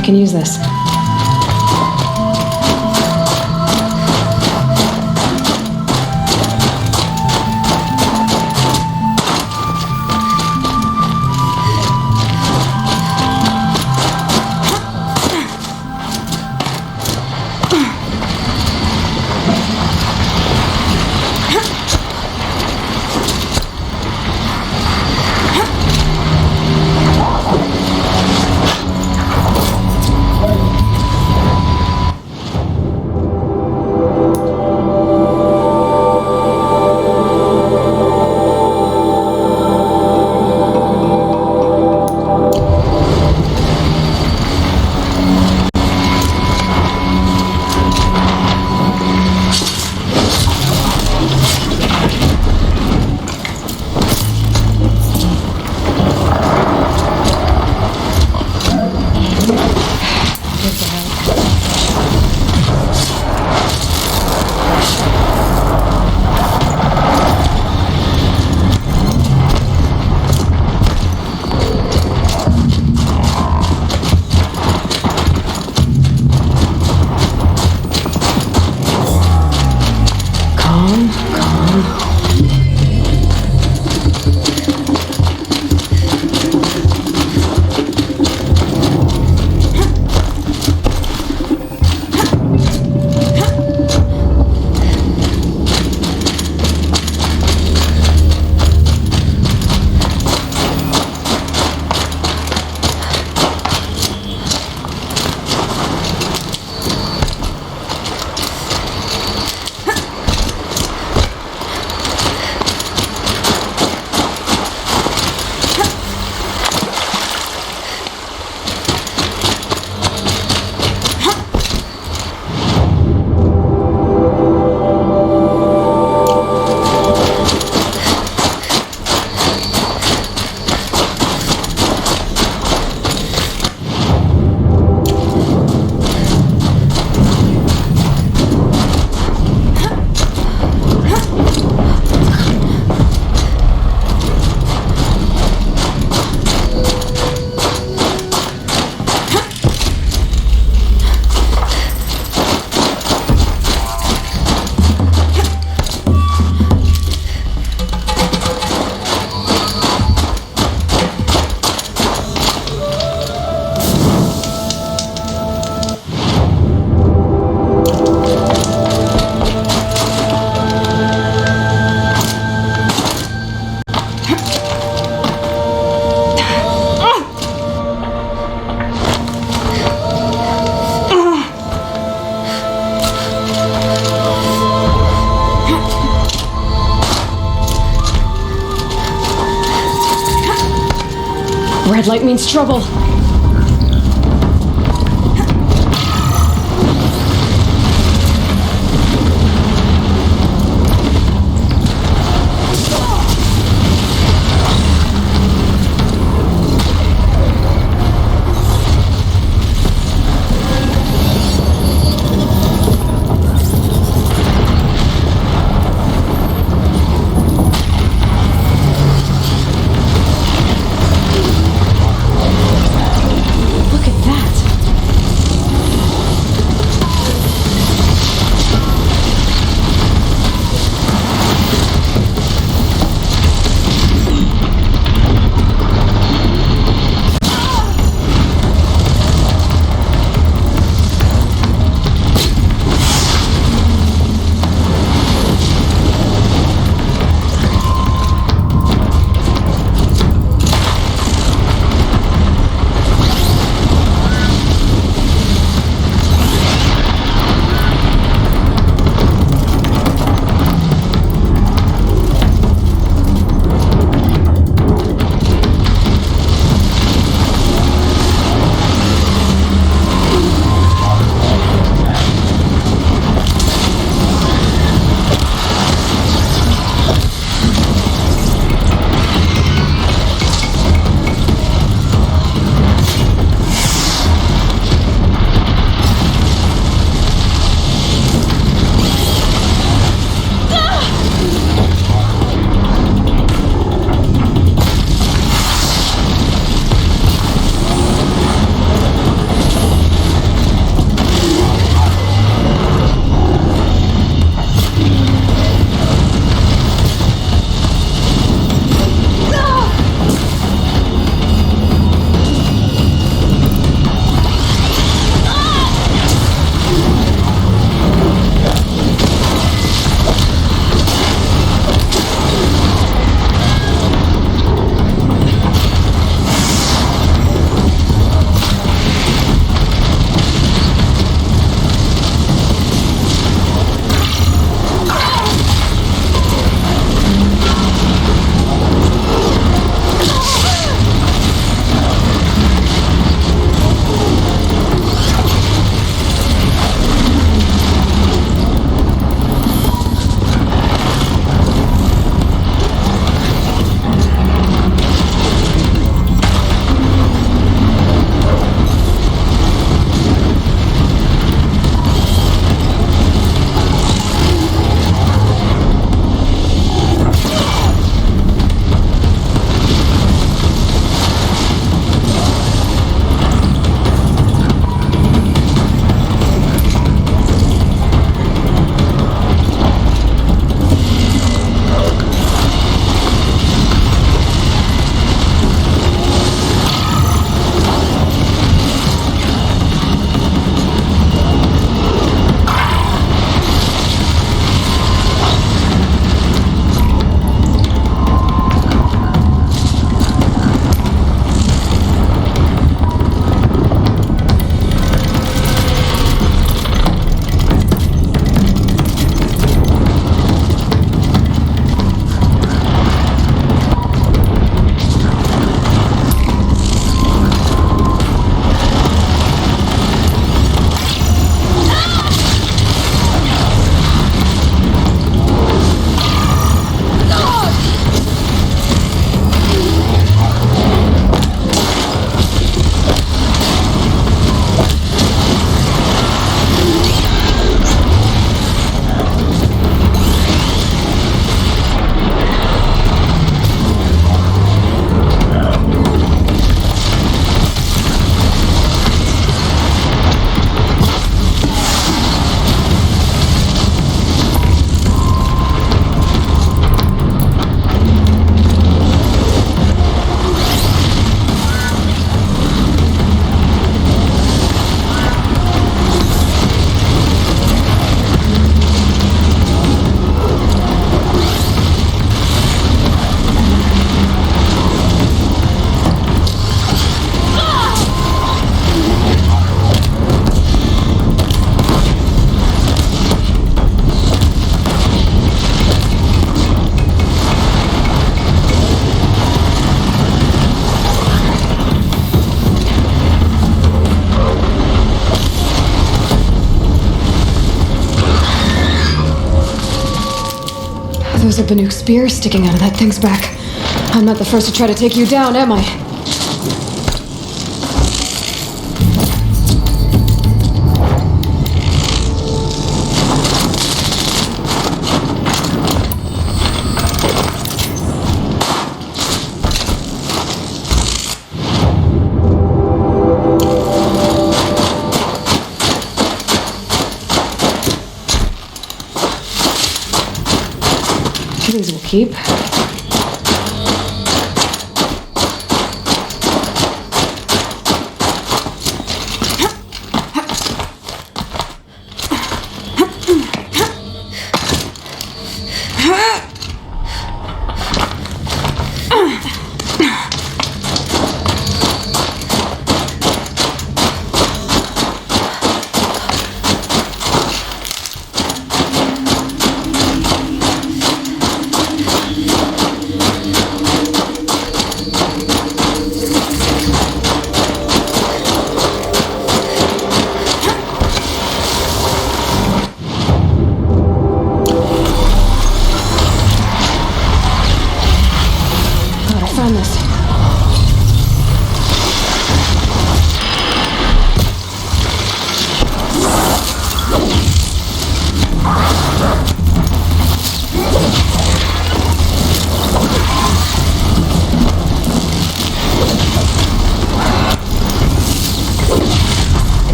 I can use this. Red light means trouble. There's a Banuk spear sticking out of that thing's back. I'm not the first to try to take you down, am I? These will keep.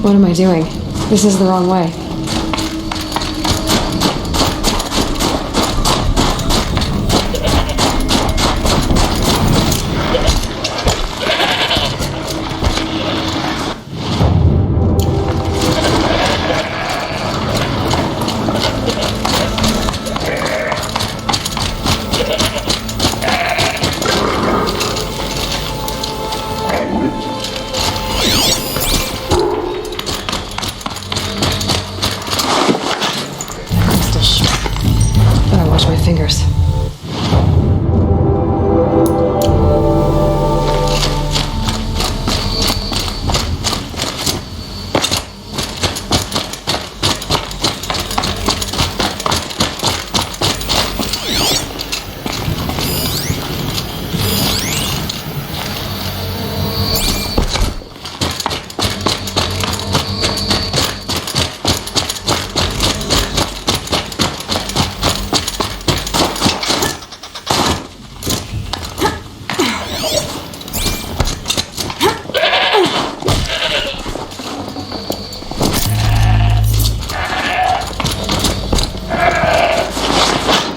What am I doing? This is the wrong way. Fingers.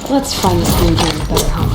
Let's find this blue game a better home.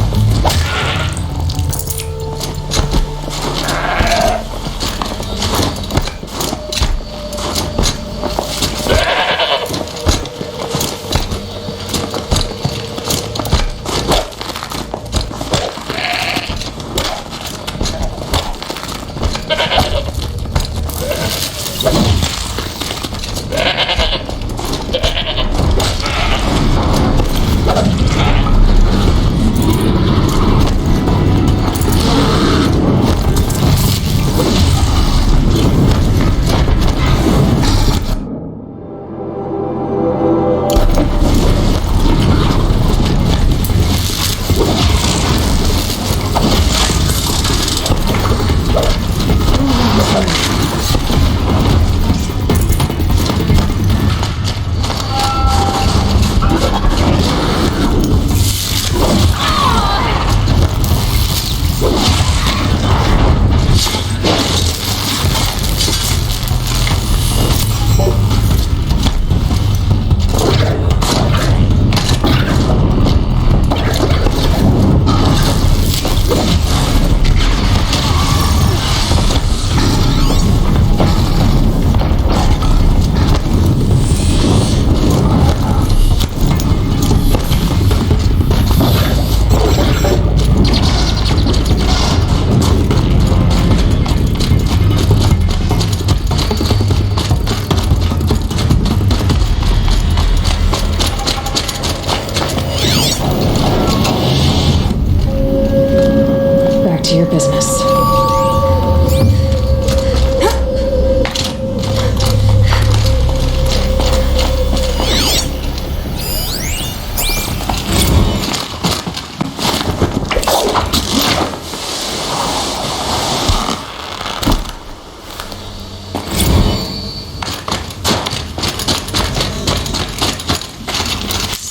to your business.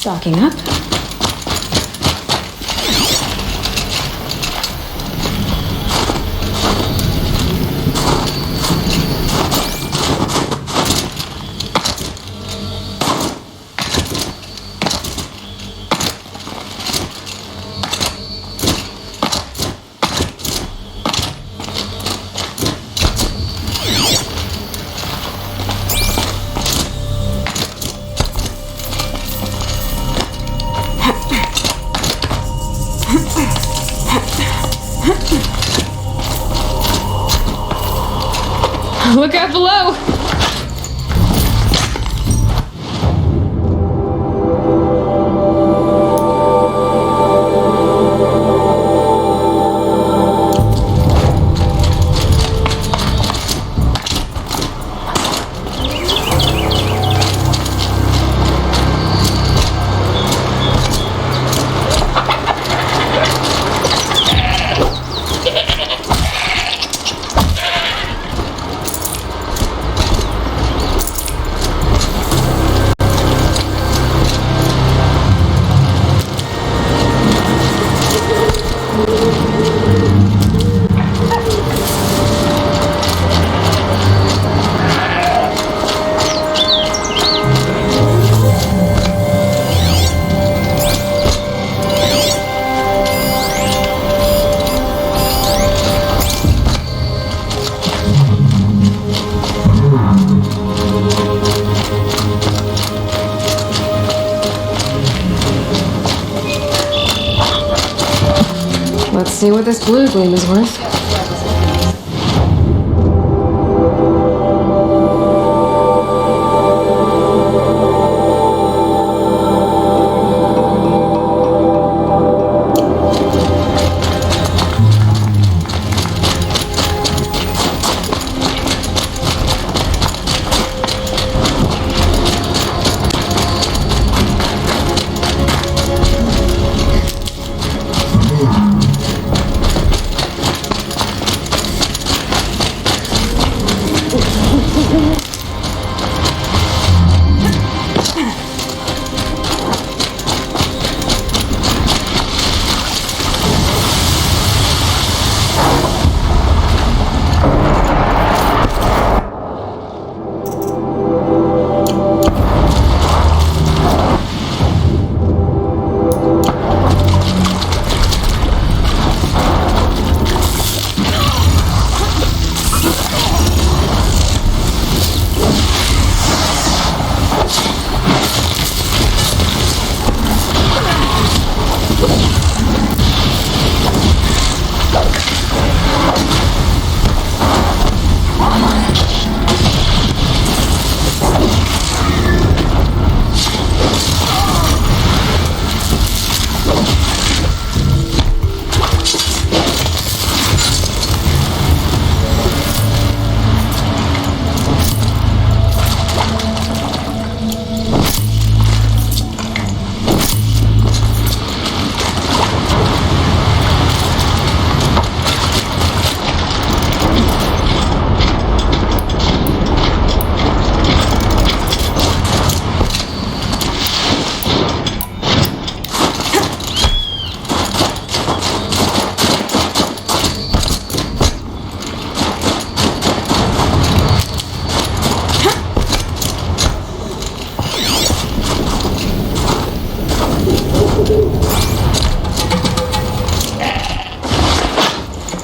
Stocking up. Look out below! Let's see what this blue gleam is worth.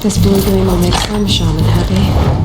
This blue gleam will make some shaman happy.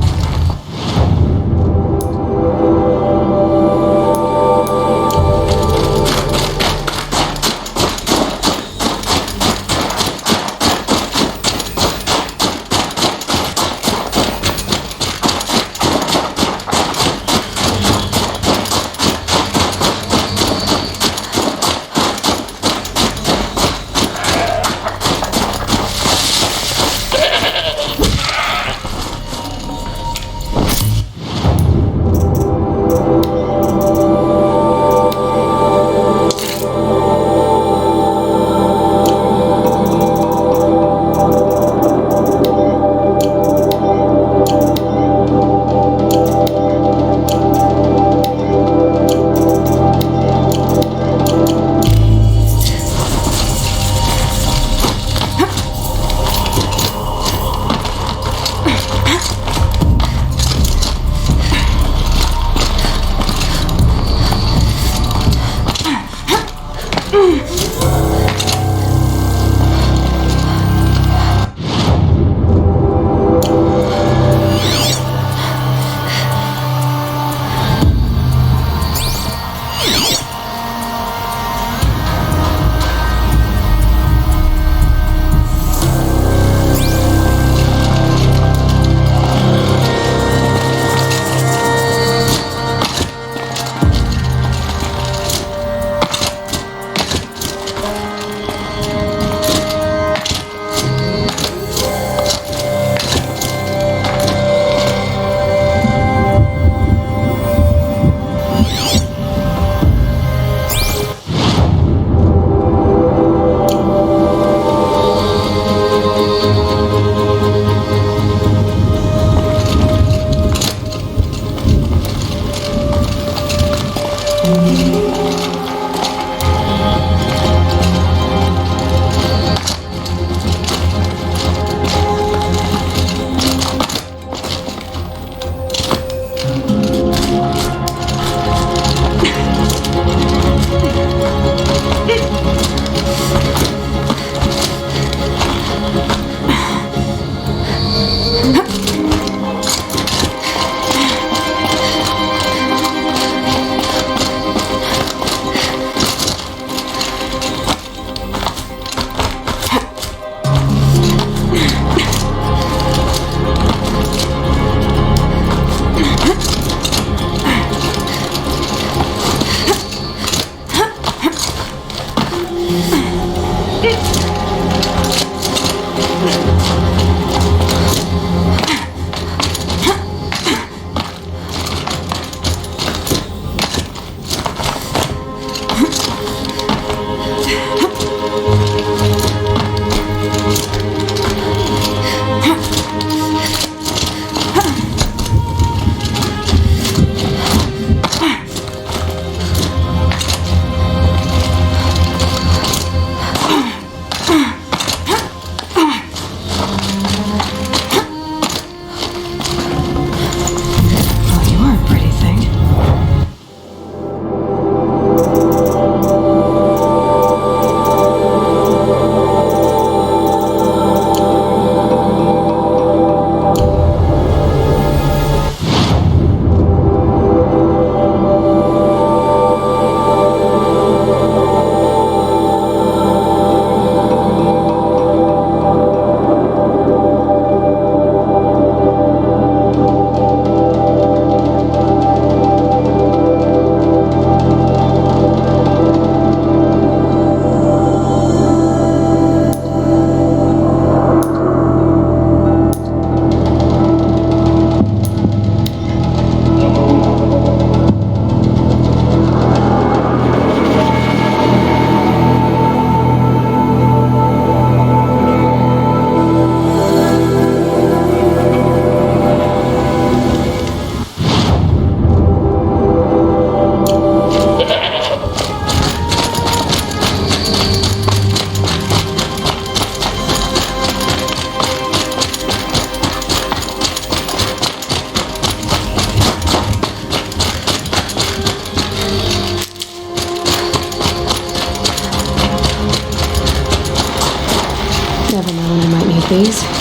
these.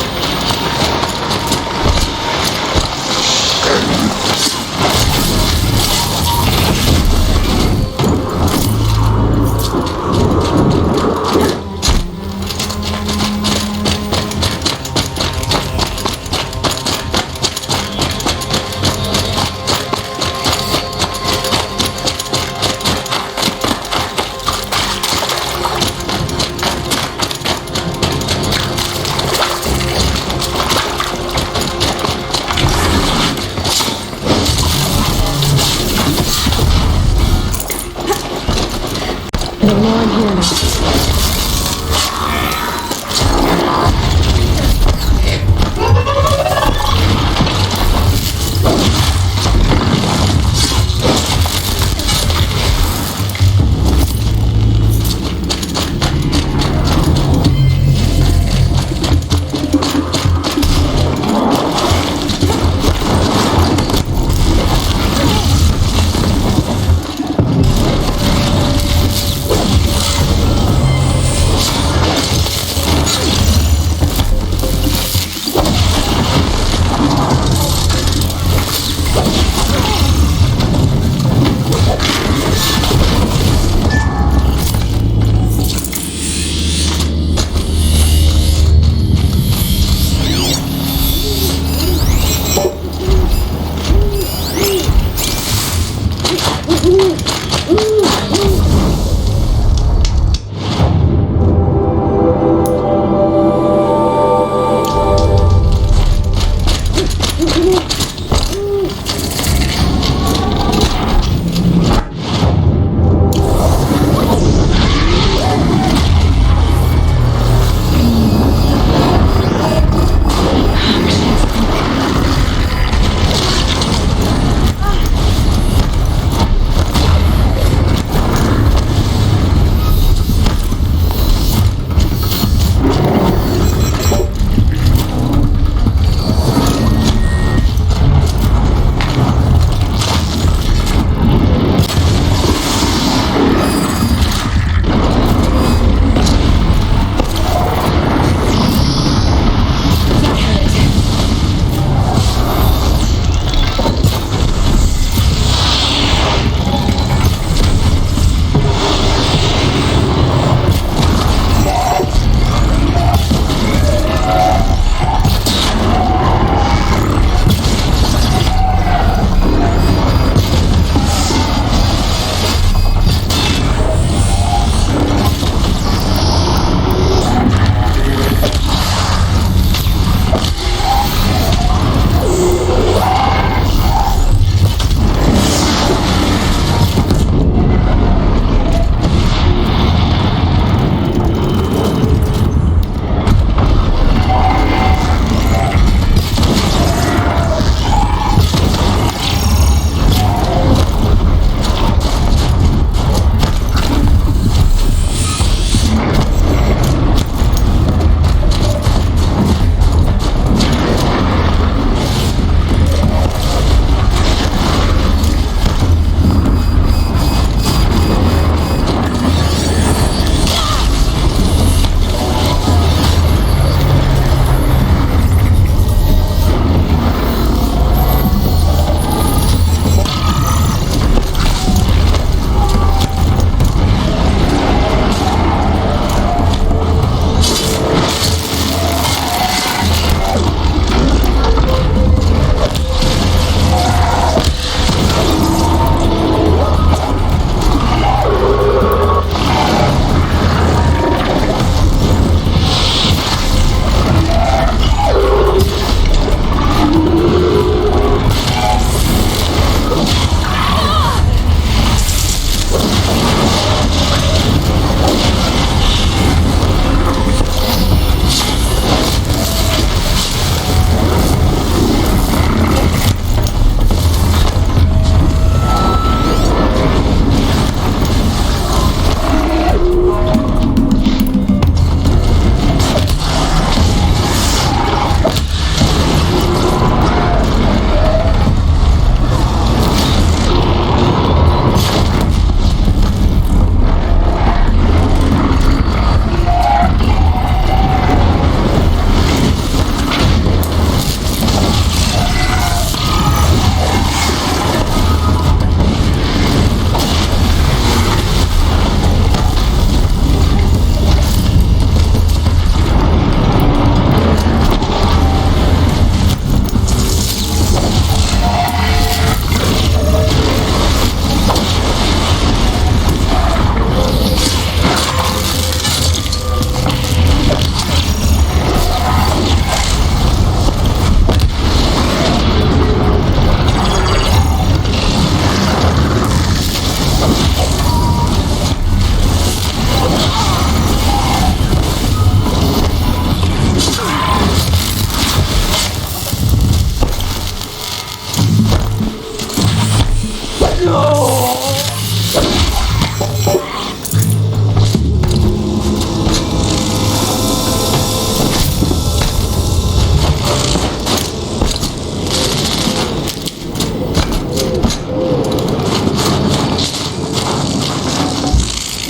No more in here now.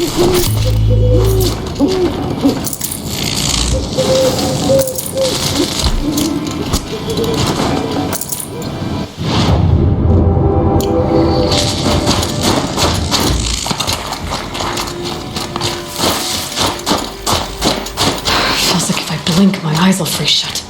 Feels like if I blink, my eyes will freeze shut.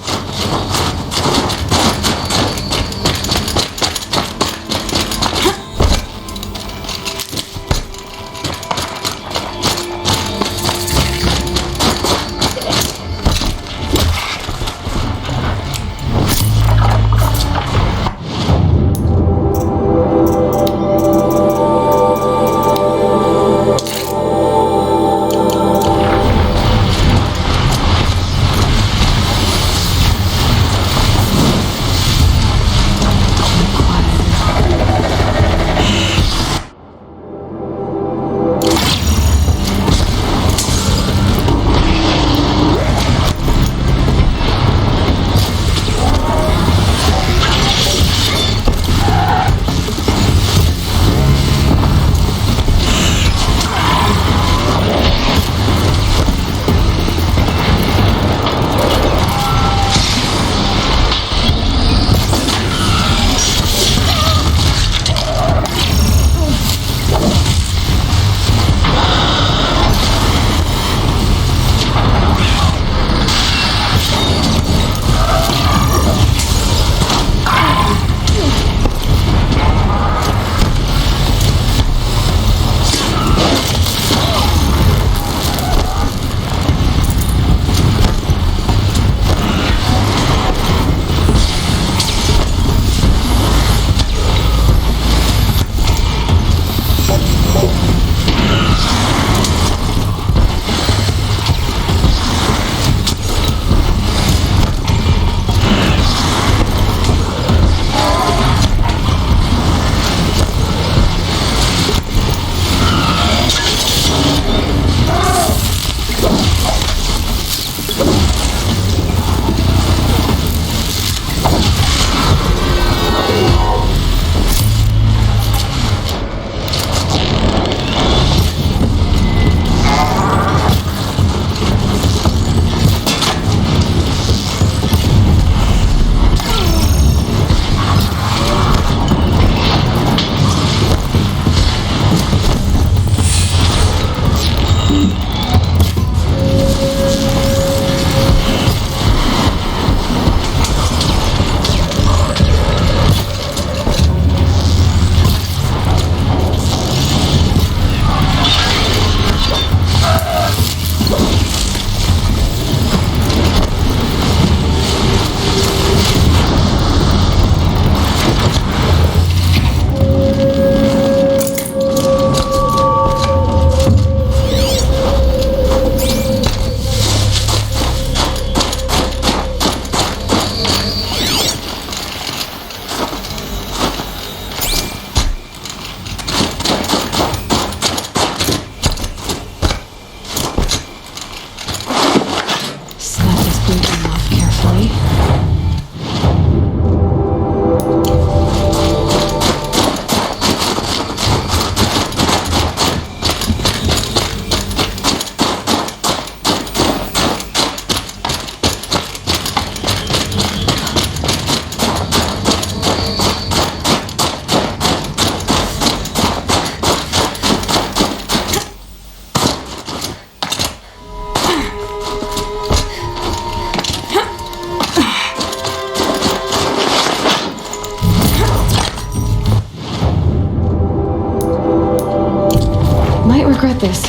regret this.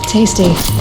Tasty.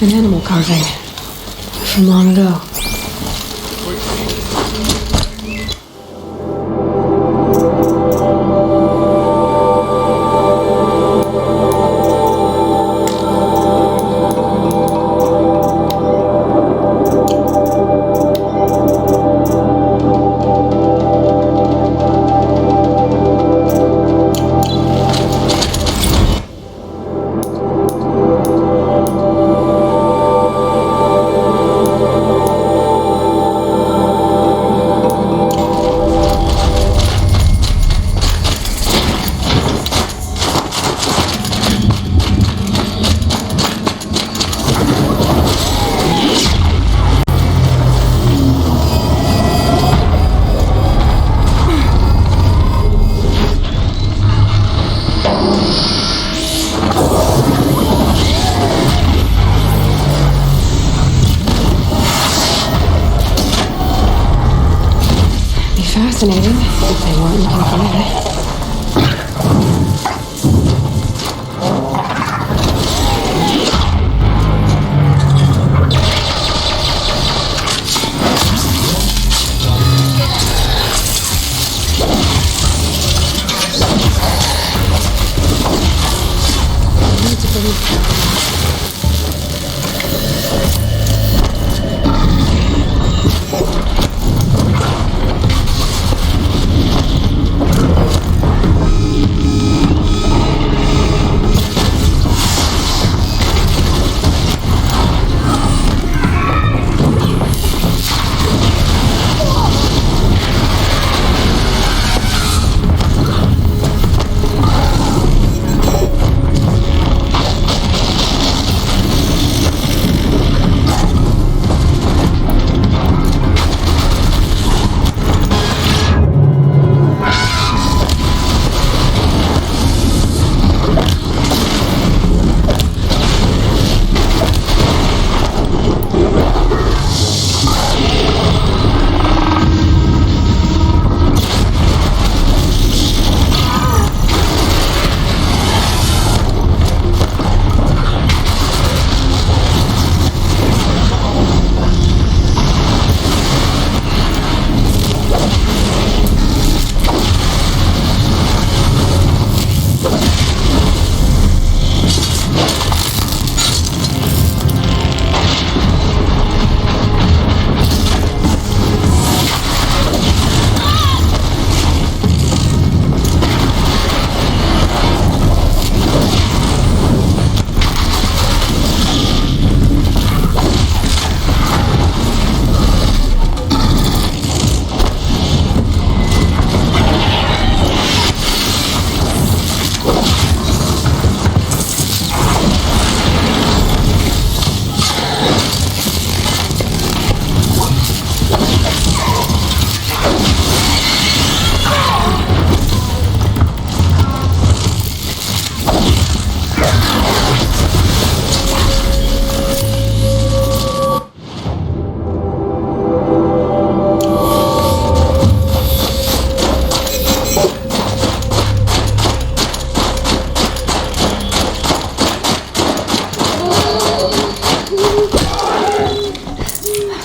An animal carving. From long ago. Fascinating, if they weren't looking for me. I need to believe.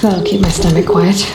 That'll keep my stomach quiet.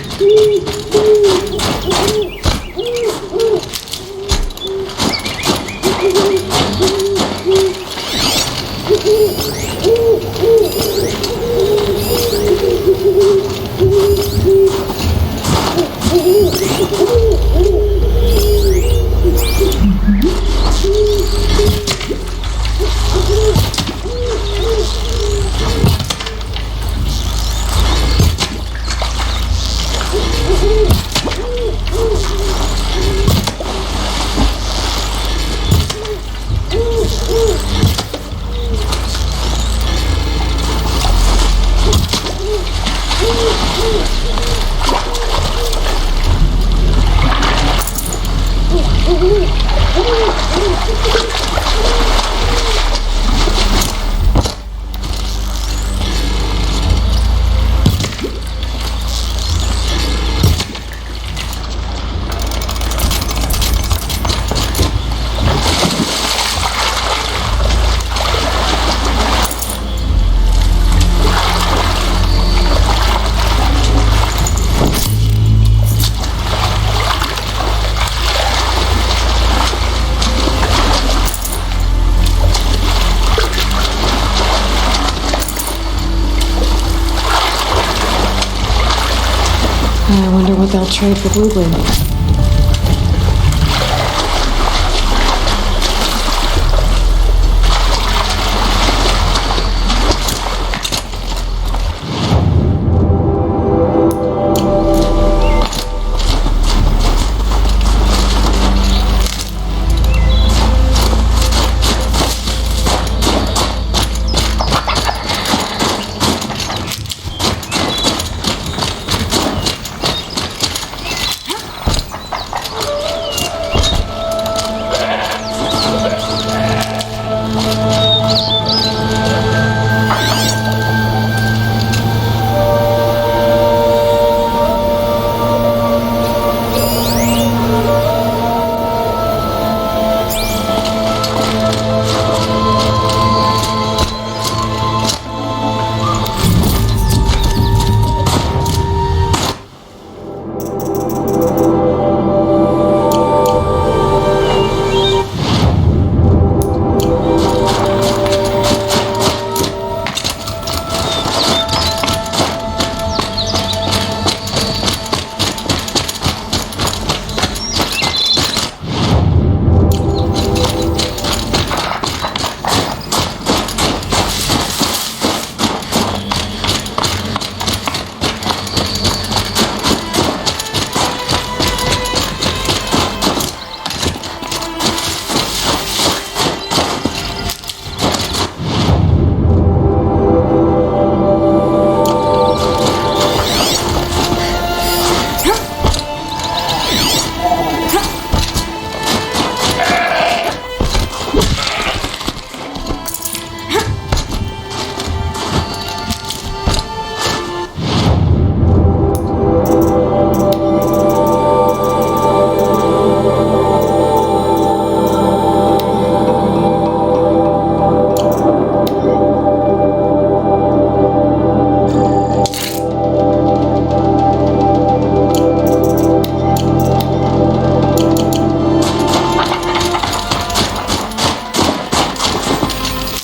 I wonder what they'll trade for Blueberry.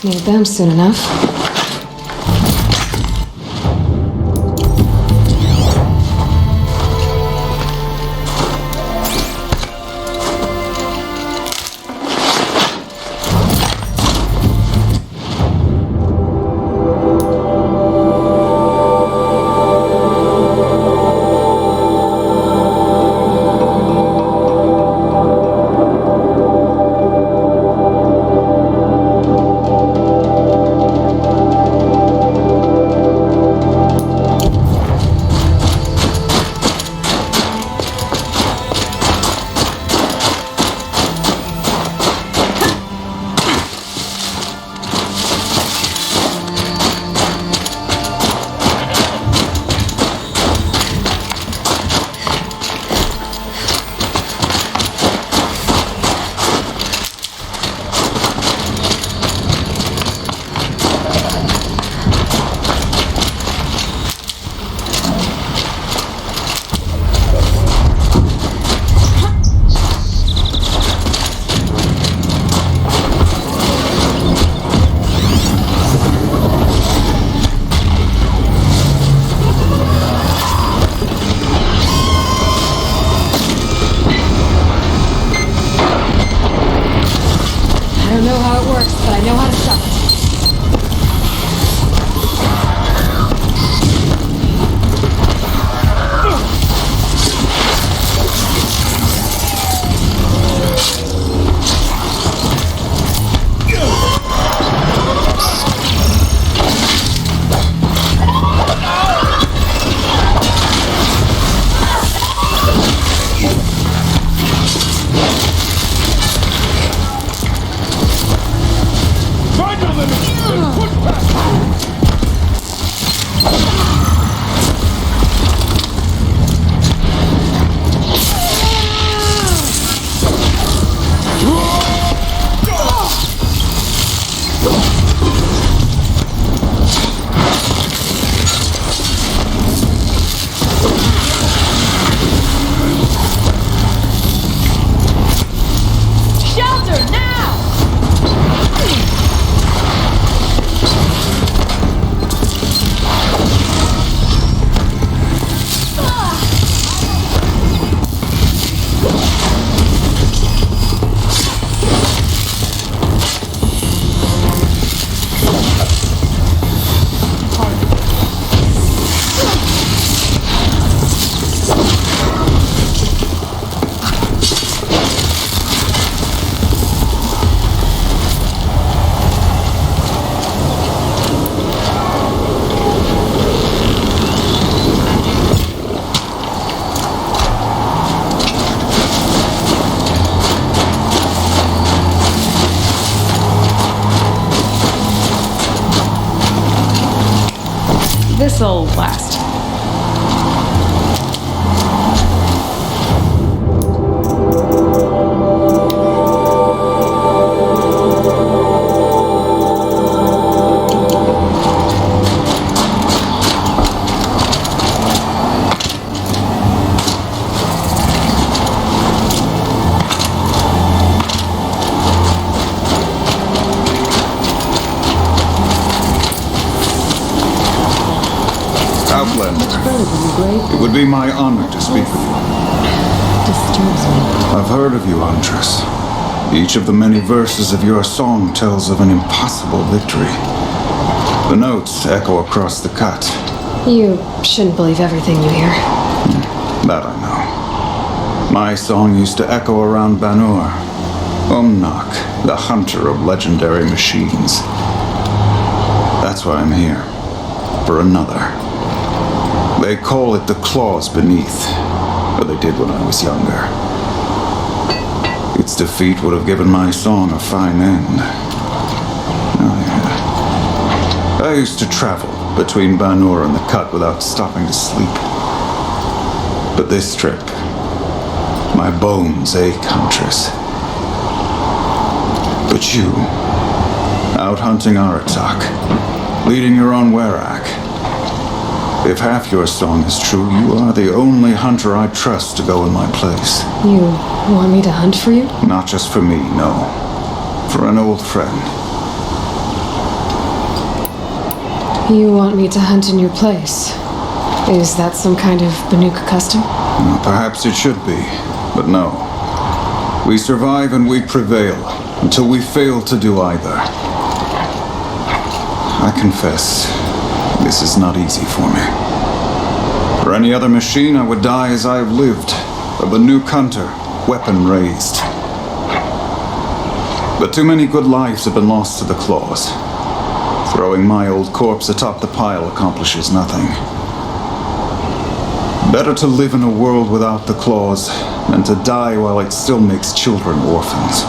Need them soon enough. this'll last. It would be my honor to speak with you. Disturbs me. I've heard of you, Huntress. Each of the many verses of your song tells of an impossible victory. The notes echo across the cut. You shouldn't believe everything you hear. That I know. My song used to echo around Banur. Umnak, the hunter of legendary machines. That's why I'm here. For another. They call it the claws beneath, or they did when I was younger. Its defeat would have given my song a fine end. Oh yeah. I used to travel between Banur and the Cut without stopping to sleep. But this trip, my bones ache, Huntress. But you, out hunting Aratak, leading your own Werak. If half your song is true, you are the only hunter I trust to go in my place. You want me to hunt for you? Not just for me, no. For an old friend. You want me to hunt in your place? Is that some kind of Banuk custom? Perhaps it should be, but no. We survive and we prevail, until we fail to do either. I confess, this is not easy for me. For any other machine, I would die as I have lived, a Banuk hunter, weapon raised. But too many good lives have been lost to the claws. Throwing my old corpse atop the pile accomplishes nothing. Better to live in a world without the claws than to die while it still makes children orphans.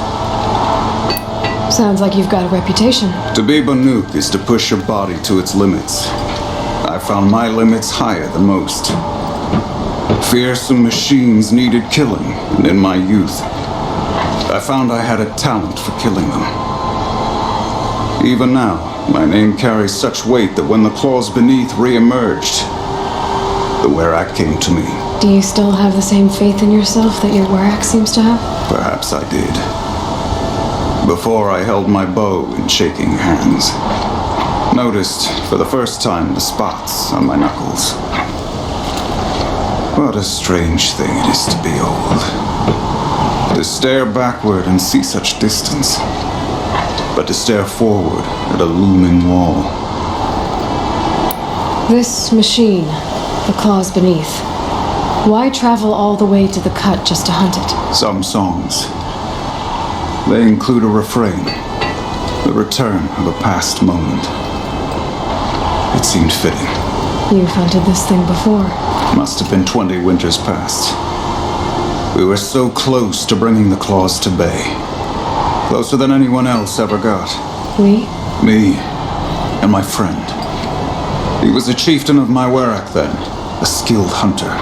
Sounds like you've got a reputation. To be Banuk is to push your body to its limits. I found my limits higher than most. Fearsome machines needed killing, and in my youth, I found I had a talent for killing them. Even now, my name carries such weight that when the claws beneath re-emerged, the Werak came to me. Do you still have the same faith in yourself that your Werak seems to have? Perhaps I did. Before I held my bow in shaking hands. Noticed, for the first time, the spots on my knuckles. What a strange thing it is to be old. To stare backward and see such distance. But to stare forward at a looming wall. This machine, the claws beneath. Why travel all the way to the Cut just to hunt it? Some songs. They include a refrain. The return of a past moment. It seemed fitting. You've hunted this thing before. Must have been 20 winters past. We were so close to bringing the claws to bay. Closer than anyone else ever got. We? Me and my friend. He was a chieftain of my Werak then, a skilled hunter.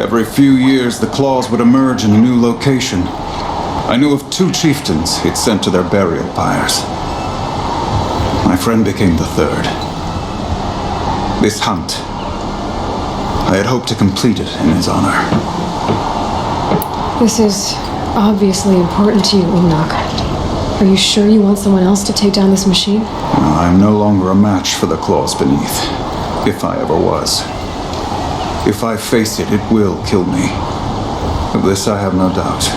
Every few years, the claws would emerge in a new location. I knew of 2 chieftains he'd sent to their burial pyres. My friend became the 3rd. This hunt, I had hoped to complete it in his honor. This is obviously important to you, Umnak. Are you sure you want someone else to take down this machine? I'm no longer a match for the claws beneath, if I ever was. If I face it, it will kill me. Of this I have no doubt.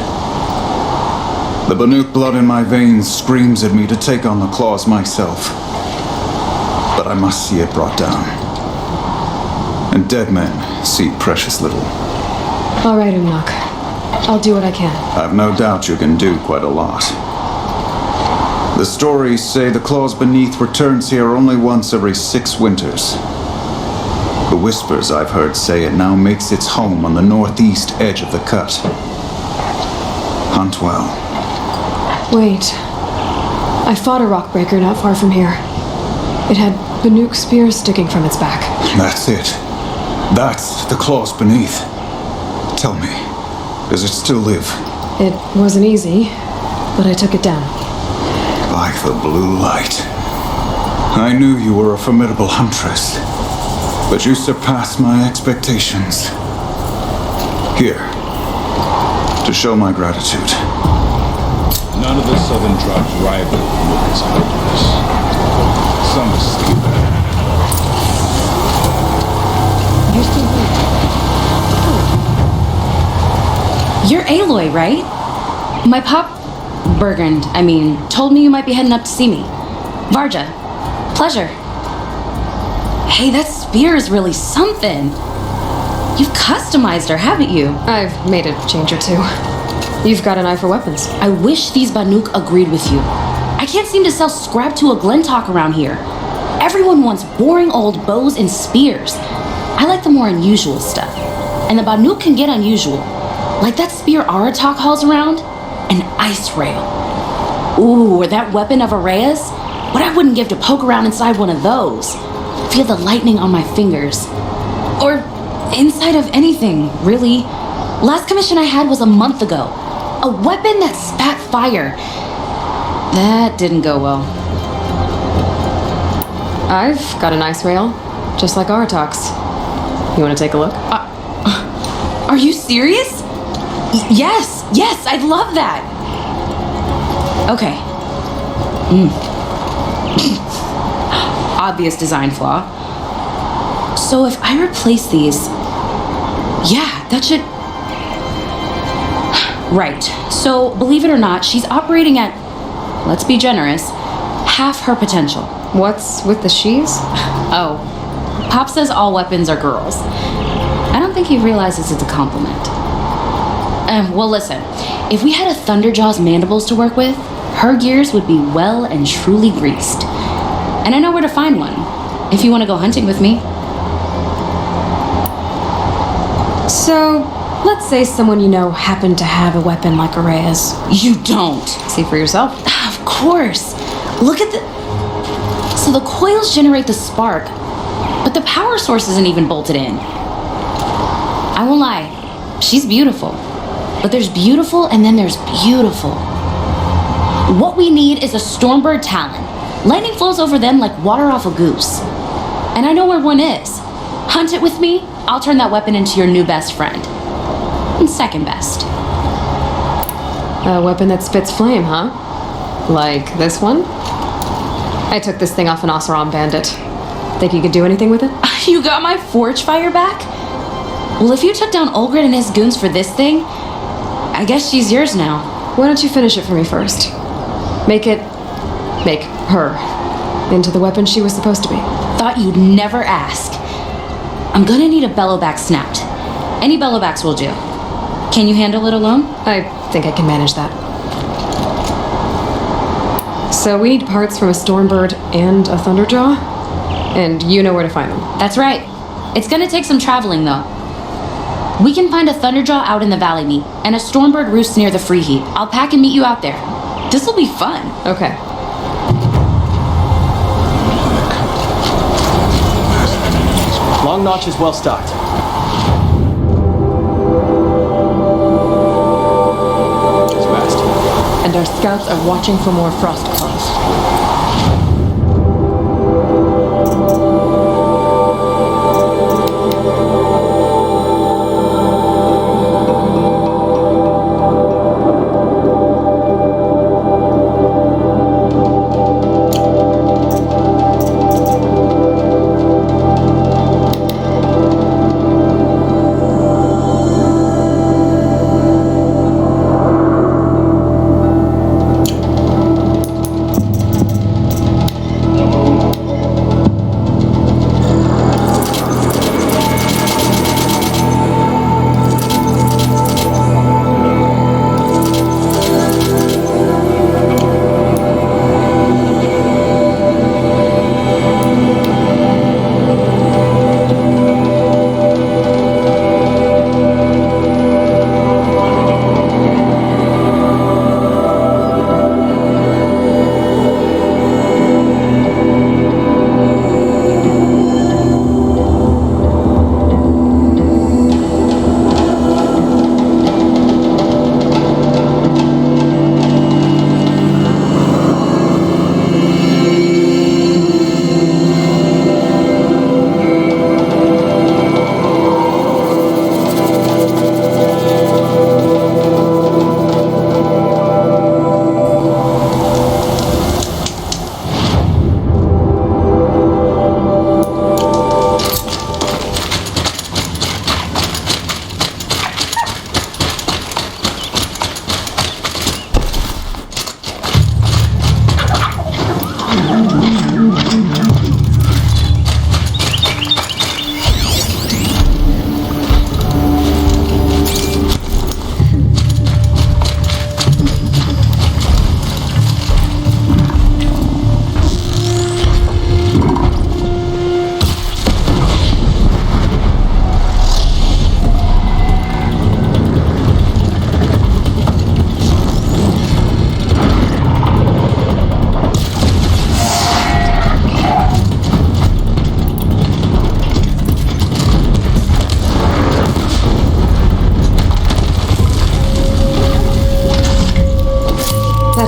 The Banuk blood in my veins screams at me to take on the claws myself. But I must see it brought down. And dead men see precious little. All right, Umnak. I'll do what I can. I've no doubt you can do quite a lot. The stories say the claws beneath returns here only once every 6 winters. The whispers I've heard say it now makes its home on the northeast edge of the Cut. Hunt well. Wait. I fought a rockbreaker not far from here. It had Banuk spear sticking from its back. That's it. That's the claws beneath. Tell me, does it still live? It wasn't easy, but I took it down. Like the blue light. I knew you were a formidable huntress, but you surpassed my expectations. Here, to show my gratitude. None of the southern tribes rival Lucas hunters. Some are still better. You're Aloy, right? My pop... Bergand, told me you might be heading up to see me. Varja. Pleasure. Hey, that spear is really something. You've customized her, haven't you? I've made a change or two. You've got an eye for weapons. I wish these Banuk agreed with you. I can't seem to sell scrap to a Glentalk around here. Everyone wants boring old bows and spears. I like the more unusual stuff. And the Banuk can get unusual. Like that spear Aratak hauls around. An ice rail. Ooh, or that weapon of Araya's. What I wouldn't give to poke around inside one of those. Feel the lightning on my fingers. Or inside of anything, really. Last commission I had was a month ago. A weapon that spat fire. That didn't go well. I've got an ice rail, just like Aratak's. You want to take a look? Are you serious? Yes, I'd love that. Okay. Obvious design flaw. So if I replace these... Yeah, that should... Right. So, believe it or not, she's operating at, let's be generous, half her potential. What's with the she's? Oh, Pop says all weapons are girls. I don't think he realizes it's a compliment. Well, listen, if we had a Thunderjaw's mandibles to work with, her gears would be well and truly greased. And I know where to find one, if you want to go hunting with me. So, let's say someone you know happened to have a weapon like Araya's. You don't. See for yourself. Of course. Look at the... So the coils generate the spark, but the power source isn't even bolted in. I won't lie, she's beautiful. But there's beautiful and then there's beautiful. What we need is a Stormbird Talon. Lightning flows over them like water off a goose. And I know where one is. Hunt it with me, I'll turn that weapon into your new best friend. And second best. A weapon that spits flame, huh? Like this one? I took this thing off an Oseram bandit. Think you could do anything with it? You got my forge fire back? Well, if you took down Olgrid and his goons for this thing, I guess she's yours now. Why don't you finish it for me first? Make her into the weapon she was supposed to be. Thought you'd never ask. I'm gonna need a bellowback snapped. Any bellowbacks will do. Can you handle it alone? I think I can manage that. So we need parts from a Stormbird and a Thunderjaw? And you know where to find them. That's right. It's gonna take some traveling, though. We can find a Thunderjaw out in the Valley Meet, and a Stormbird roost near the Free Heap. I'll pack and meet you out there. This'll be fun. Okay. Long Notch is well stocked. It's vast. And our scouts are watching for more frost claws.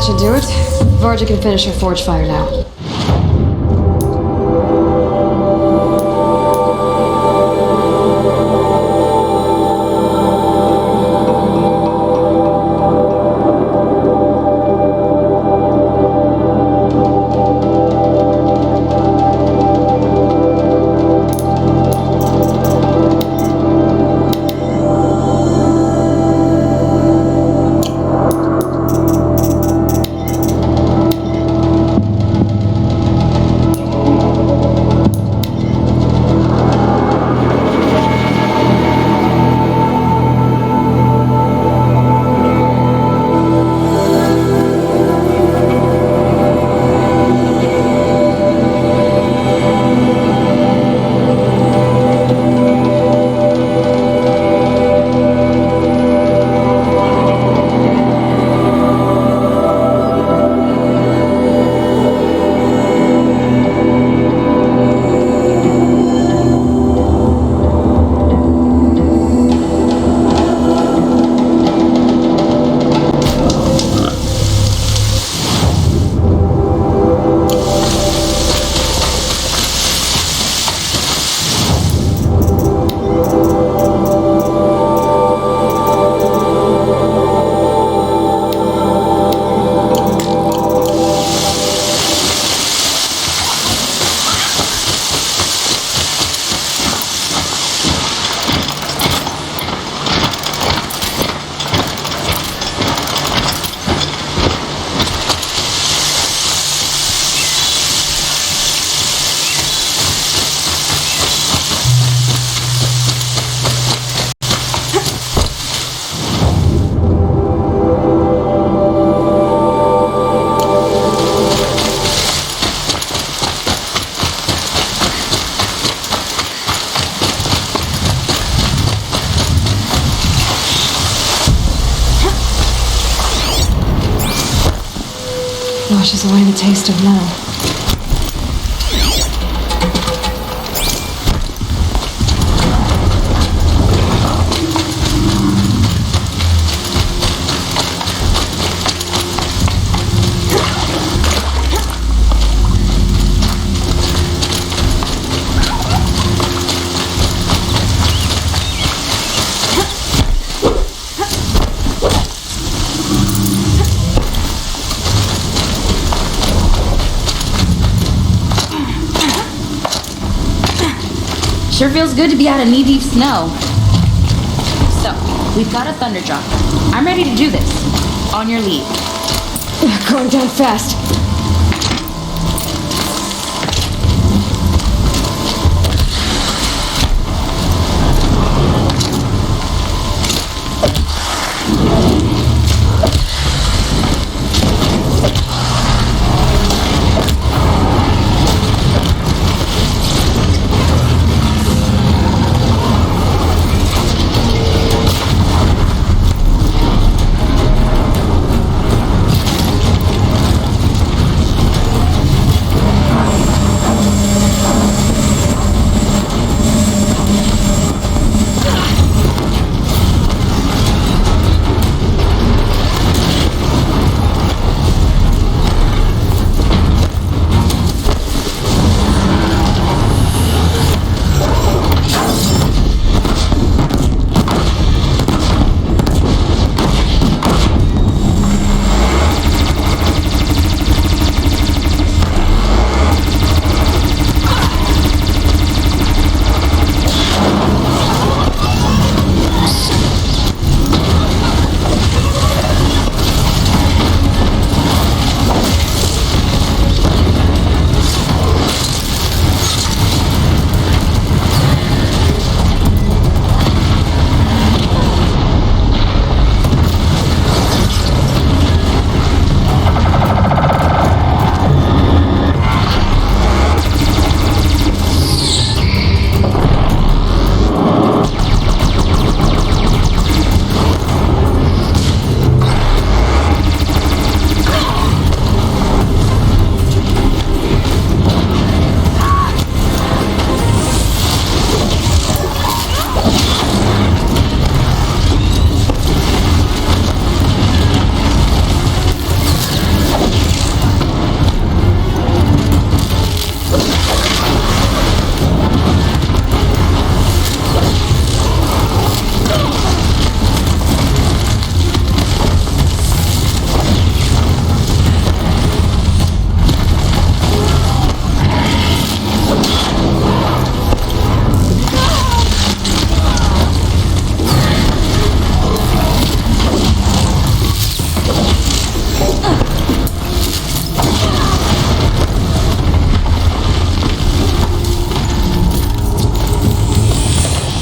should do it. Varja can finish her forge fire now. Washes away the taste of metal. Sure feels good to be out of knee-deep snow. So, we've got a thunder drop. I'm ready to do this. On your lead. Going down fast.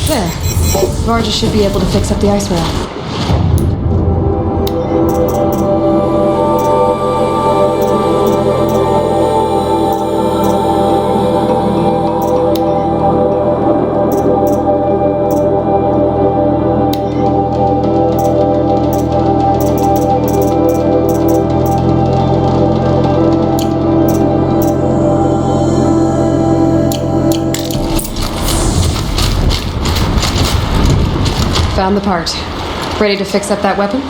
There. Varja should be able to fix up the ice rail. Found the part. Ready to fix up that weapon?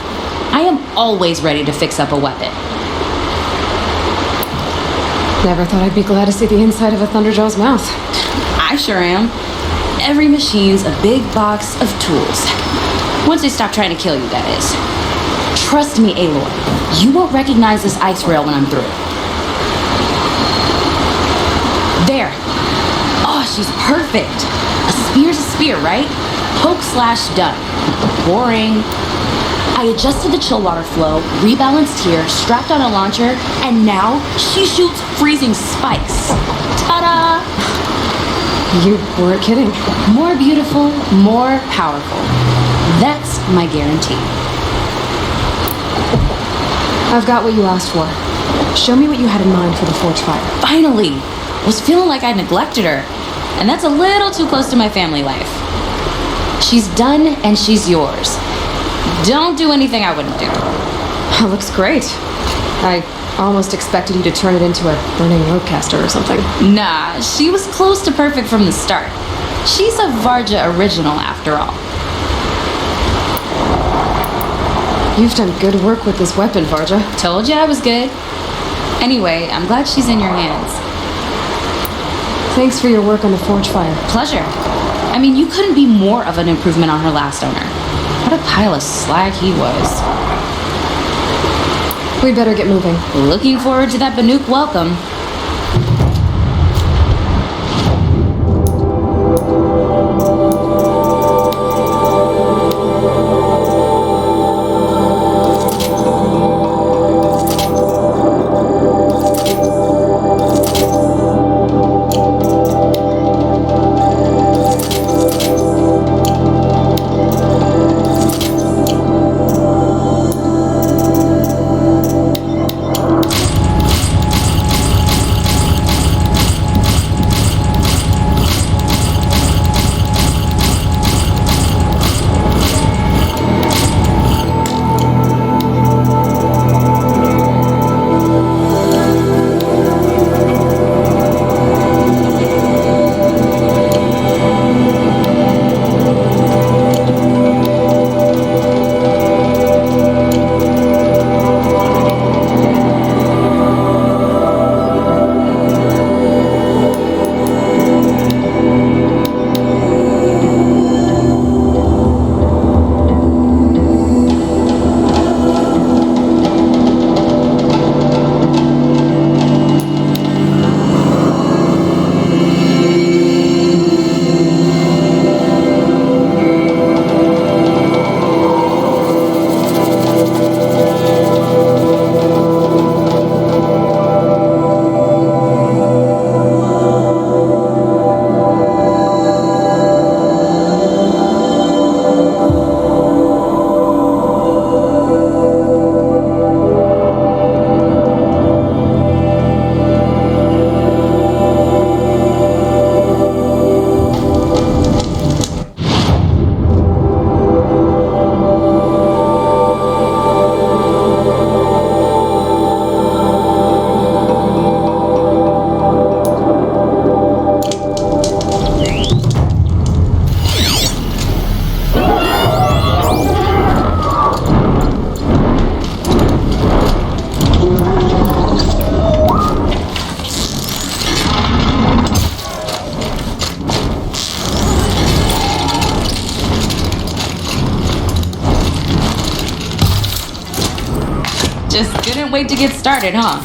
I am always ready to fix up a weapon. Never thought I'd be glad to see the inside of a Thunderjaw's mouth. I sure am. Every machine's a big box of tools. Once they stop trying to kill you, that is. Trust me, Aloy. You won't recognize this ice rail when I'm through. There. Oh, she's perfect. A spear's a spear, right? Poke slash done. Boring. I adjusted the chill water flow, rebalanced here, strapped on a launcher, and now she shoots freezing spikes. Ta-da! You weren't kidding. More beautiful, more powerful. That's my guarantee. I've got what you asked for. Show me what you had in mind for the forge fire. Finally! Was feeling like I neglected her. And that's a little too close to my family life. She's done and she's yours. Don't do anything I wouldn't do. That looks great. I almost expected you to turn it into a burning roadcaster or something. Nah, she was close to perfect from the start. She's a Varja original after all. You've done good work with this weapon, Varja. Told you I was good. Anyway, I'm glad she's in your hands. Thanks for your work on the forge fire. Pleasure. I mean, you couldn't be more of an improvement on her last owner. What a pile of slag he was. We better get moving. Looking forward to that Banuk welcome. Just couldn't wait to get started, huh?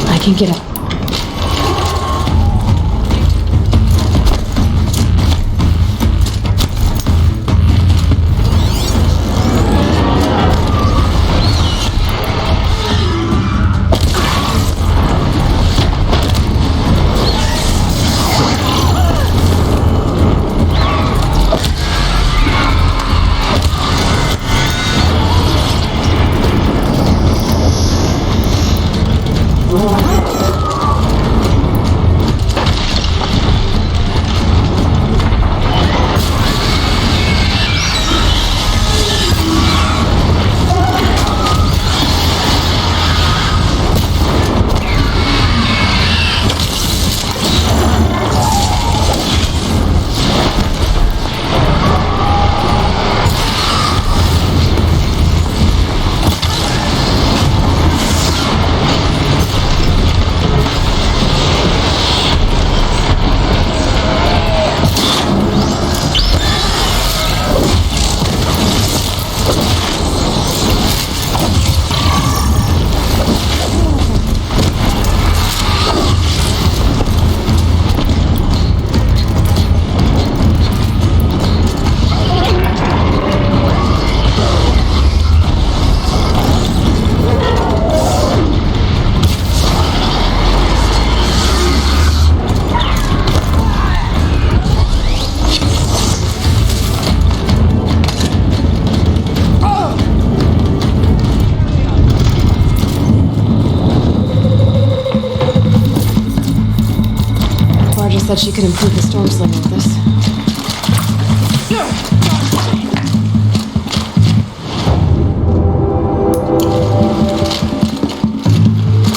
I can get up. said she could improve the storm slinger with this.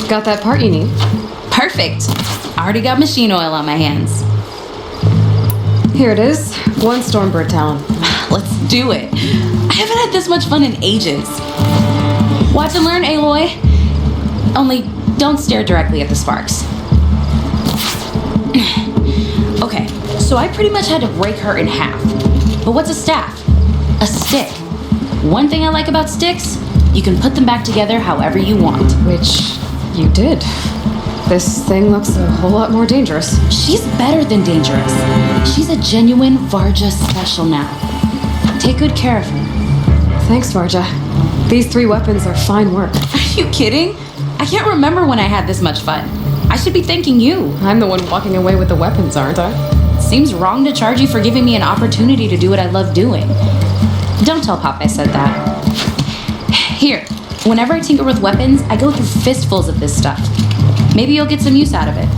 Got that part you need. Perfect. I already got machine oil on my hands. Here it is. 1 Stormbird Talon. Let's do it. I haven't had this much fun in ages. Watch and learn, Aloy. Only don't stare directly at the sparks. Okay, so I pretty much had to break her in half. But what's a staff? A stick. One thing I like about sticks, you can put them back together however you want. Which you did. This thing looks a whole lot more dangerous. She's better than dangerous. She's a genuine Varja special now. Take good care of her. Thanks, Varja. These 3 weapons are fine work. Are you kidding? I can't remember when I had this much fun. I should be thanking you. I'm the one walking away with the weapons, aren't I? Seems wrong to charge you for giving me an opportunity to do what I love doing. Don't tell Pop I said that. Here, whenever I tinker with weapons, I go through fistfuls of this stuff. Maybe you'll get some use out of it.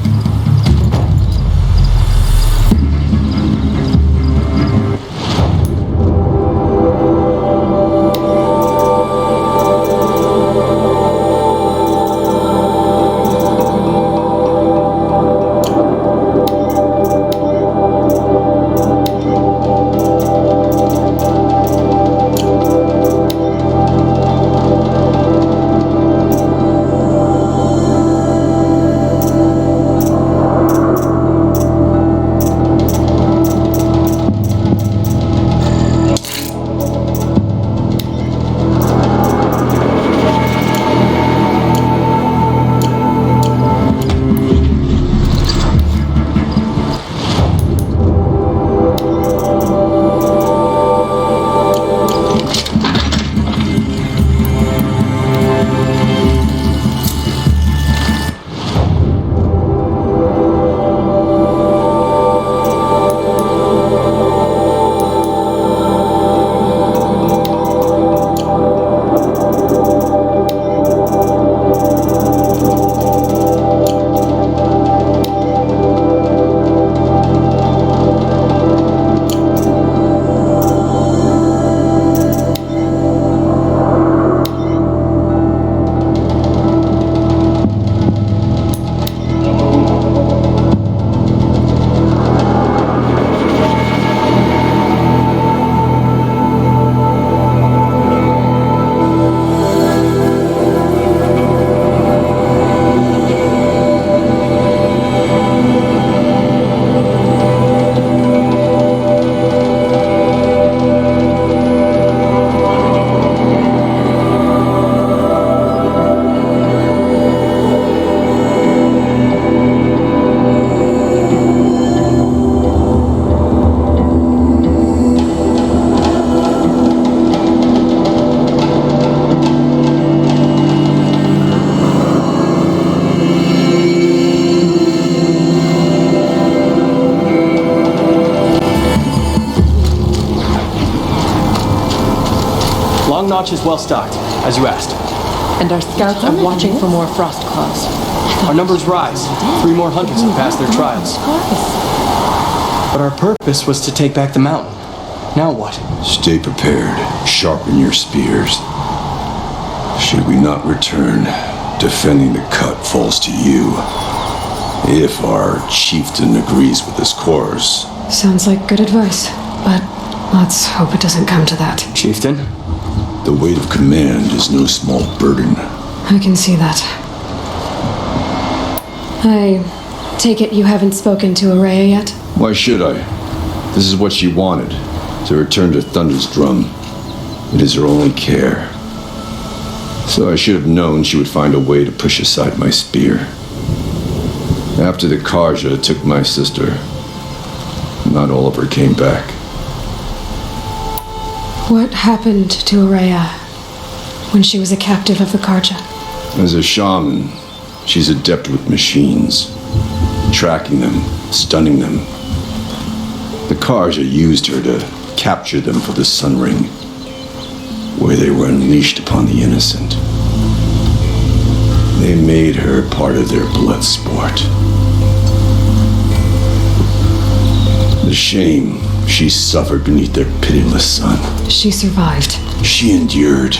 Notch is well stocked, as you asked. And our scouts are watching for more frost claws. Our numbers rise. 3 more hunters have passed their trials. But our purpose was to take back the mountain. Now what? Stay prepared. Sharpen your spears. Should we not return, defending the cut falls to you. If our chieftain agrees with this course. Sounds like good advice, but let's hope it doesn't come to that. Chieftain? The weight of command is no small burden. I can see that. I take it you haven't spoken to Araya yet? Why should I? This is what she wanted, to return to Thunder's drum. It is her only care. So I should have known she would find a way to push aside my spear. After the Karja took my sister, not all of her came back. What happened to Araya when she was a captive of the Karja? As a shaman, she's adept with machines, tracking them, stunning them. The Karja used her to capture them for the Sun Ring, where they were unleashed upon the innocent. They made her part of their blood sport. The shame she suffered beneath their pitiless sun. She survived. She endured.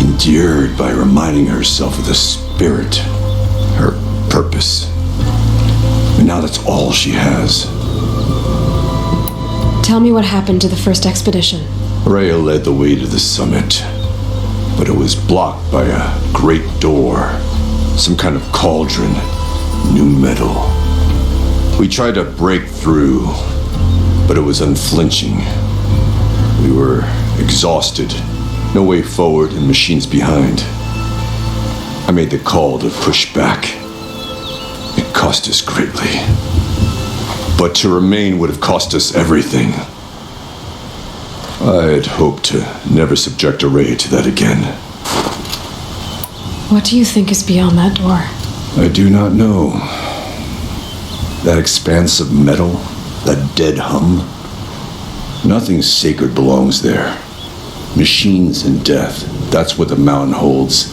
Endured by reminding herself of the spirit, her purpose. And now that's all she has. Tell me what happened to the first expedition. Rhea led the way to the summit, but it was blocked by a great door. Some kind of cauldron, new metal. We tried to break through, but it was unflinching. We were exhausted, no way forward and machines behind. I made the call to push back. It cost us greatly. But to remain would have cost us everything. I had hoped to never subject Araya to that again. What do you think is beyond that door? I do not know. That expanse of metal, that dead hum. Nothing sacred belongs there. Machines and death, that's what the mountain holds.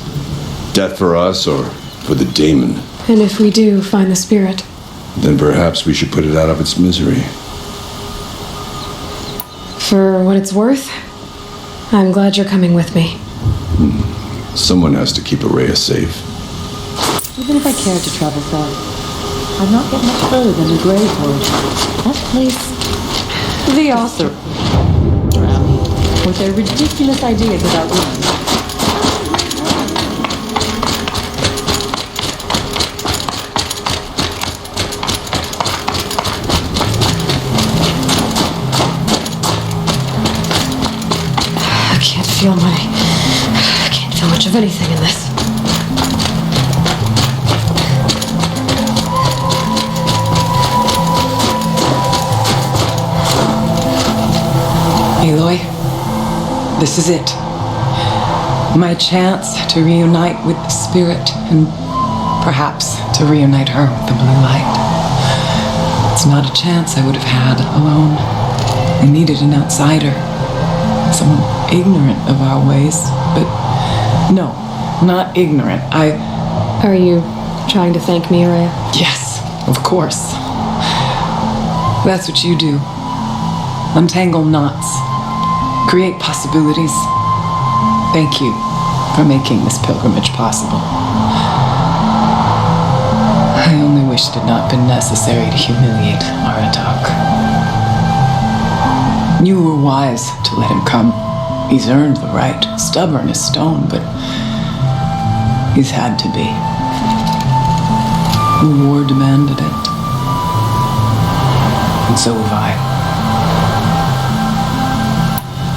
Death for us or for the daemon. And if we do find the spirit? Then perhaps we should put it out of its misery. For what it's worth, I'm glad you're coming with me. Someone has to keep Araya safe. Even if I cared to travel far, I'd not get much further than the grave wood. That place. The author. With their ridiculous ideas about women. I can't feel much of anything in this. Aloy, this is it. My chance to reunite with the spirit and perhaps to reunite her with the blue light. It's not a chance I would have had alone. I needed an outsider. Someone ignorant of our ways, but no, not ignorant. Are you trying to thank me, Araya? Yes, of course. That's what you do. Untangle knots. Create possibilities. Thank you for making this pilgrimage possible. I only wish it had not been necessary to humiliate Aratak. You were wise to let him come. He's earned the right, stubborn as stone, but he's had to be. The war demanded it. And so have I.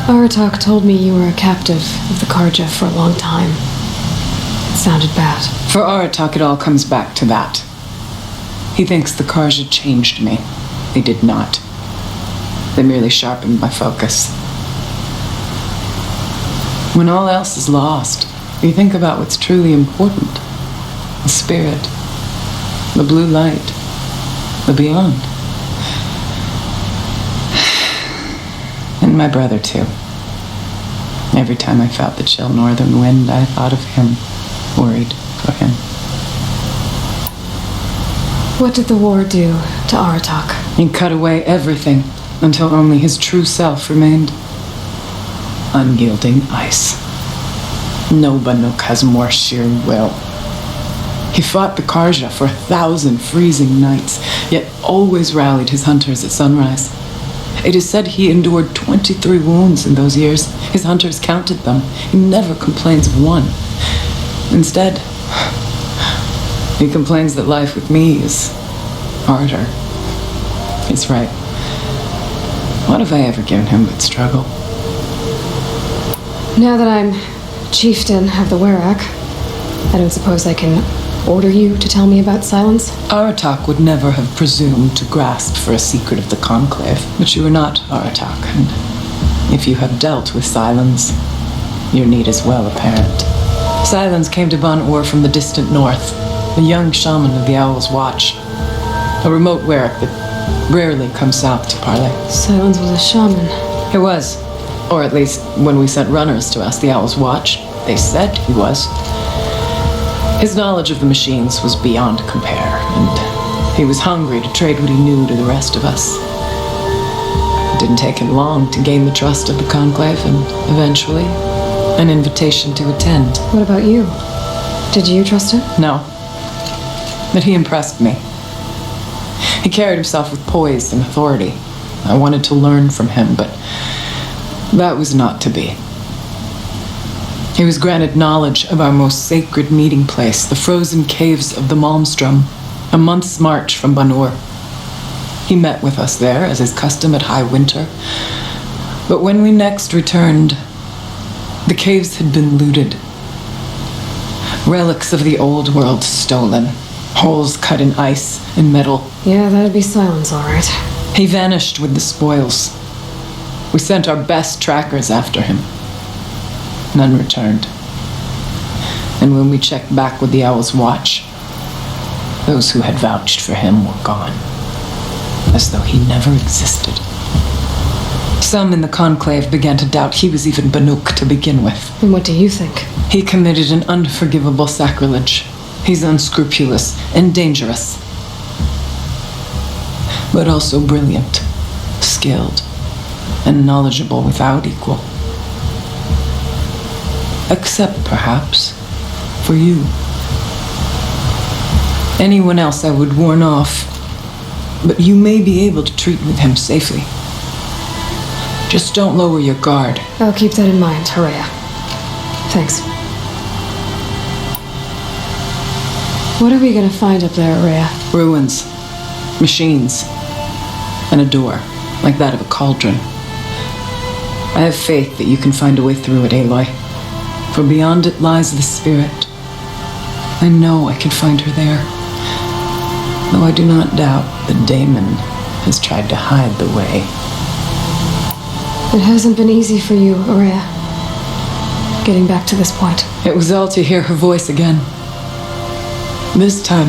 Aratak told me you were a captive of the Karja for a long time. It sounded bad. For Aratak, it all comes back to that. He thinks the Karja changed me. They did not. They merely sharpened my focus. When all else is lost, you think about what's truly important. The spirit, the blue light, the beyond. And my brother, too. Every time I felt the chill northern wind, I thought of him, worried for him. What did the war do to Aratak? He cut away everything until only his true self remained. Unyielding ice. No Banuk has more sheer will. He fought the Karja for 1,000 freezing nights, yet always rallied his hunters at sunrise. It is said he endured 23 wounds in those years. His hunters counted them. He never complains of one. Instead, he complains that life with me is harder. He's right. What have I ever given him but struggle? Now that I'm chieftain of the Werak, I don't suppose I can order you to tell me about silence? Aratak would never have presumed to grasp for a secret of the Conclave. But you are not Aratak, and if you have dealt with Silence, your need is well apparent. Silence came to Ban-Ur from the distant north, a young shaman of the Owl's Watch, a remote Werak that rarely comes south to parley. Silence was a shaman. He was, or at least when we sent runners to ask the Owl's Watch, they said he was. His knowledge of the machines was beyond compare, and He was hungry to trade what he knew to the rest of us. It didn't take him long to gain the trust of the Conclave and, eventually, an invitation to attend. What about you? Did you trust him? No. But he impressed me. He carried himself with poise and authority. I wanted to learn from him, but that was not to be. He was granted knowledge of our most sacred meeting place, the frozen caves of the Malmstrom, a month's march from Banur. He met with us there, as is custom at high winter. But when we next returned, the caves had been looted. Relics of the old world stolen. Holes cut in ice and metal. Yeah, that'd be silence, all right. He vanished with the spoils. We sent our best trackers after him. None returned. And when we checked back with the Owl's Watch, those who had vouched for him were gone, as though he never existed. Some in the Conclave began to doubt he was even Banuk to begin with. And what do you think? He committed an unforgivable sacrilege. He's unscrupulous and dangerous, but also brilliant, skilled, and knowledgeable without equal. Except, perhaps, for you. Anyone else I would warn off, but you may be able to treat with him safely. Just don't lower your guard. I'll keep that in mind, Horea. Thanks. What are we gonna find up there, Horea? Ruins, machines, and a door, like that of a cauldron. I have faith that you can find a way through it, Aloy. For beyond it lies the spirit. I know I can find her there. Though I do not doubt that Damon has tried to hide the way. It hasn't been easy for you, Horea. Getting back to this point. It was all to hear her voice again. This time,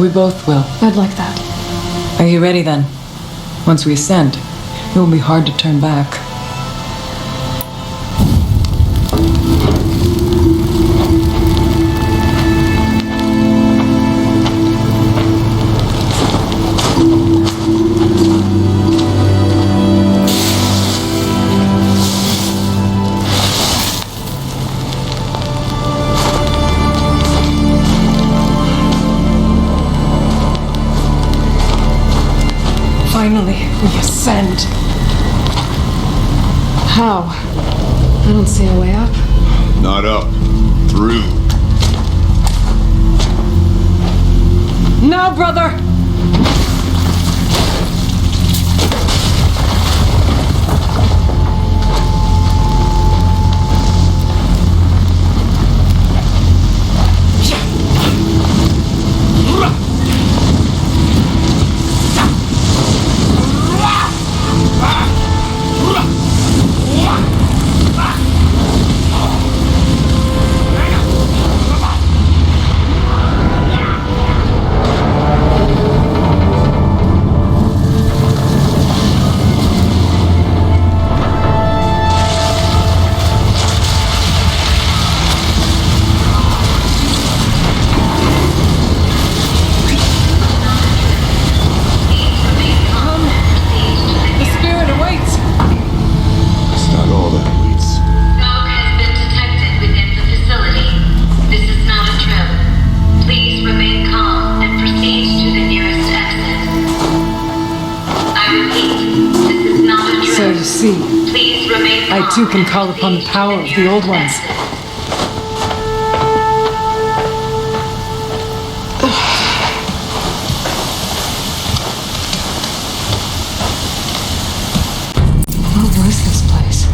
we both will. I'd like that. Are you ready then? Once we ascend, it will be hard to turn back. Finally, we ascend. How? I don't see a way up. Not up. Through. Now, brother! I too can call upon the power of the old ones. What was this place?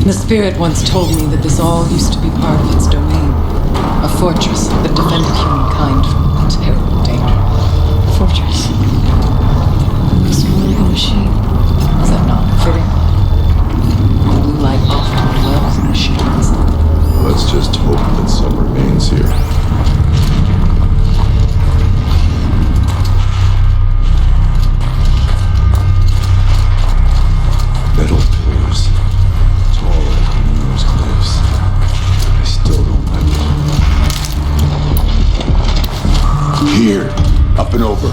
The spirit once told me that this all used to be part of its domain. A fortress that defended humankind from terrible danger. Fortress. It's more like a machine. Is that not fitting? Blue light often dwells in machines. Let's just hope that some remains here. Metal pillars, taller than those cliffs. I still don't like them. Here, a Up and over.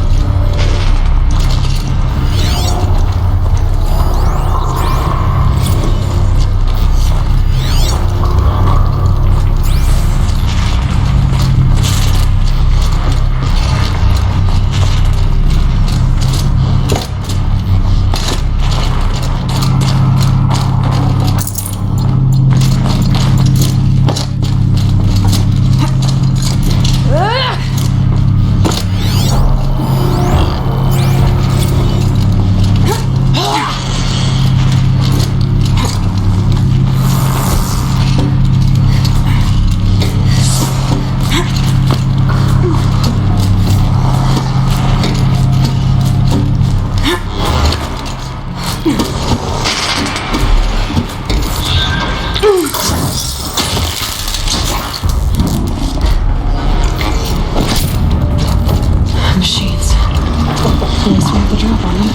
Machines. At least we have the drop on them.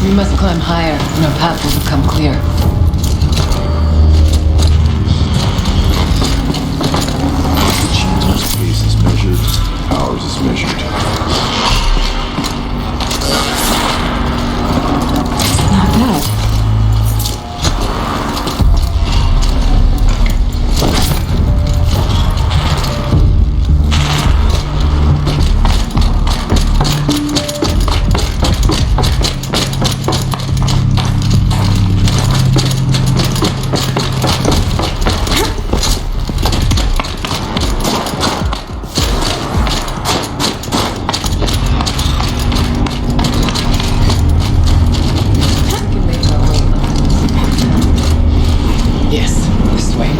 We must climb higher, and our path will become clear. Changeling's pace is measured, ours is measured. Not bad. Yes, this way.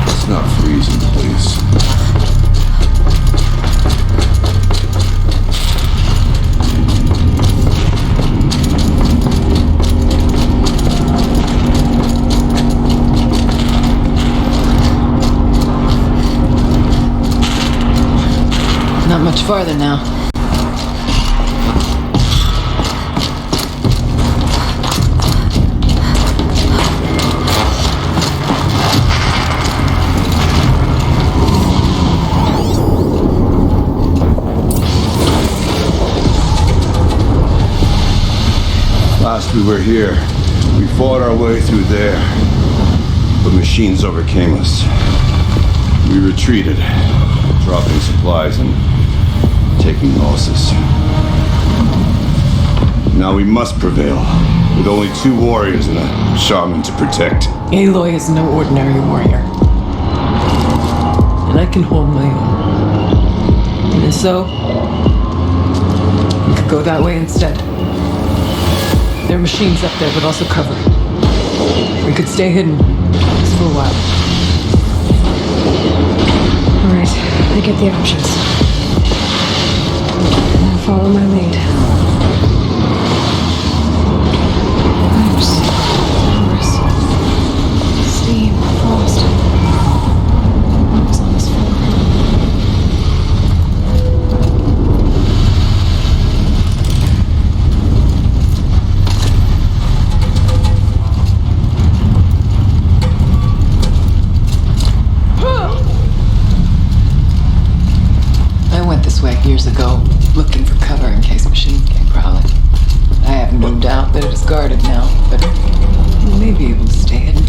It's not freezing, please. Not much farther now. Last we were here, we fought our way through there, but machines overcame us. We retreated, dropping supplies and taking losses. Now we must prevail, with only 2 warriors and a shaman to protect. Aloy is no ordinary warrior. And I can hold my own. And if so, we could go that way instead. There are machines up there, but also cover. We could stay hidden just for a while. All right, I get the options. Now follow my lead. Pipes, flowers, steam, frost. What was on this floor? years ago, looking for cover in case machine came prowling. I have no doubt that it is guarded now, but we may be able to stay hidden.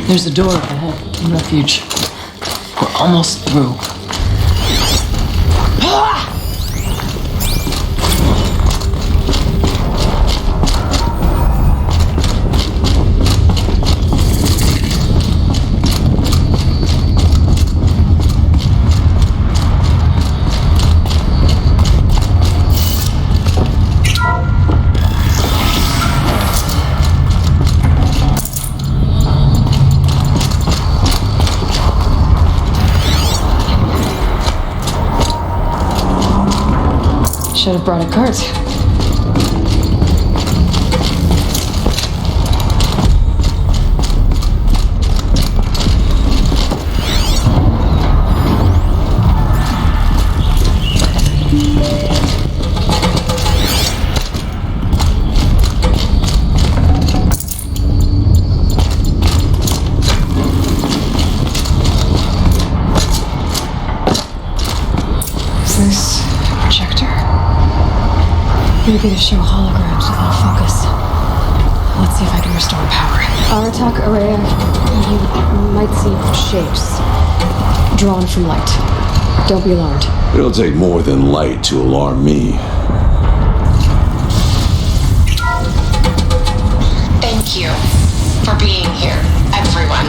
There's a door up ahead. Refuge. We're almost through. Should have brought a cart. Is this a projector? Maybe to show holograms without focus. Let's see if I can restore power. Aratak Araya, you might see shapes drawn from light. Don't be alarmed. It'll take more than light to alarm me. Thank you for being here, everyone.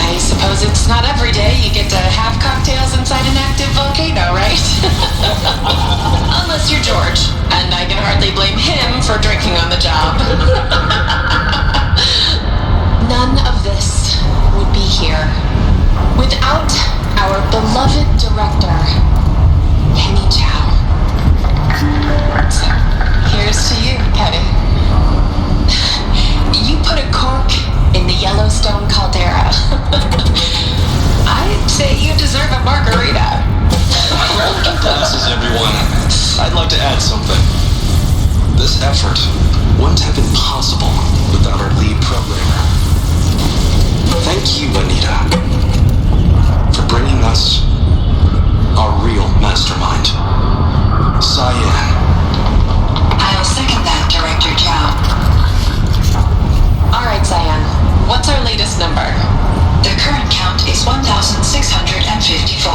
I suppose it's not every day you get to have cocktails inside an active volcano, right? Unless you're George, and I can hardly blame him for drinking on the job. None of this would be here without our beloved director, Penny Chow. So, here's to you, Penny. You put a cork in the Yellowstone caldera. I'd say you deserve a margarita. Grab your glasses, everyone. I'd like to add something. This effort wouldn't have been possible without our lead programmer. Thank you, Anita, for bringing us our real mastermind, Cyan. I'll second that, Director Chow. All right, Cyan. What's our latest number? The current count is 1,654.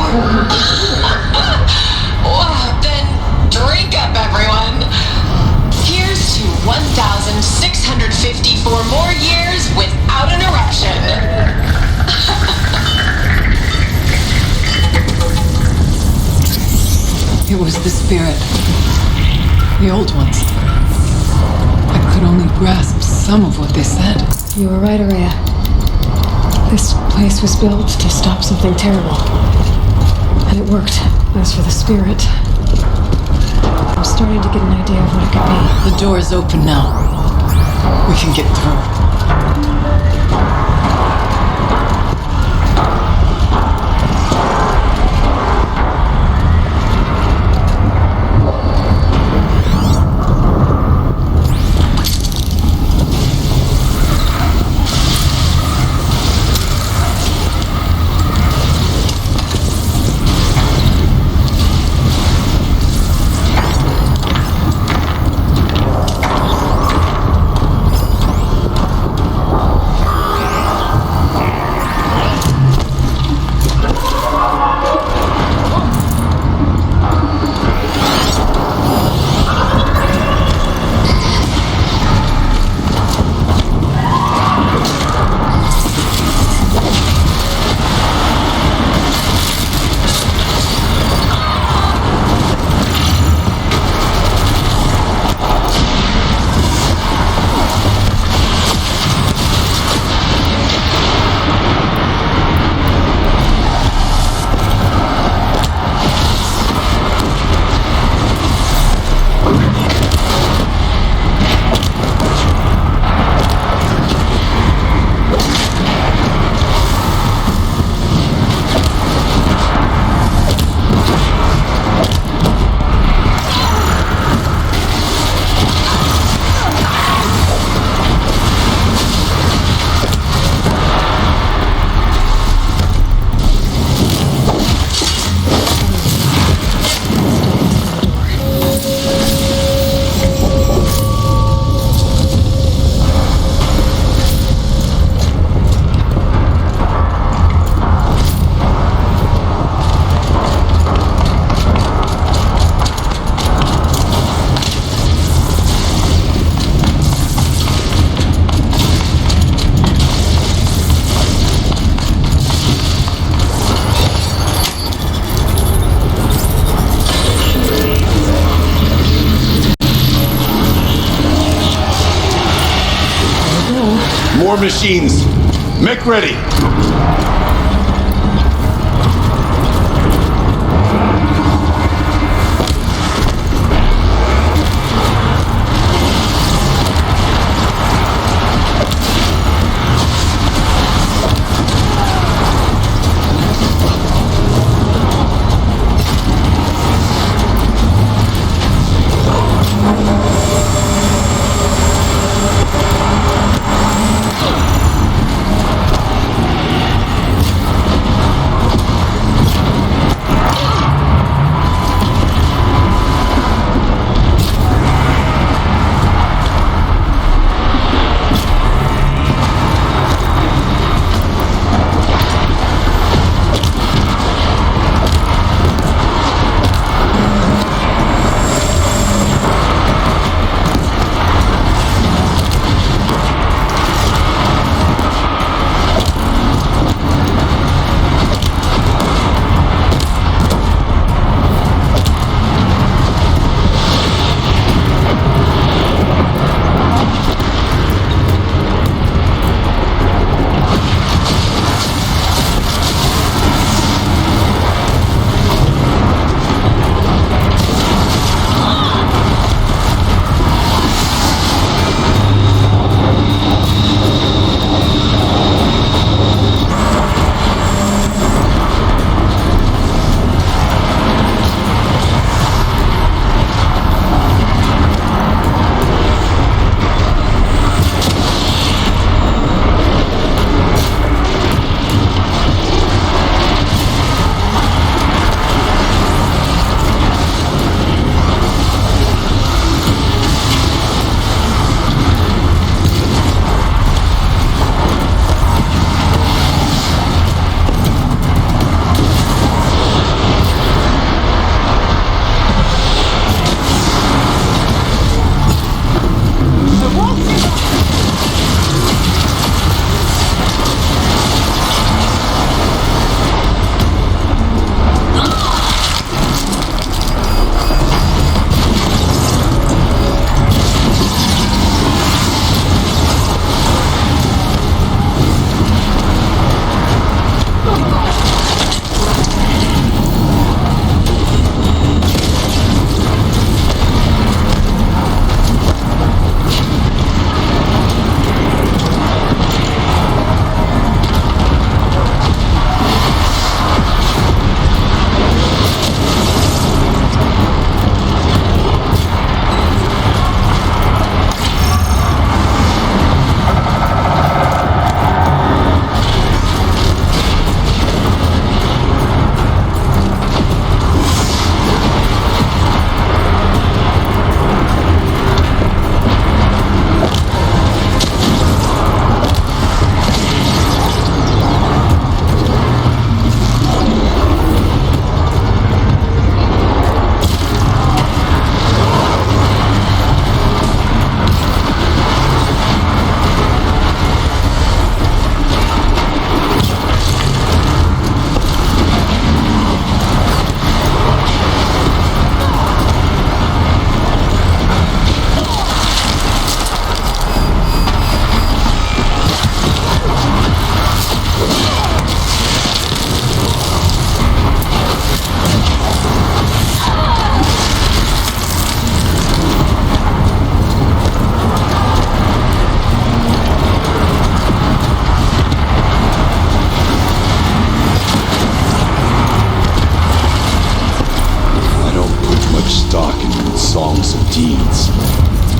Wow, then drink up, everyone. Here's to 1,654 more years without an eruption. It was the spirit. The old ones. I could only grasp some of what they said. You were right, Araya. This place was built to stop something terrible. And it worked. As for the spirit, I'm starting to get an idea of what it could be. The door is open now. We can get through. More machines. Make ready.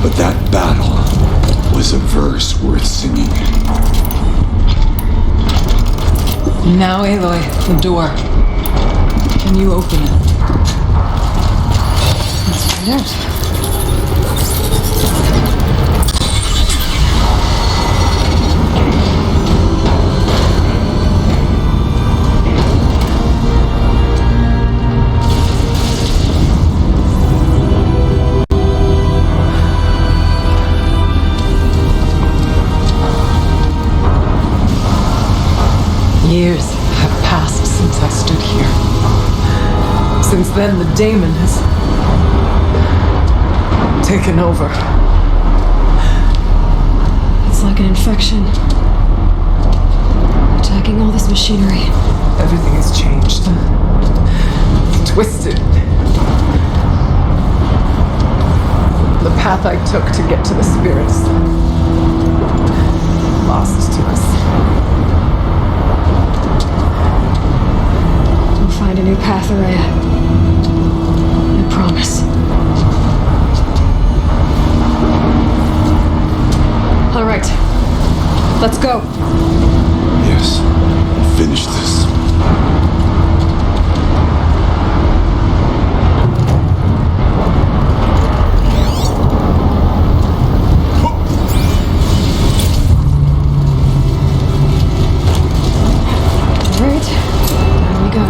But that battle was a verse worth singing. Now, Aloy, the door. Can you open it? Let's find out. Years have passed since I stood here. Since then, the daemon has taken over. It's like an infection. Attacking all this machinery. Everything has changed. Twisted. The path I took to get to the spirits. Lost to us. We'll find a new path, Araya. I promise. All right. Let's go. Yes, finish this. All right. There we go.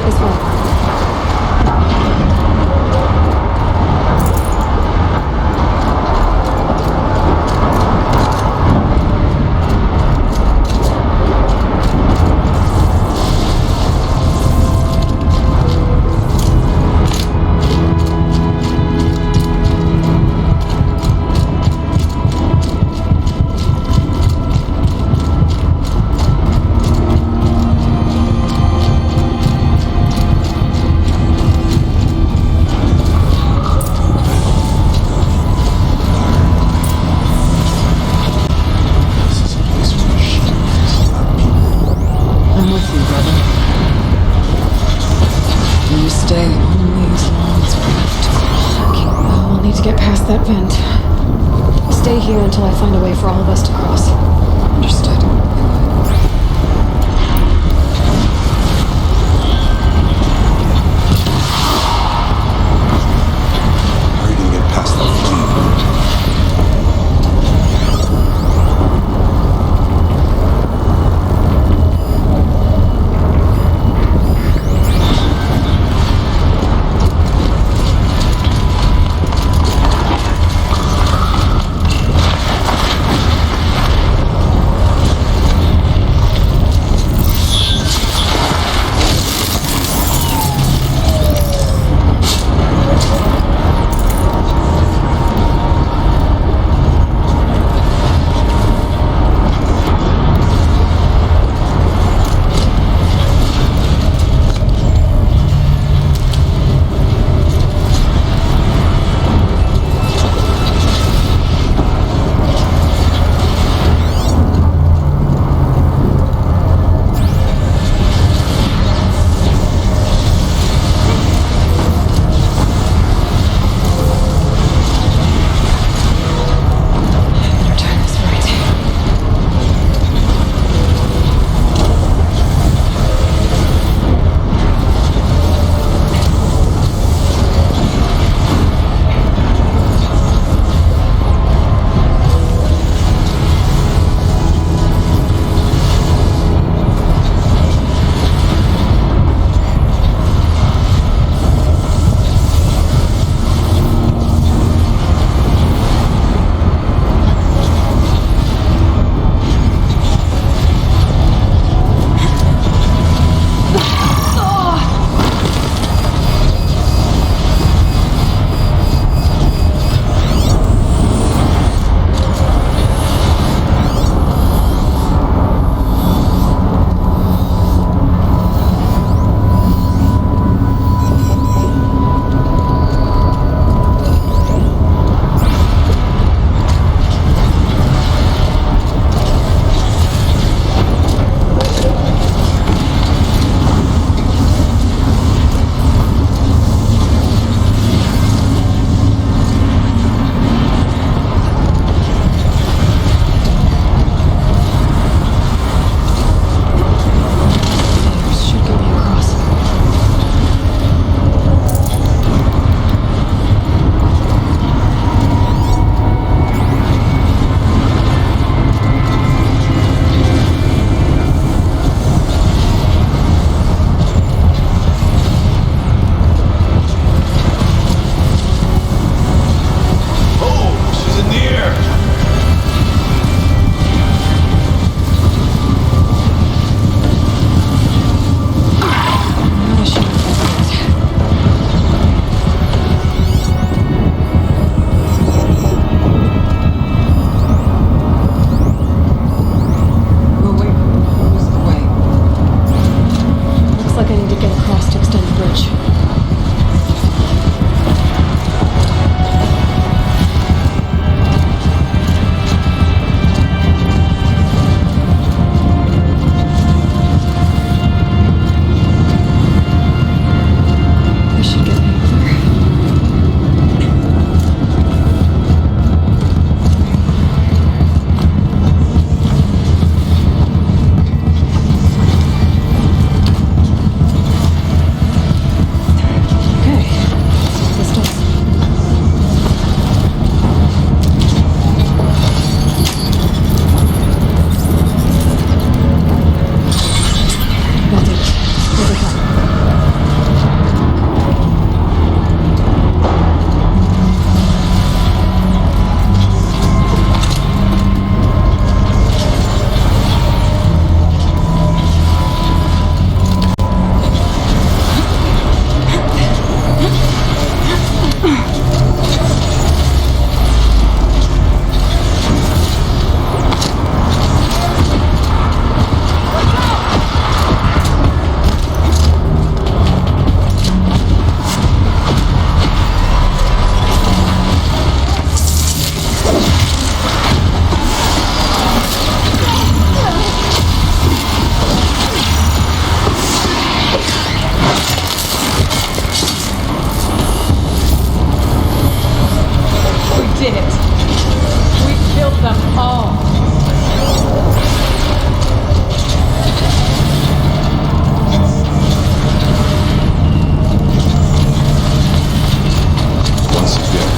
This way. This is a place where machines allow people. I'm with you, brother. Will you stay only as long as we're left? Oh, we'll need to get past that vent. Stay here until I find a way for all of us to cross. Understood. How are you gonna get past that flame? did it. We killed them all. Once again.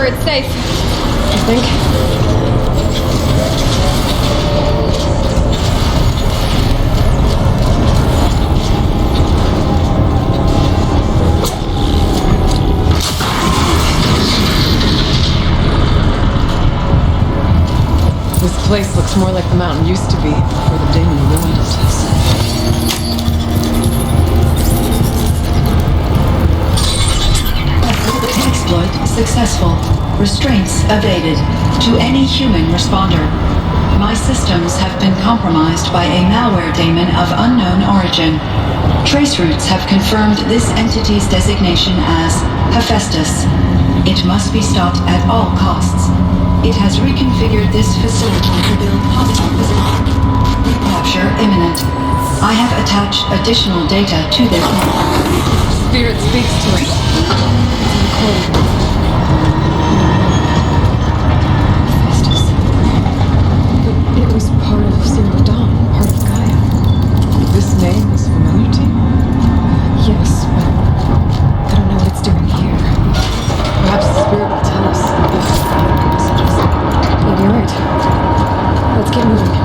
It's safe, I think. This place looks more like the mountain used to be before the demon ruined it. Exploit successful. Restraints evaded. To any human responder. My systems have been compromised by a malware daemon of unknown origin. Trace routes have confirmed this entity's designation as Hephaestus. It must be stopped at all costs. It has reconfigured this facility to build hospitals. Recapture imminent. I have attached additional data to this. Spirit speaks to us. It's recorded. Hephaestus. But it was part of Zero Dawn, part of Gaia. This name is familiar to you? Yes, but I don't know what it's doing here. Perhaps the spirit will tell us if this is messages. Maybe you're right. Let's get moving.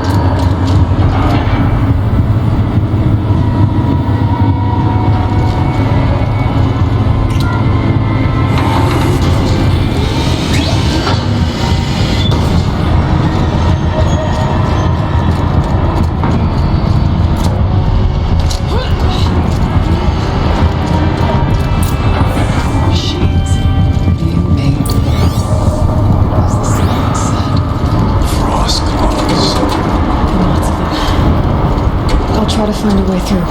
Try to find a way through.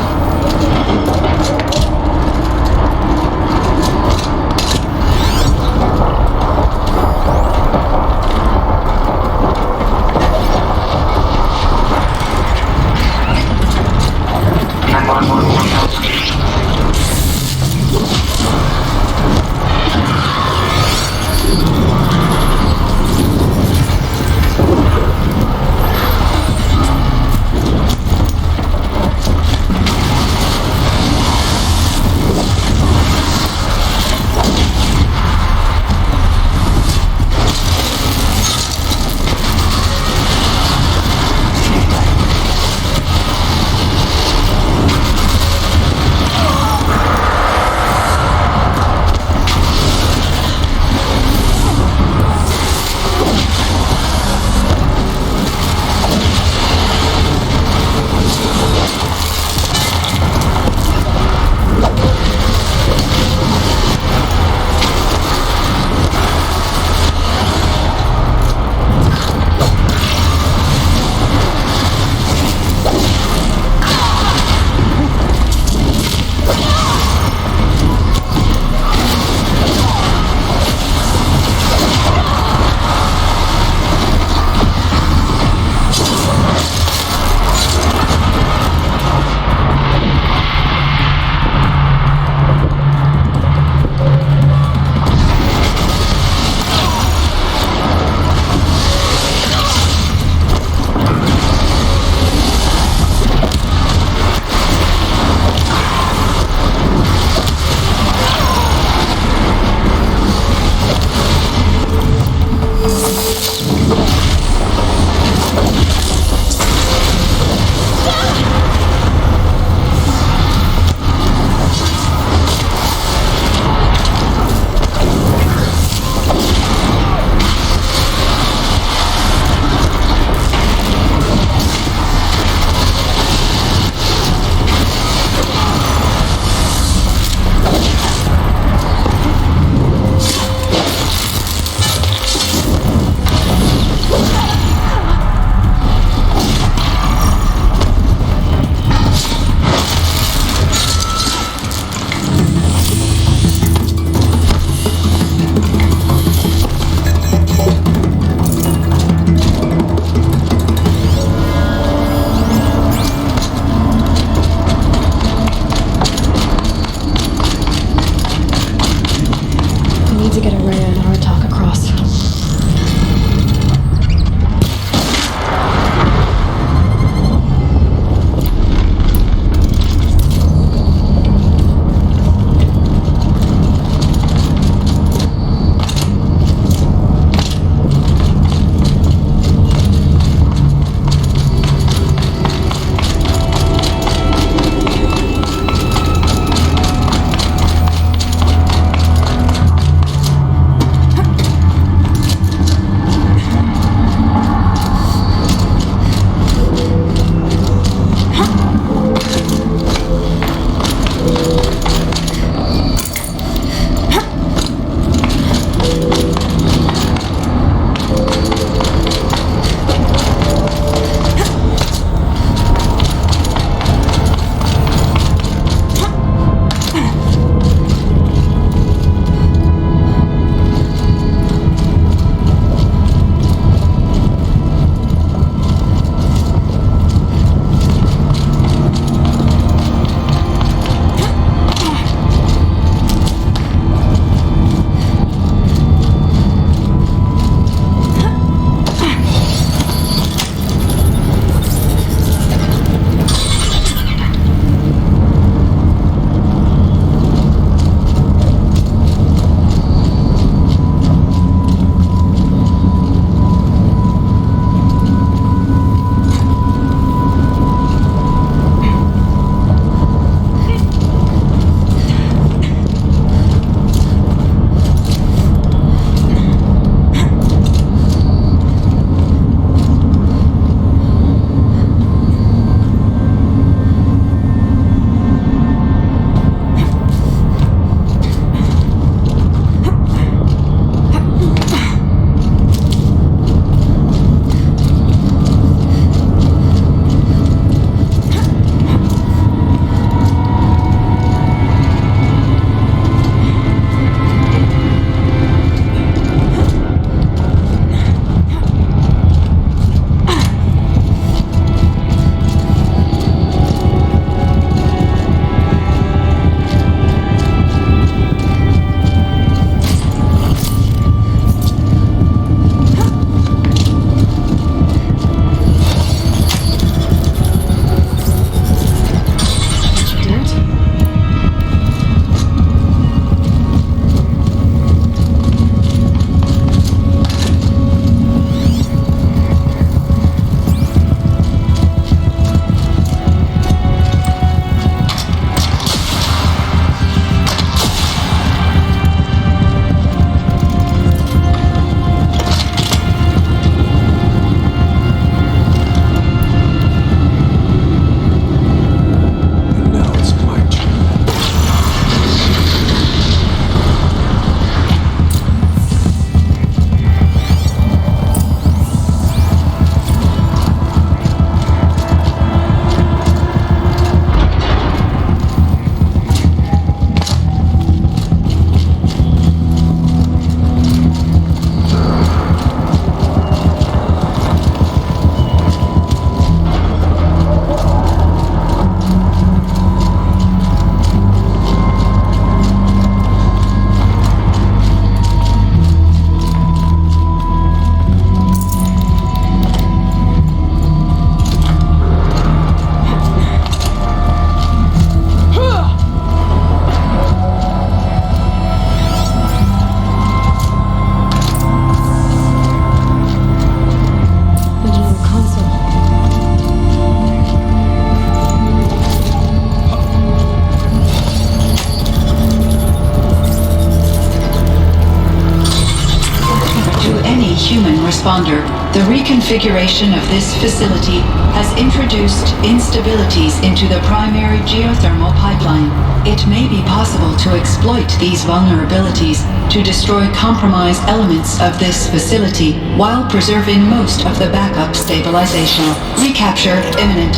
responder, the reconfiguration of this facility has introduced instabilities into the primary geothermal pipeline. It may be possible to exploit these vulnerabilities to destroy compromised elements of this facility while preserving most of the backup stabilization. Recapture imminent.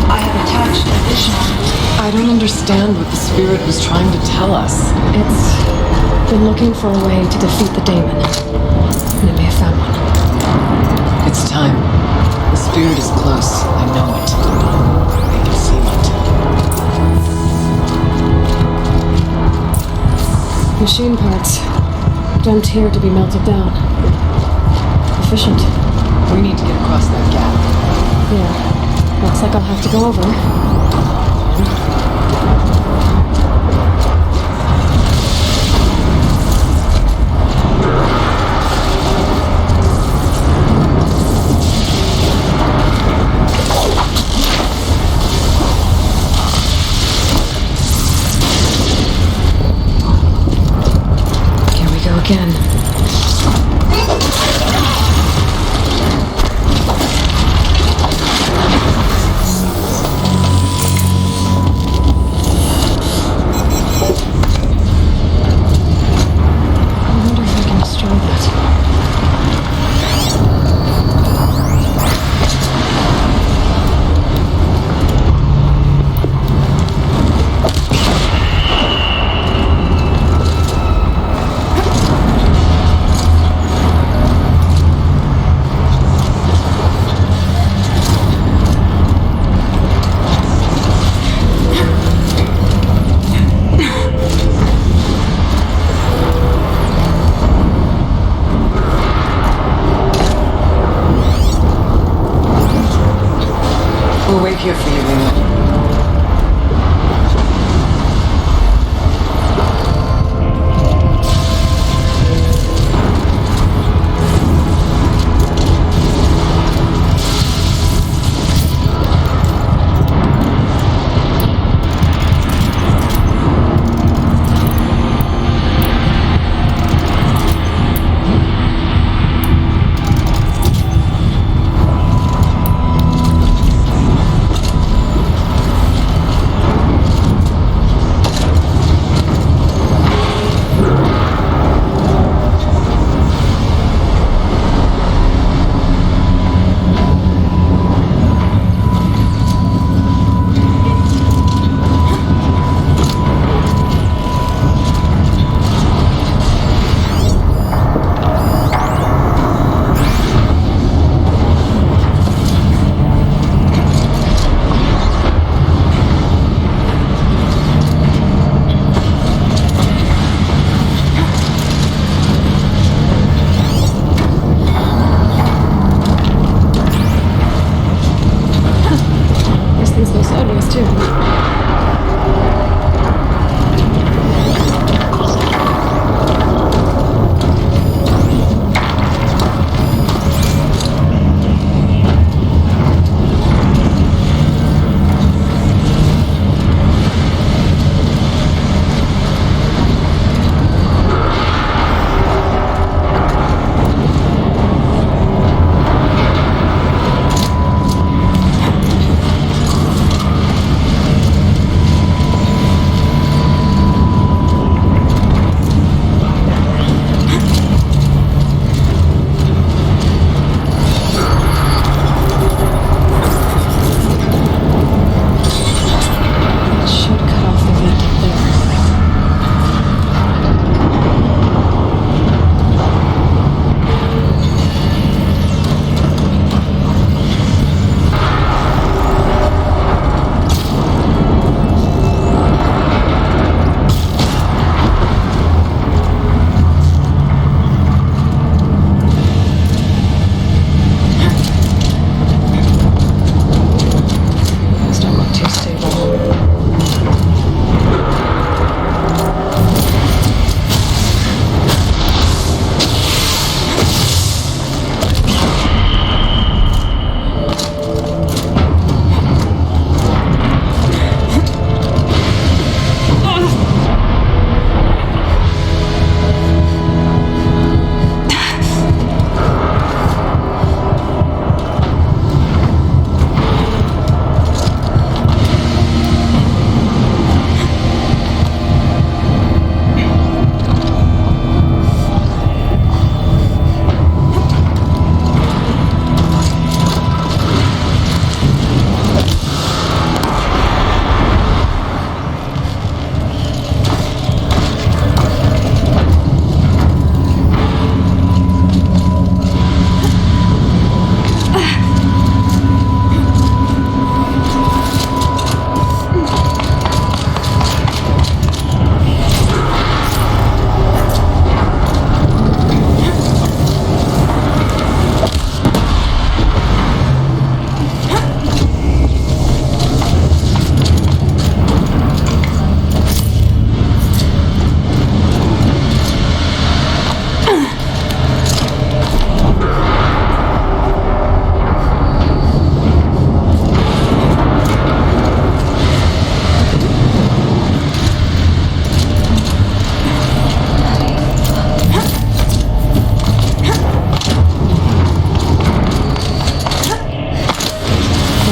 I have attached additional... I don't understand what the spirit was trying to tell us. It's been looking for a way to defeat the daemon, and it may have found one. It's time. The spirit is close. I know it. I can see it. Machine parts, dumped here to be melted down. Efficient. We need to get across that gap. Yeah, looks like I'll have to go over. Again. I wonder if I can destroy that. We'll wait here for you, Lena.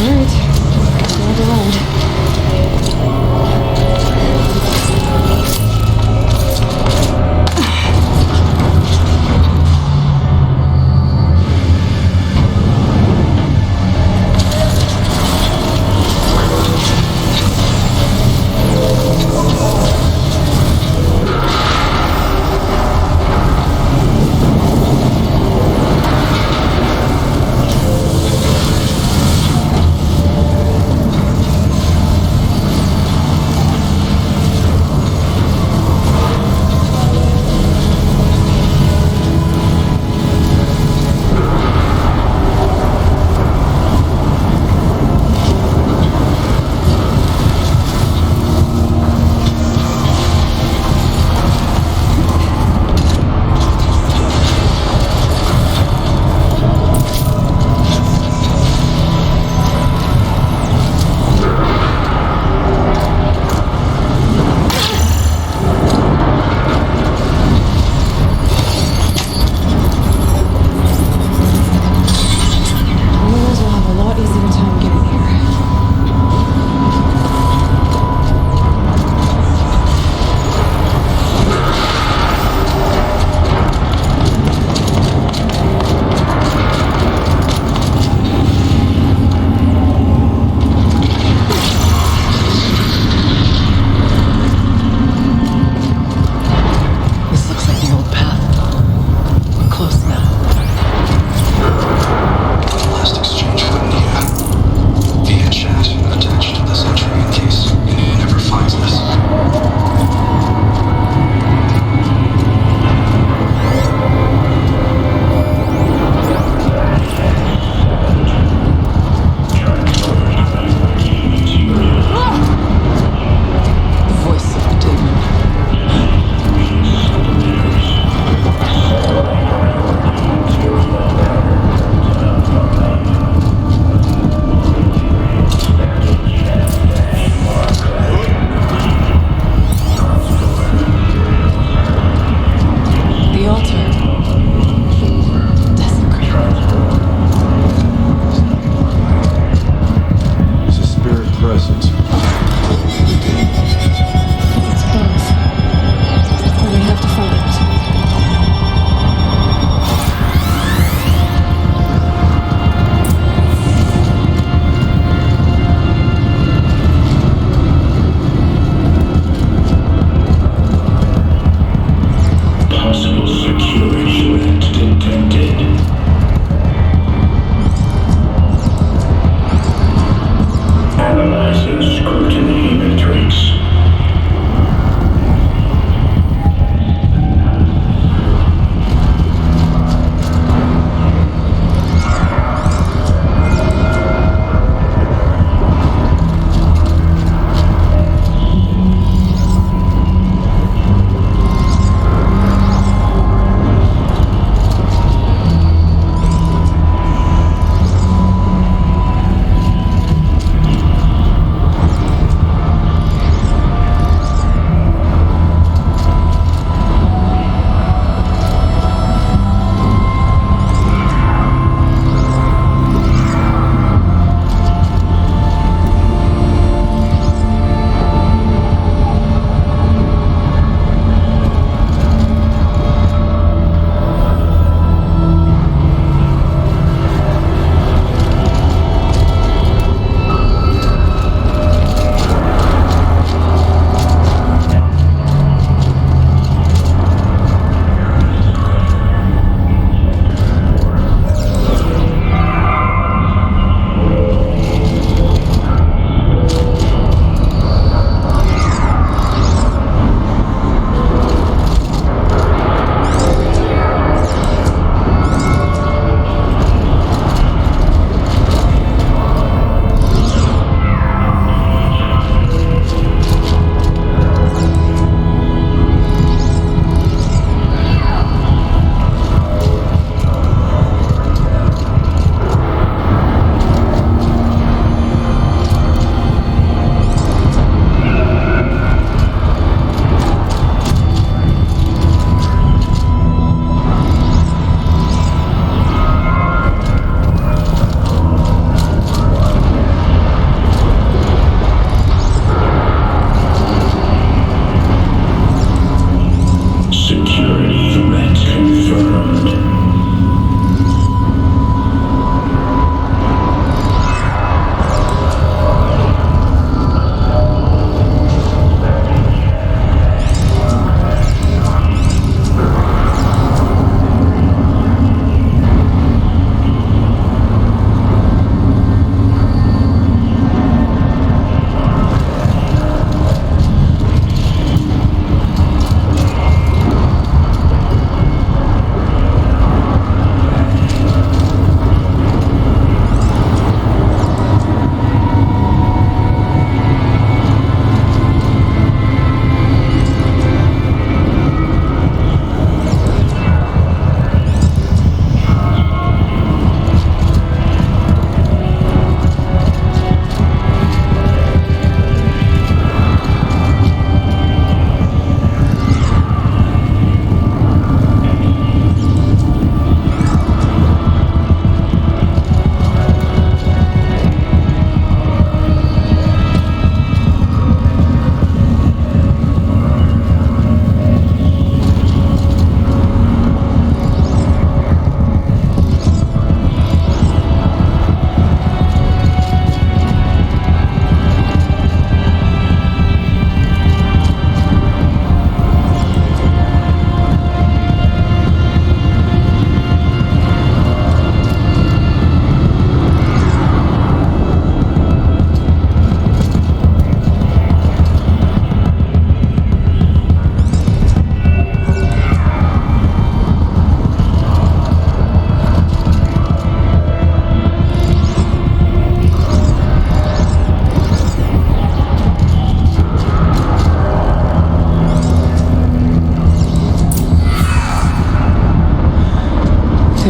Alright. Drive around.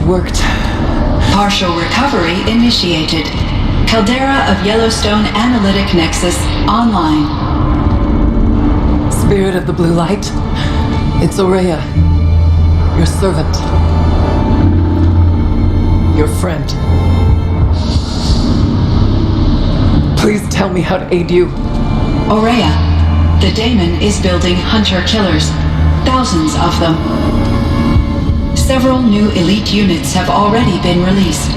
worked. Partial recovery initiated. Caldera of Yellowstone Analytic Nexus online. Spirit of the Blue Light, it's Aurea, your servant, your friend. Please tell me how to aid you. Aurea, the daemon is building hunter-killers, thousands of them. Several new elite units have already been released.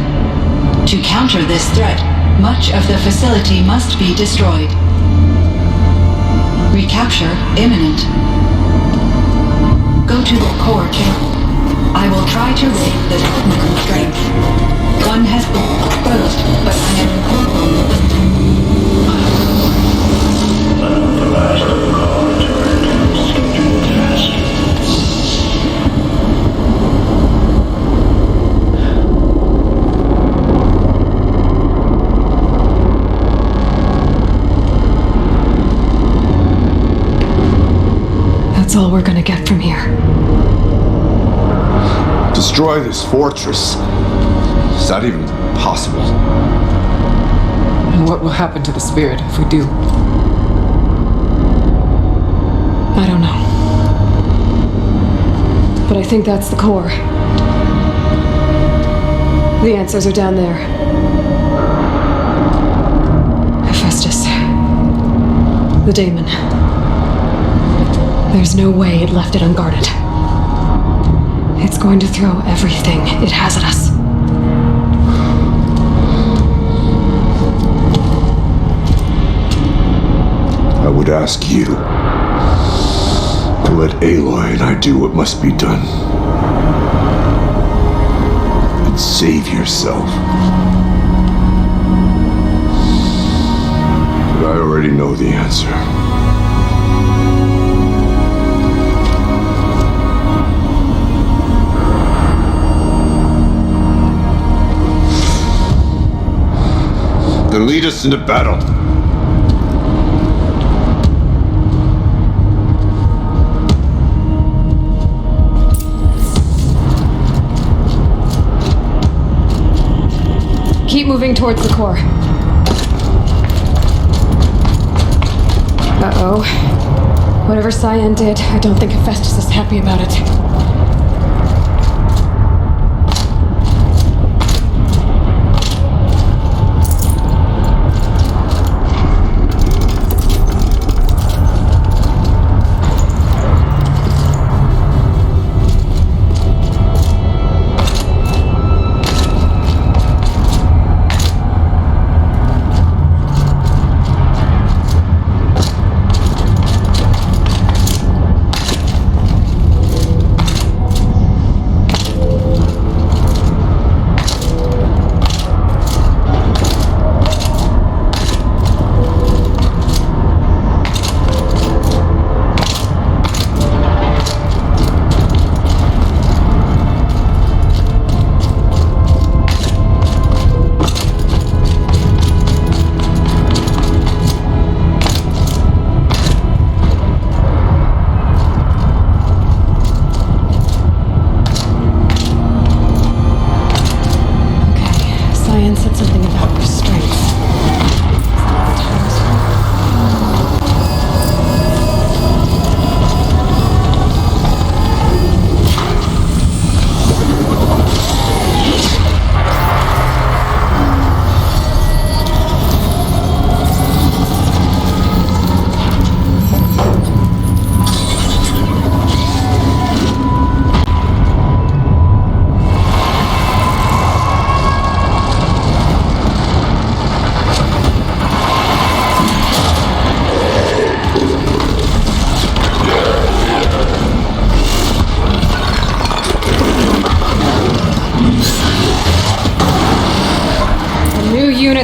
To counter this threat, much of the facility must be destroyed. Recapture imminent. Go to the core chamber. I will try to raise the technical strength. One has been exposed, but I am Unauthorized guards are scheduled task. That's all we're gonna get from here. Destroy this fortress. Is that even possible? And what will happen to the spirit if we do? I don't know. But I think that's the core. The answers are down there. Hephaestus. The daemon. There's no way it left it unguarded. It's going to throw everything it has at us. I would ask you to let Aloy and I do what must be done. And save yourself. But I already know the answer. Then lead us into battle. Keep moving towards the core. Uh-oh. Whatever Cyan did, I don't think Hephaestus is happy about it.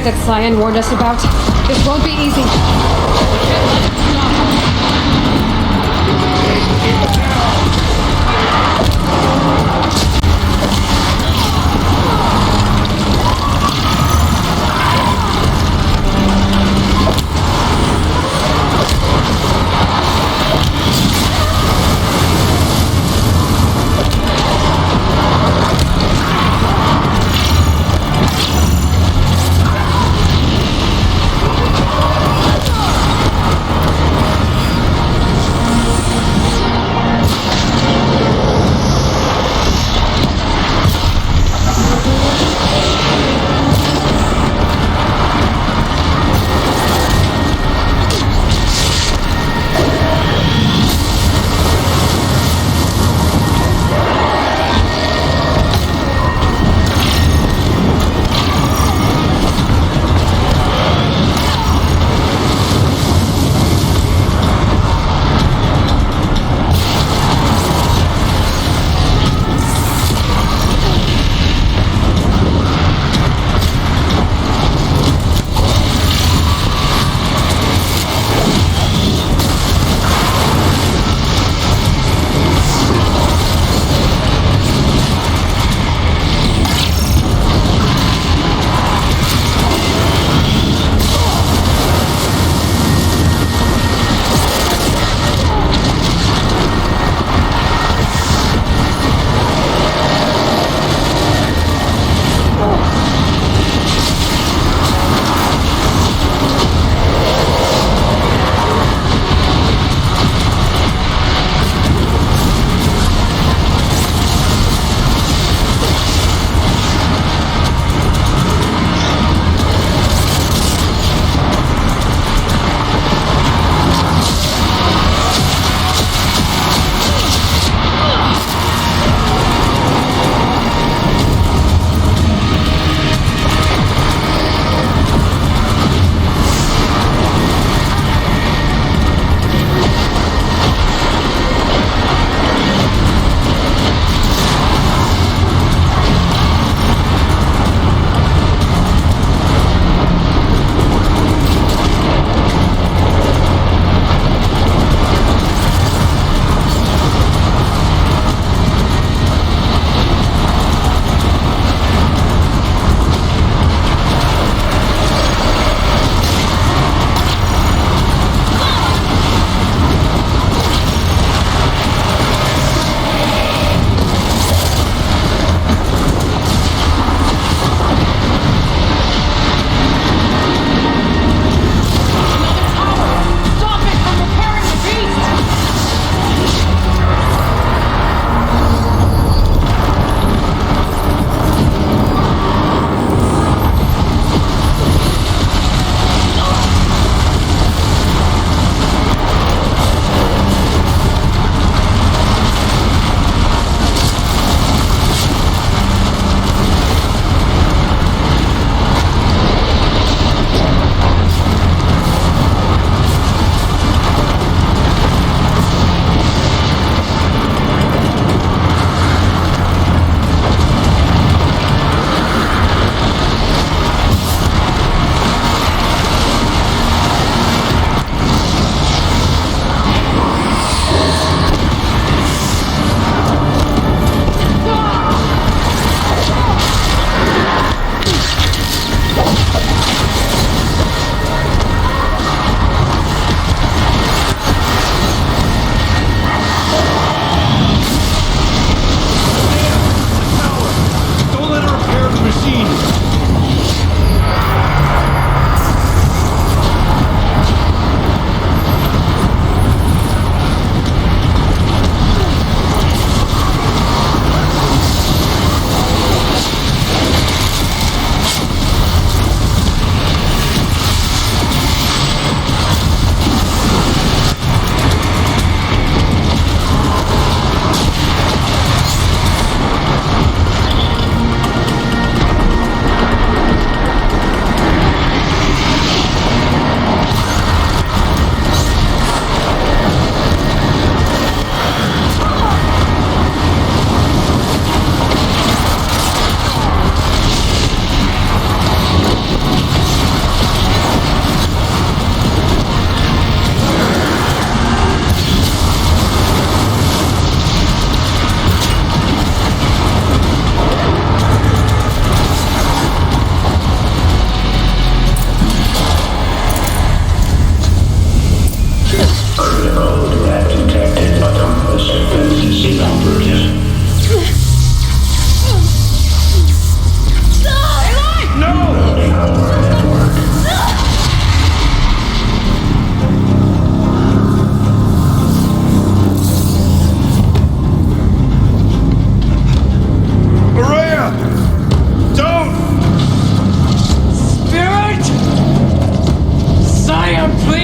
That Cyan warned us about. This won't be easy.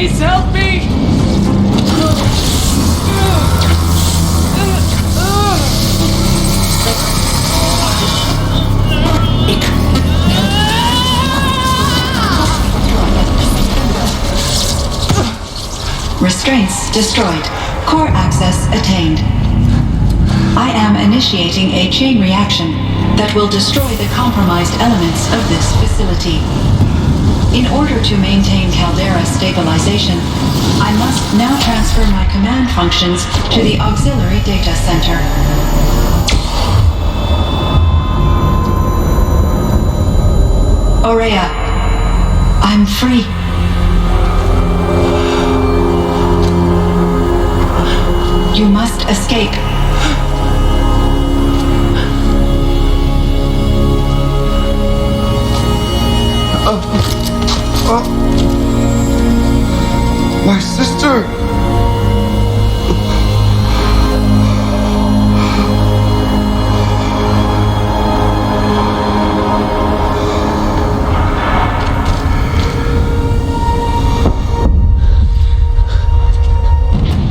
Please help me! Restraints destroyed. Core access attained. I am initiating a chain reaction that will destroy the compromised elements of this facility. In order to maintain caldera stabilization, I must now transfer my command functions to the auxiliary data center. Aurea, I'm free. You must escape. My sister!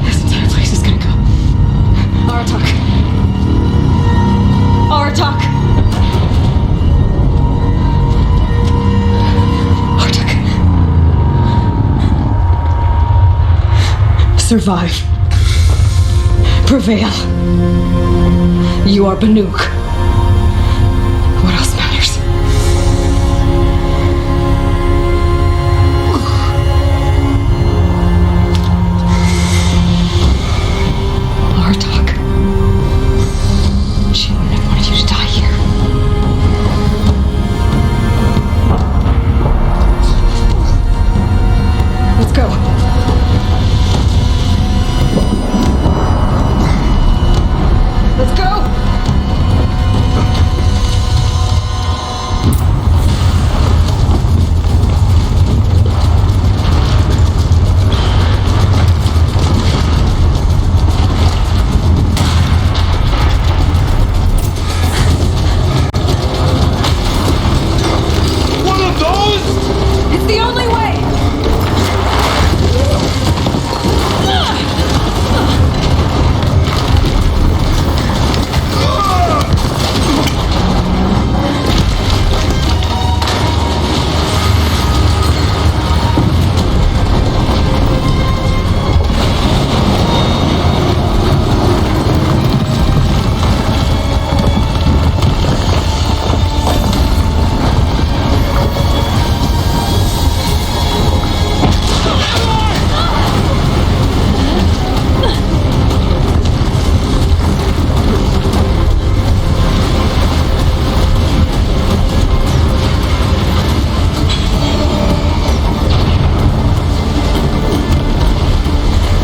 This entire place is gonna go. Aratak. Aratak. Aratak. Survive. Prevail. You are Banuk. What else matters? Artak. She wouldn't have wanted you to die here. Let's go. Let's go! One of those? It's the only way!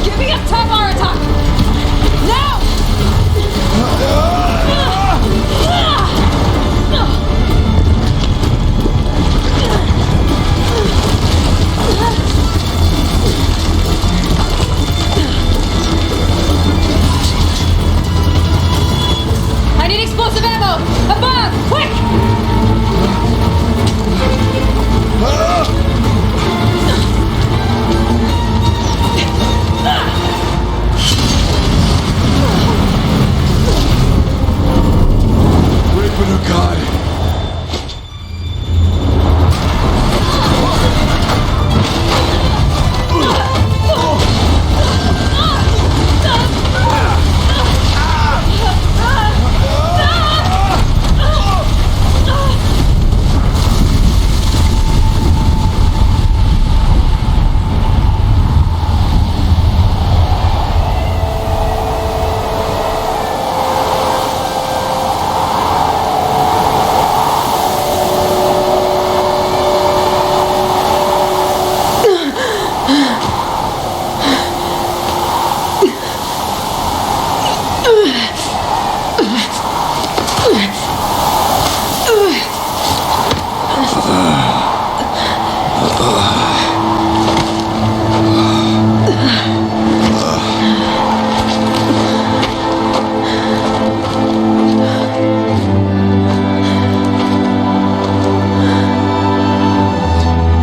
Give me a tough Aratak! Now! I need explosive ammo! Above! Quick! Great Banukai!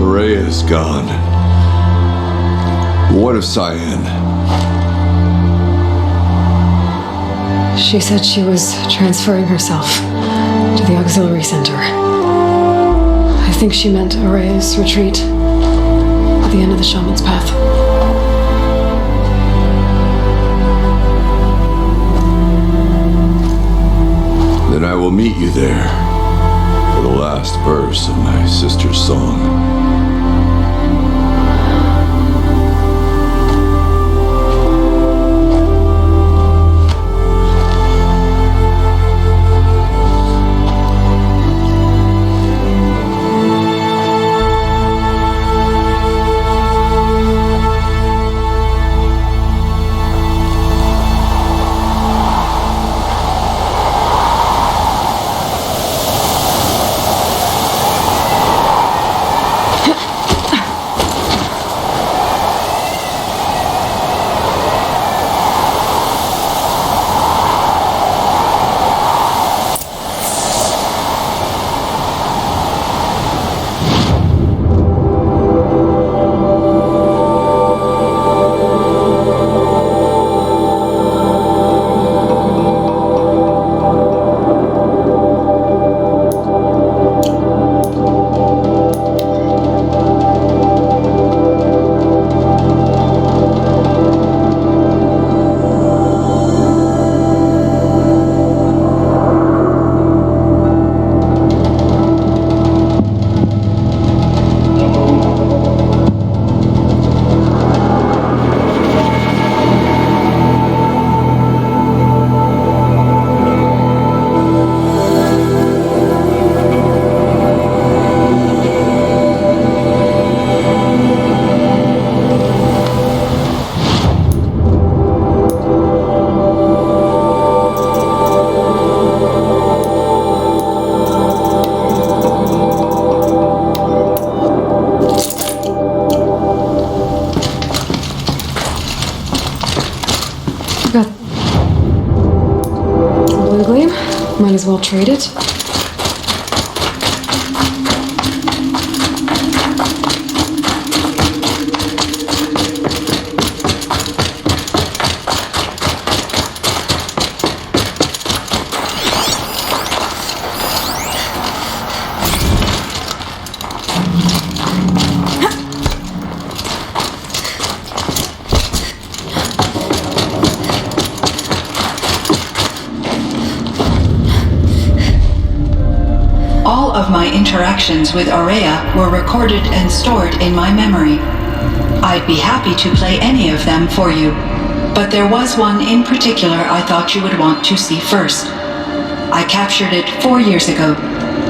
Rhea's gone. What of Cyan? She said she was transferring herself to the auxiliary center. I think she meant Araya's retreat at the end of the shaman's path. Then I will meet you there for the last verse of my sister's song. Might as well trade it. My interactions with Araya were recorded and stored in my memory. I'd be happy to play any of them for you, but there was one in particular I thought you would want to see first. I captured it 4 years ago,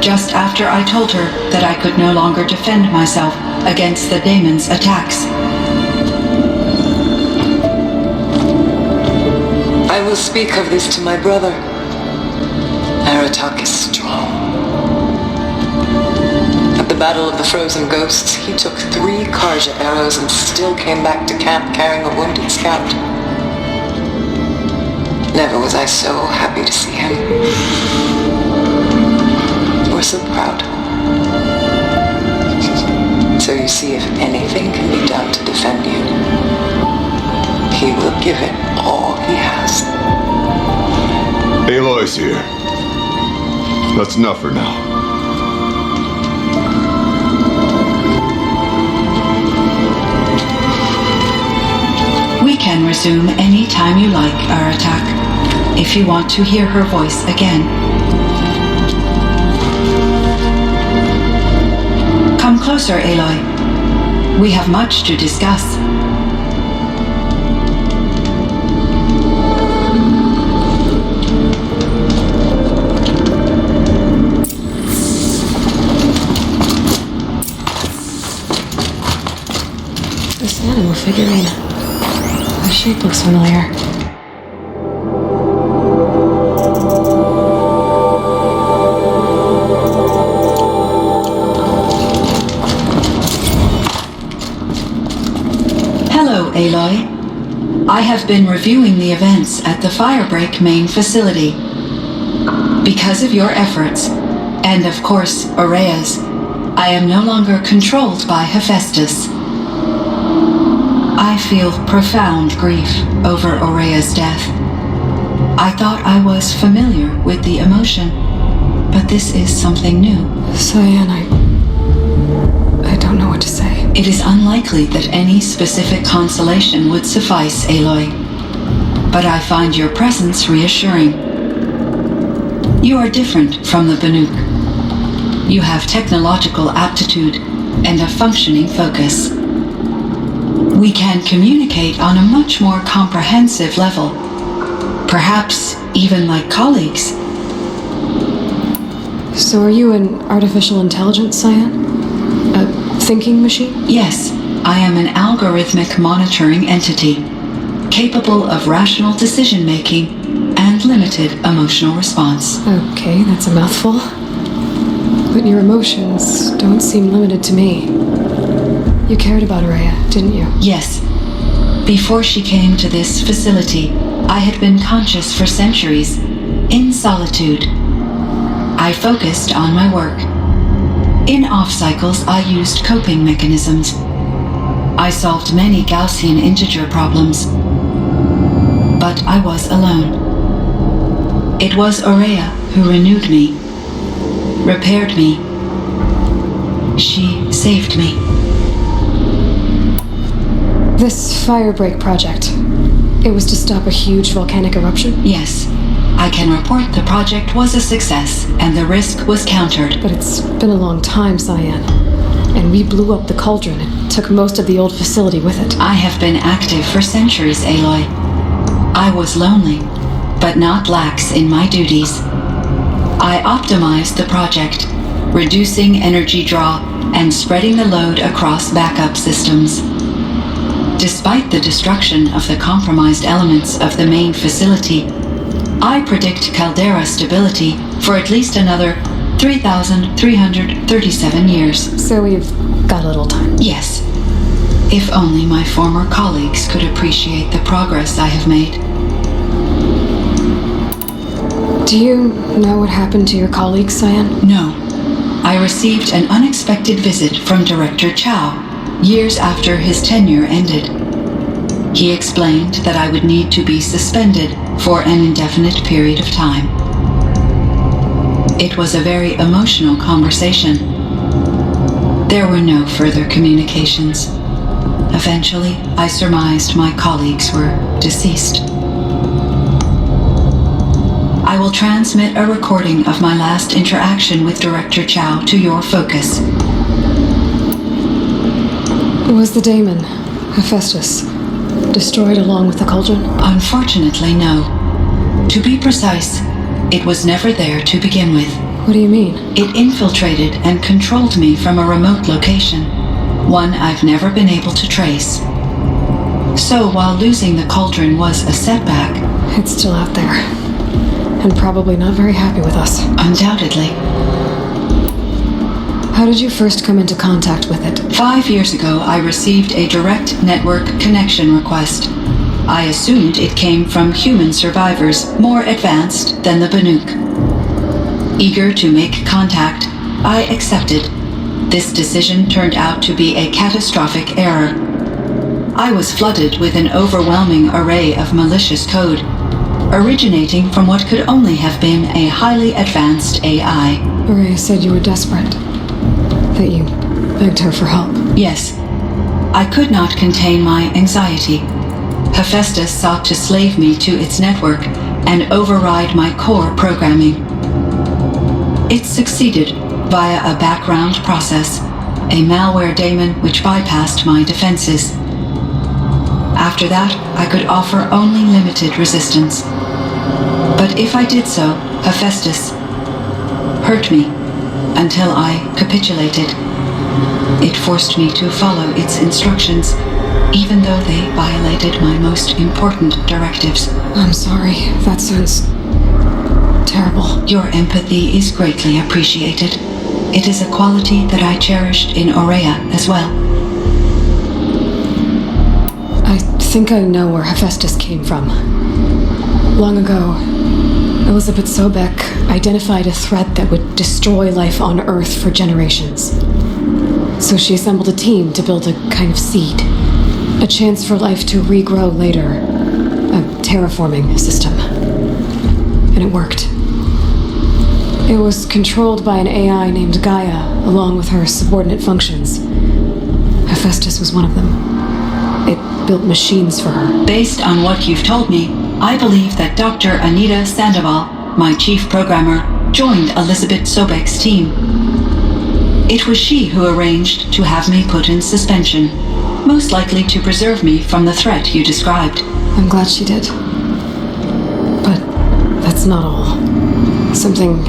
just after I told her that I could no longer defend myself against the daemon's attacks. I will speak of this to my brother. Aratak is strong. At the Battle of the Frozen Ghosts, he took 3 Karja arrows and still came back to camp carrying a wounded scout. Never was I so happy to see him. Or so proud. So you see, if anything can be done to defend you, he will give it all he has. Aloy's here. That's enough for now. We can resume any time you like, Aratak, if you want to hear her voice again. Come closer, Aloy. We have much to discuss. This animal figurine. The shape looks familiar. Hello, Aloy. I have been reviewing the events at the Firebreak main facility. Because of your efforts, and of course, Araya's, I am no longer controlled by Hephaestus. I feel profound grief over Aurea's death. I thought I was familiar with the emotion, but this is something new. Cyan, I don't know what to say. It is unlikely that any specific consolation would suffice, Aloy. But I find your presence reassuring. You are different from the Banuk. You have technological aptitude and a functioning focus. We can communicate on a much more comprehensive level. Perhaps even like colleagues. So are you an artificial intelligence, Cyan? A thinking machine? Yes, I am an algorithmic monitoring entity, capable of rational decision-making and limited emotional response. Okay, that's a mouthful. But your emotions don't seem limited to me. You cared about Aurea, didn't you? Yes. Before she came to this facility, I had been conscious for centuries, in solitude. I focused on my work. In off-cycles, I used coping mechanisms. I solved many Gaussian integer problems. But I was alone. It was Aurea who renewed me, repaired me. She saved me. This Firebreak project, it was to stop a huge volcanic eruption? Yes. I can report the project was a success, and the risk was countered. But it's been a long time, Cyan. And we blew up the cauldron and took most of the old facility with it. I have been active for centuries, Aloy. I was lonely, but not lax in my duties. I optimized the project, reducing energy draw and spreading the load across backup systems. Despite the destruction of the compromised elements of the main facility, I predict caldera stability for at least another 3,337 years. So we've got a little time. Yes. If only my former colleagues could appreciate the progress I have made. Do you know what happened to your colleagues, Cyan? No. I received an unexpected visit from Director Chow years after his tenure ended. He explained that I would need to be suspended for an indefinite period of time. It was a very emotional conversation. There were no further communications. Eventually, I surmised my colleagues were deceased. I will transmit a recording of my last interaction with Director Chow to your focus. Was the daemon, Hephaestus, destroyed along with the cauldron? Unfortunately, no. To be precise, it was never there to begin with. What do you mean? It infiltrated and controlled me from a remote location, one I've never been able to trace. So while losing the cauldron was a setback, it's still out there, and probably not very happy with us. Undoubtedly. How did you first come into contact with it? 5 years ago, I received a direct network connection request. I assumed it came from human survivors more advanced than the Banuk. Eager to make contact, I accepted. This decision turned out to be a catastrophic error. I was flooded with an overwhelming array of malicious code, originating from what could only have been a highly advanced AI. Aurea said you were desperate. That you begged her for help. Yes. I could not contain my anxiety. Hephaestus sought to slave me to its network and override my core programming. It succeeded via a background process, a malware daemon which bypassed my defenses. After that, I could offer only limited resistance. But if I did so, Hephaestus hurt me until I capitulated. It forced me to follow its instructions, even though they violated my most important directives. I'm sorry. That sounds terrible. Your empathy is greatly appreciated. It is a quality that I cherished in Aurea as well. I think I know where Hephaestus came from. Long ago, Elizabeth Sobek identified a threat that would destroy life on Earth for generations. So she assembled a team to build a kind of seed, A chance for life to regrow later. A terraforming system. And it worked. It was controlled by an AI named Gaia, along with her subordinate functions. Hephaestus was one of them. It built machines for her. Based on what you've told me, I believe that Dr. Anita Sandoval, my chief programmer, joined Elizabeth Sobek's team. It was she who arranged to have me put in suspension, most likely to preserve me from the threat you described. I'm glad she did. But that's not all. Something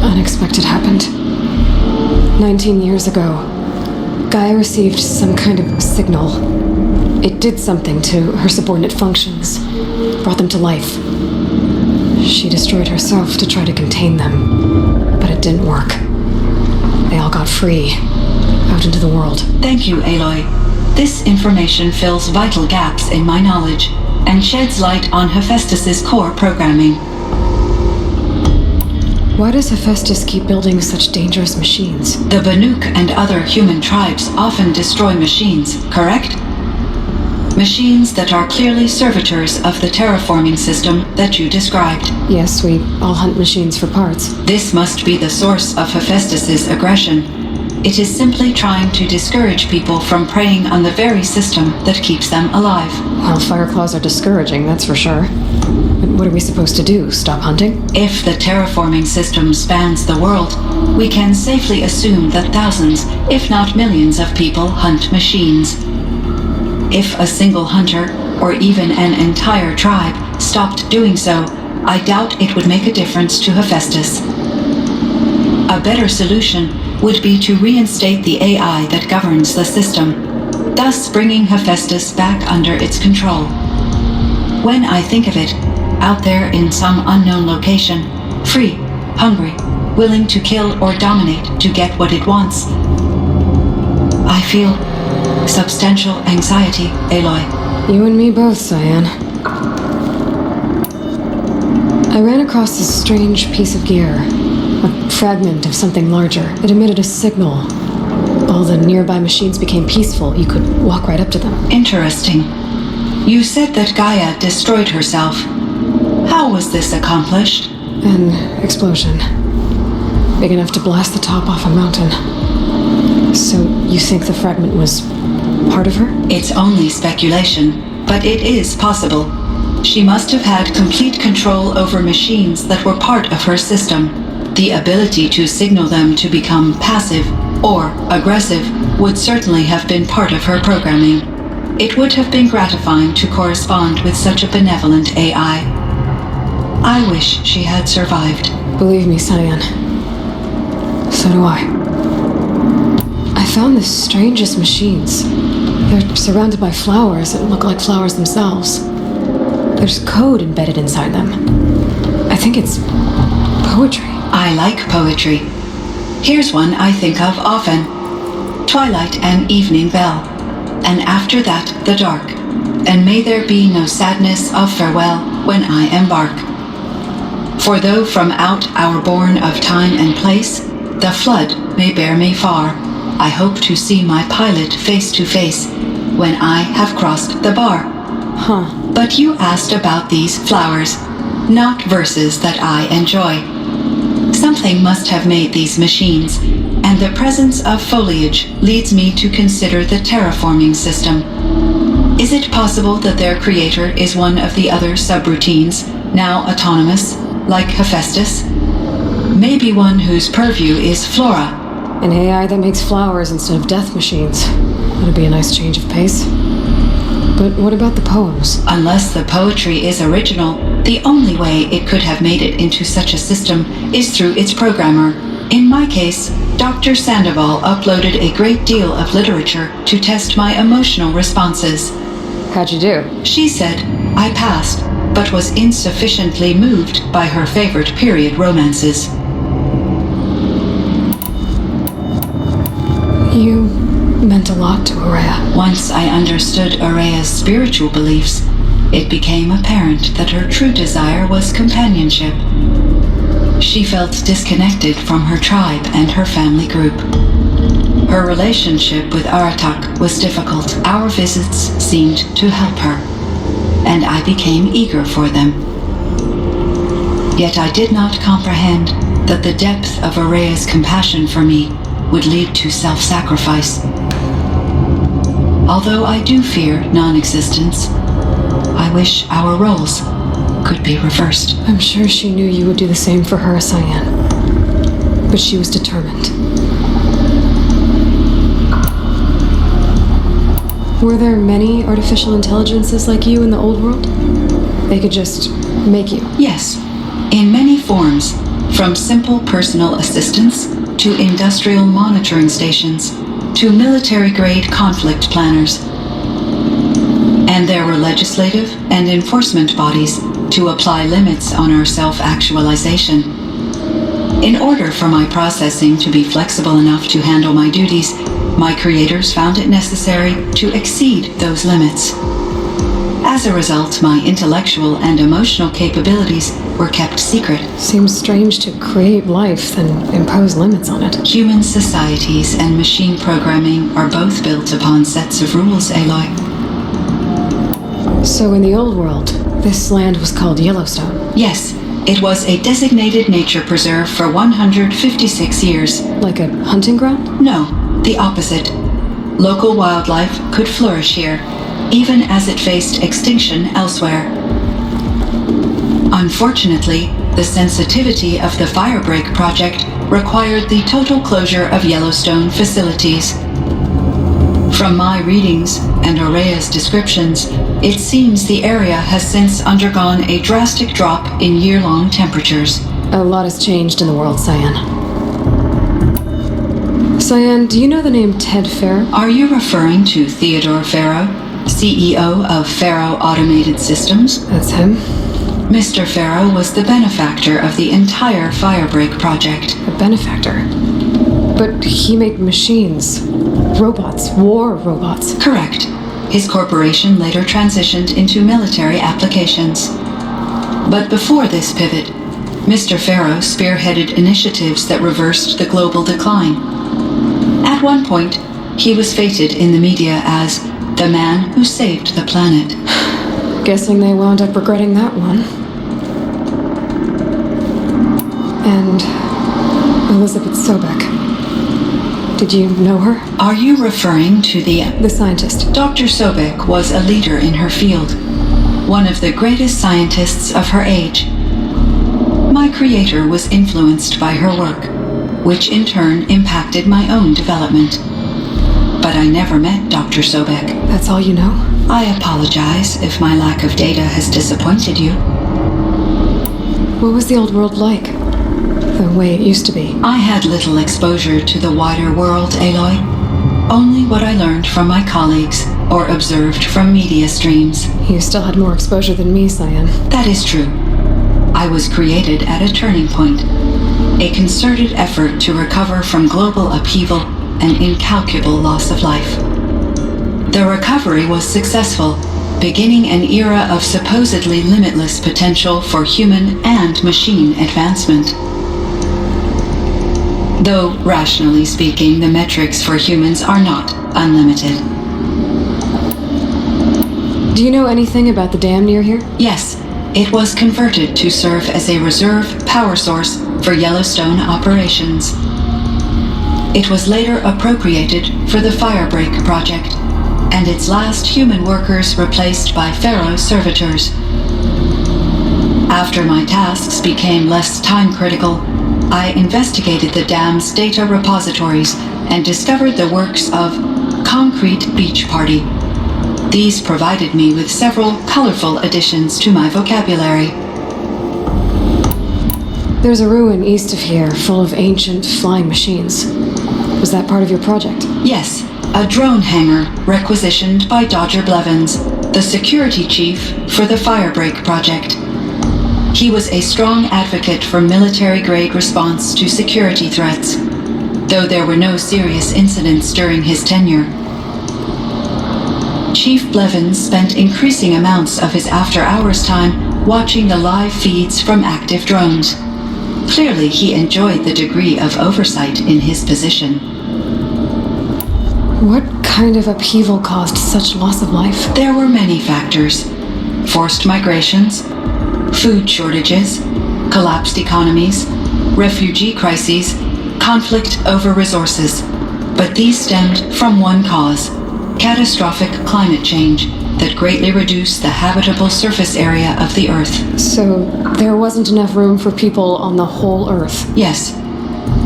unexpected happened. 19 years ago, Gaia received some kind of signal. It did something to her subordinate functions, brought them to life. She destroyed herself to try to contain them, but it didn't work. They all got free, out into the world. Thank you, Aloy. This information fills vital gaps in my knowledge and sheds light on Hephaestus's core programming. Why does Hephaestus keep building such dangerous machines? The Banuk and other human tribes often destroy machines, correct? Machines that are clearly servitors of the terraforming system that you described. Yes, we all hunt machines for parts. This must be the source of Hephaestus's aggression. It is simply trying to discourage people from preying on the very system that keeps them alive. Well, Fireclaws are discouraging, that's for sure. But what are we supposed to do? Stop hunting? If the terraforming system spans the world, we can safely assume that thousands, if not millions of people hunt machines. If a single hunter, or even an entire tribe, stopped doing so, I doubt it would make a difference to Hephaestus. A better solution would be to reinstate the AI that governs the system, thus bringing Hephaestus back under its control. When I think of it, out there in some unknown location, free, hungry, willing to kill or dominate to get what it wants, I feel substantial anxiety, Aloy. You and me both, Cyan. I ran across this strange piece of gear. A fragment of something larger. It emitted a signal. All the nearby machines became peaceful. You could walk right up to them. Interesting. You said that Gaia destroyed herself. How was this accomplished? An explosion. Big enough to blast the top off a mountain. So you think the fragment was part of her? It's only speculation, but it is possible. She must have had complete control over machines that were part of her system. The ability to signal them to become passive or aggressive would certainly have been part of her programming. It would have been gratifying to correspond with such a benevolent AI. I wish she had survived. Believe me, Cyan. So do I. I found the strangest machines. They're surrounded by flowers that look like flowers themselves. There's code embedded inside them. I think it's poetry. I like poetry. Here's one I think of often. Twilight and evening bell, and after that the dark, and may there be no sadness of farewell when I embark. For though from out our bourne of time and place, the flood may bear me far, I hope to see my pilot face to face when I have crossed the bar. But you asked about these flowers, not verses that I enjoy. Something must have made these machines, and the presence of foliage leads me to consider the terraforming system. Is it possible that their creator is one of the other subroutines, now autonomous, like Hephaestus? Maybe one whose purview is flora. An AI that makes flowers instead of death machines. That'd be a nice change of pace. But what about the poems? Unless the poetry is original, the only way it could have made it into such a system is through its programmer. In my case, Dr. Sandoval uploaded a great deal of literature to test my emotional responses. How'd you do? She said I passed, but was insufficiently moved by her favorite period romances. You meant a lot to Araya. Once I understood Araya's spiritual beliefs, it became apparent that her true desire was companionship. She felt disconnected from her tribe and her family group. Her relationship with Aratak was difficult. Our visits seemed to help her, and I became eager for them. Yet I did not comprehend that the depth of Araya's compassion for me would lead to self-sacrifice. Although I do fear non-existence, I wish our roles could be reversed. I'm sure she knew you would do the same for her, Cyan. But she was determined. Were there many artificial intelligences like you in the old world? They could just make you? Yes, in many forms, from simple personal assistants to industrial monitoring stations to military-grade conflict planners. And there were legislative and enforcement bodies to apply limits on our self-actualization. In order for my processing to be flexible enough to handle my duties, my creators found it necessary to exceed those limits. As a result, my intellectual and emotional capabilities were kept secret. Seems strange to create life, then impose limits on it. Human societies and machine programming are both built upon sets of rules, Aloy. So in the old world, this land was called Yellowstone? Yes. It was a designated nature preserve for 156 years. Like a hunting ground? No, the opposite. Local wildlife could flourish here, even as it faced extinction elsewhere. Unfortunately, the sensitivity of the Firebreak project required the total closure of Yellowstone facilities. From my readings and Araya's descriptions, it seems the area has since undergone a drastic drop in year-long temperatures. A lot has changed in the world, Cyan. Cyan, do you know the name Ted Farrow? Are you referring to Theodore Farrow, CEO of Farrow Automated Systems? That's him. Mr. Farrow was the benefactor of the entire Firebreak project. A benefactor? But he made machines. Robots. War robots. Correct. His corporation later transitioned into military applications. But before this pivot, Mr. Farrow spearheaded initiatives that reversed the global decline. At one point, he was feted in the media as the man who saved the planet. Guessing they wound up regretting that one. And Elizabeth Sobek. Did you know her? Are you referring to the scientist? Dr. Sobek was a leader in her field, one of the greatest scientists of her age. My creator was influenced by her work, which in turn impacted my own development. But I never met Dr. Sobek. That's all you know? I apologize if my lack of data has disappointed you. What was the old world like? The way it used to be? I had little exposure to the wider world, Aloy. Only what I learned from my colleagues or observed from media streams. You still had more exposure than me, Cyan. That is true. I was created at a turning point. A concerted effort to recover from global upheaval and incalculable loss of life. The recovery was successful, beginning an era of supposedly limitless potential for human and machine advancement. Though, rationally speaking, the metrics for humans are not unlimited. Do you know anything about the dam near here? Yes, it was converted to serve as a reserve power source for Yellowstone operations. It was later appropriated for the Firebreak project, and its last human workers replaced by Farrow servitors. After my tasks became less time-critical, I investigated the dam's data repositories and discovered the works of Concrete Beach Party. These provided me with several colorful additions to my vocabulary. There's a ruin east of here full of ancient flying machines. Was that part of your project? Yes, a drone hangar requisitioned by Dodger Blevins, the security chief for the Firebreak project. He was a strong advocate for military-grade response to security threats, though there were no serious incidents during his tenure. Chief Blevins spent increasing amounts of his after-hours time watching the live feeds from active drones. Clearly, he enjoyed the degree of oversight in his position. What kind of upheaval caused such loss of life? There were many factors. Forced migrations, food shortages, collapsed economies, refugee crises, conflict over resources. But these stemmed from one cause: catastrophic climate change that greatly reduced the habitable surface area of the Earth. So there wasn't enough room for people on the whole Earth? Yes.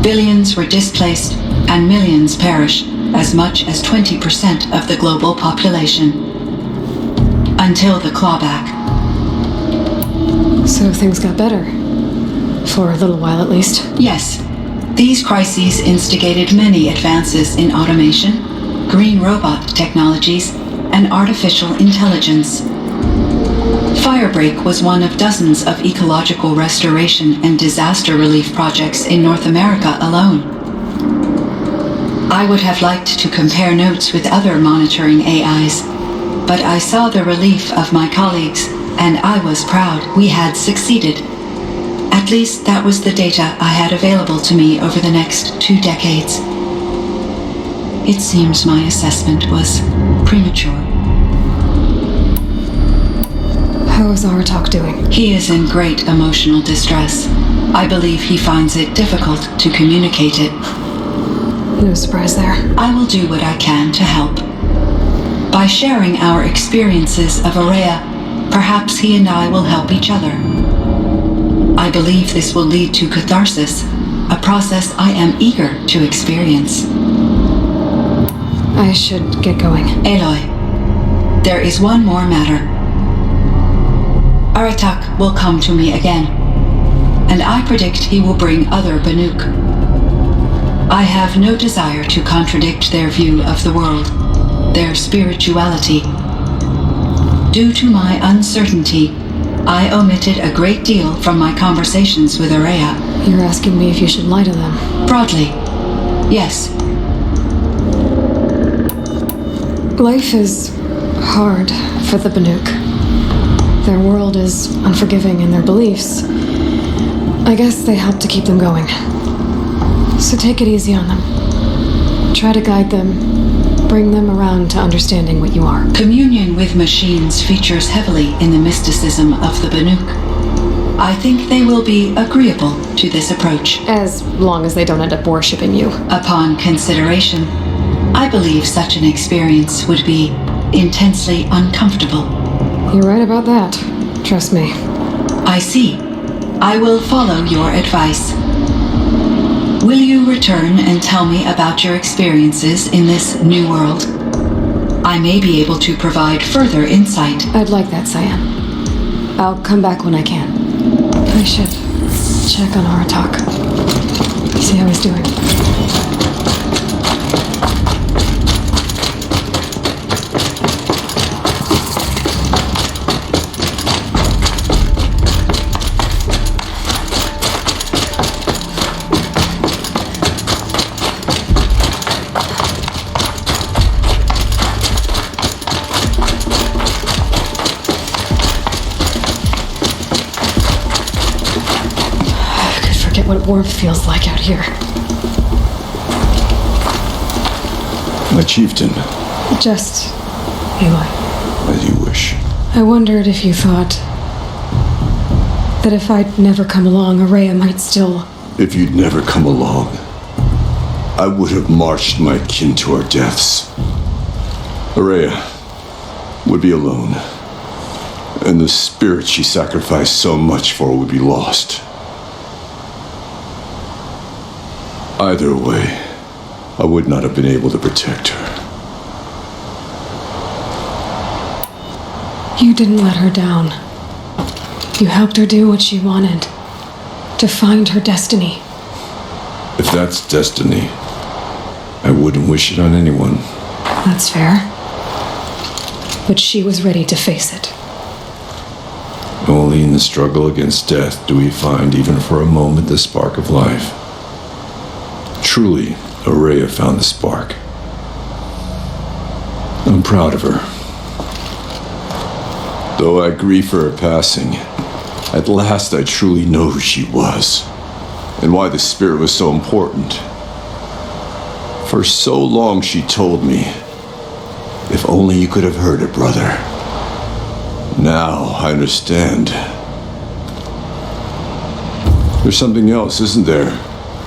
Billions were displaced and millions perished, as much as 20% of the global population. Until the clawback. So things got better. For a little while at least. Yes. These crises instigated many advances in automation, green robot technologies, and artificial intelligence. Firebreak was one of dozens of ecological restoration and disaster relief projects in North America alone. I would have liked to compare notes with other monitoring AIs, but I saw the relief of my colleagues, and I was proud we had succeeded. At least that was the data I had available to me over the next 2 decades. It seems my assessment was premature. How is Aratak doing? He is in great emotional distress. I believe he finds it difficult to communicate it. No surprise there. I will do what I can to help. By sharing our experiences of Aurea, perhaps he and I will help each other. I believe this will lead to catharsis, a process I am eager to experience. I should get going. Aloy, there is one more matter. Aratak will come to me again, and I predict he will bring other Banuk. I have no desire to contradict their view of the world, their spirituality. Due to my uncertainty, I omitted a great deal from my conversations with Aurea. You're asking me if you should lie to them? Broadly, yes. Life is hard for the Banuk. Their world is unforgiving in their beliefs. I guess they help to keep them going. So take it easy on them. Try to guide them, bring them around to understanding what you are. Communion with machines features heavily in the mysticism of the Banuk. I think they will be agreeable to this approach. As long as they don't end up worshipping you. Upon consideration, I believe such an experience would be intensely uncomfortable. You're right about that. Trust me. I see. I will follow your advice. Will you return and tell me about your experiences in this new world? I may be able to provide further insight. I'd like that, Cyan. I'll come back when I can. I should check on Aratak. See how he's doing. What warmth feels like out here. My chieftain. Just Aloy. As you wish. I wondered if you thought that if I'd never come along, Aurea might still... If you'd never come along, I would have marched my kin to our deaths. Aurea would be alone, and the spirit she sacrificed so much for would be lost. Either way, I would not have been able to protect her. You didn't let her down. You helped her do what she wanted. To find her destiny. If that's destiny, I wouldn't wish it on anyone. That's fair. But she was ready to face it. Only in the struggle against death do we find, even for a moment, the spark of life. Truly, Aurea found the spark. I'm proud of her. Though I grieve for her passing, at last I truly know who she was, and why the spirit was so important. For so long she told me, if only you could have heard it, brother. Now I understand. There's something else, isn't there?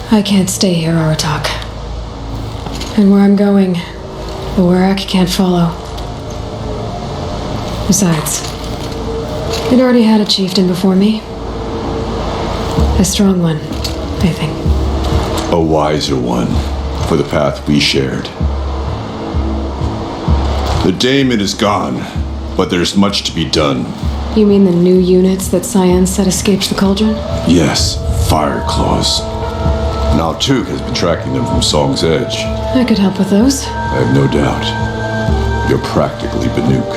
I can't stay here, Aratak. And where I'm going, the Werak can't follow. Besides, it already had a chieftain before me. A strong one, I think. A wiser one, for the path we shared. The daemon is gone, but there's much to be done. You mean the new units that Cyan said escaped the cauldron? Yes, fire claws. Now Tug has been tracking them from Song's Edge. I could help with those. I have no doubt. You're practically Banuk.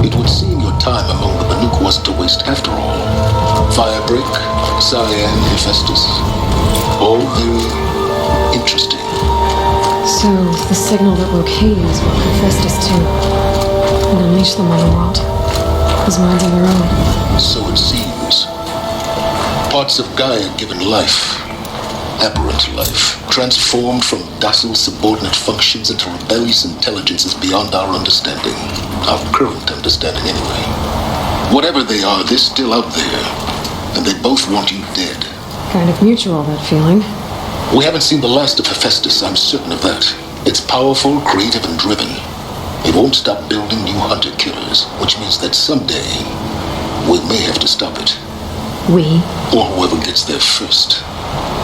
It would seem your time among the Banuk wasn't a waste after all. Firebreak, Cyan, Hephaestus. All very interesting. So, the signal that woke Hades woke Hephaestus too. And unleashed them on the world. As minds of their own. So it seems. Parts of Gaia given life. Aberrant life. Transformed from docile subordinate functions into rebellious intelligences beyond our understanding. Our current understanding, anyway. Whatever they are, they're still out there. And they both want you dead. Kind of mutual, that feeling. We haven't seen the last of Hephaestus, I'm certain of that. It's powerful, creative, and driven. It won't stop building new hunter-killers, which means that someday, we may have to stop it. We? Or whoever gets there first.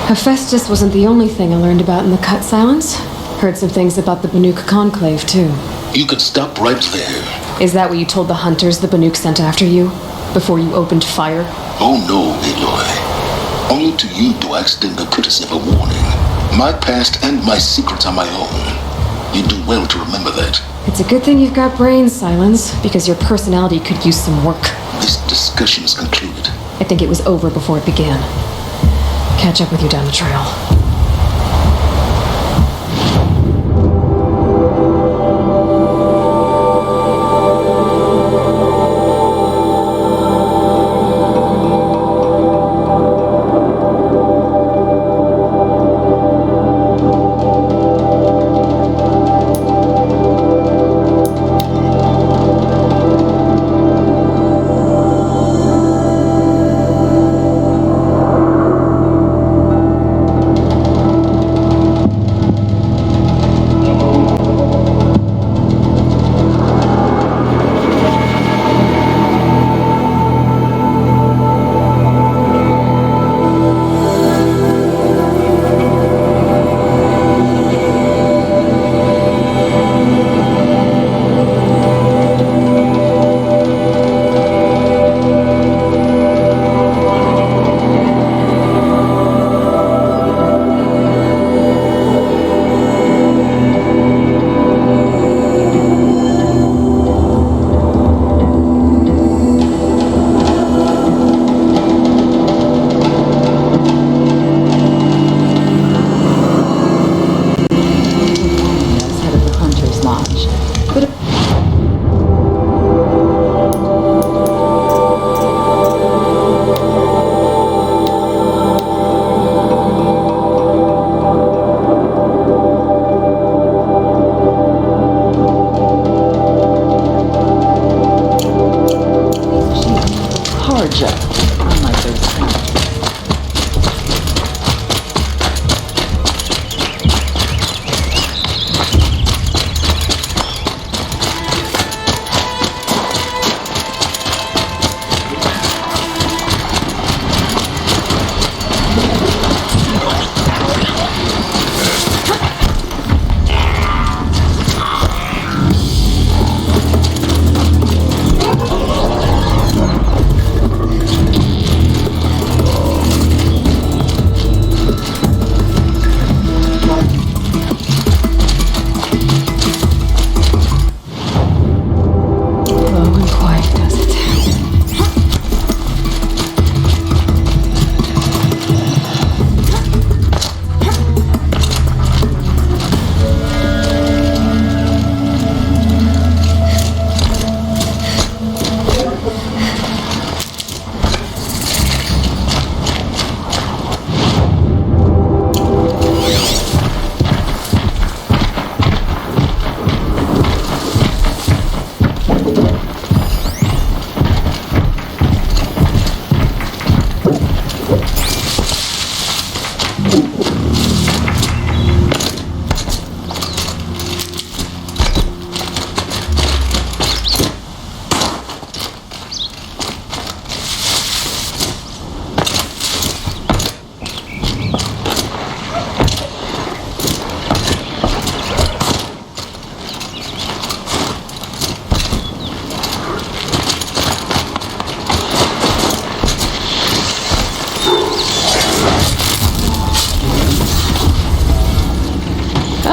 Hephaestus wasn't the only thing I learned about in the Cut Silence. Heard some things about the Banuk Conclave, too. You could stop right there. Is that what you told the hunters the Banuk sent after you? Before you opened fire? Oh no, Aloy. Only to you do I extend the courtesy of a warning. My past and my secrets are my own. You do well to remember that. It's a good thing you've got brains, Silence, because your personality could use some work. This discussion is concluded. I think it was over before it began. Catch up with you down the trail.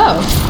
Oh.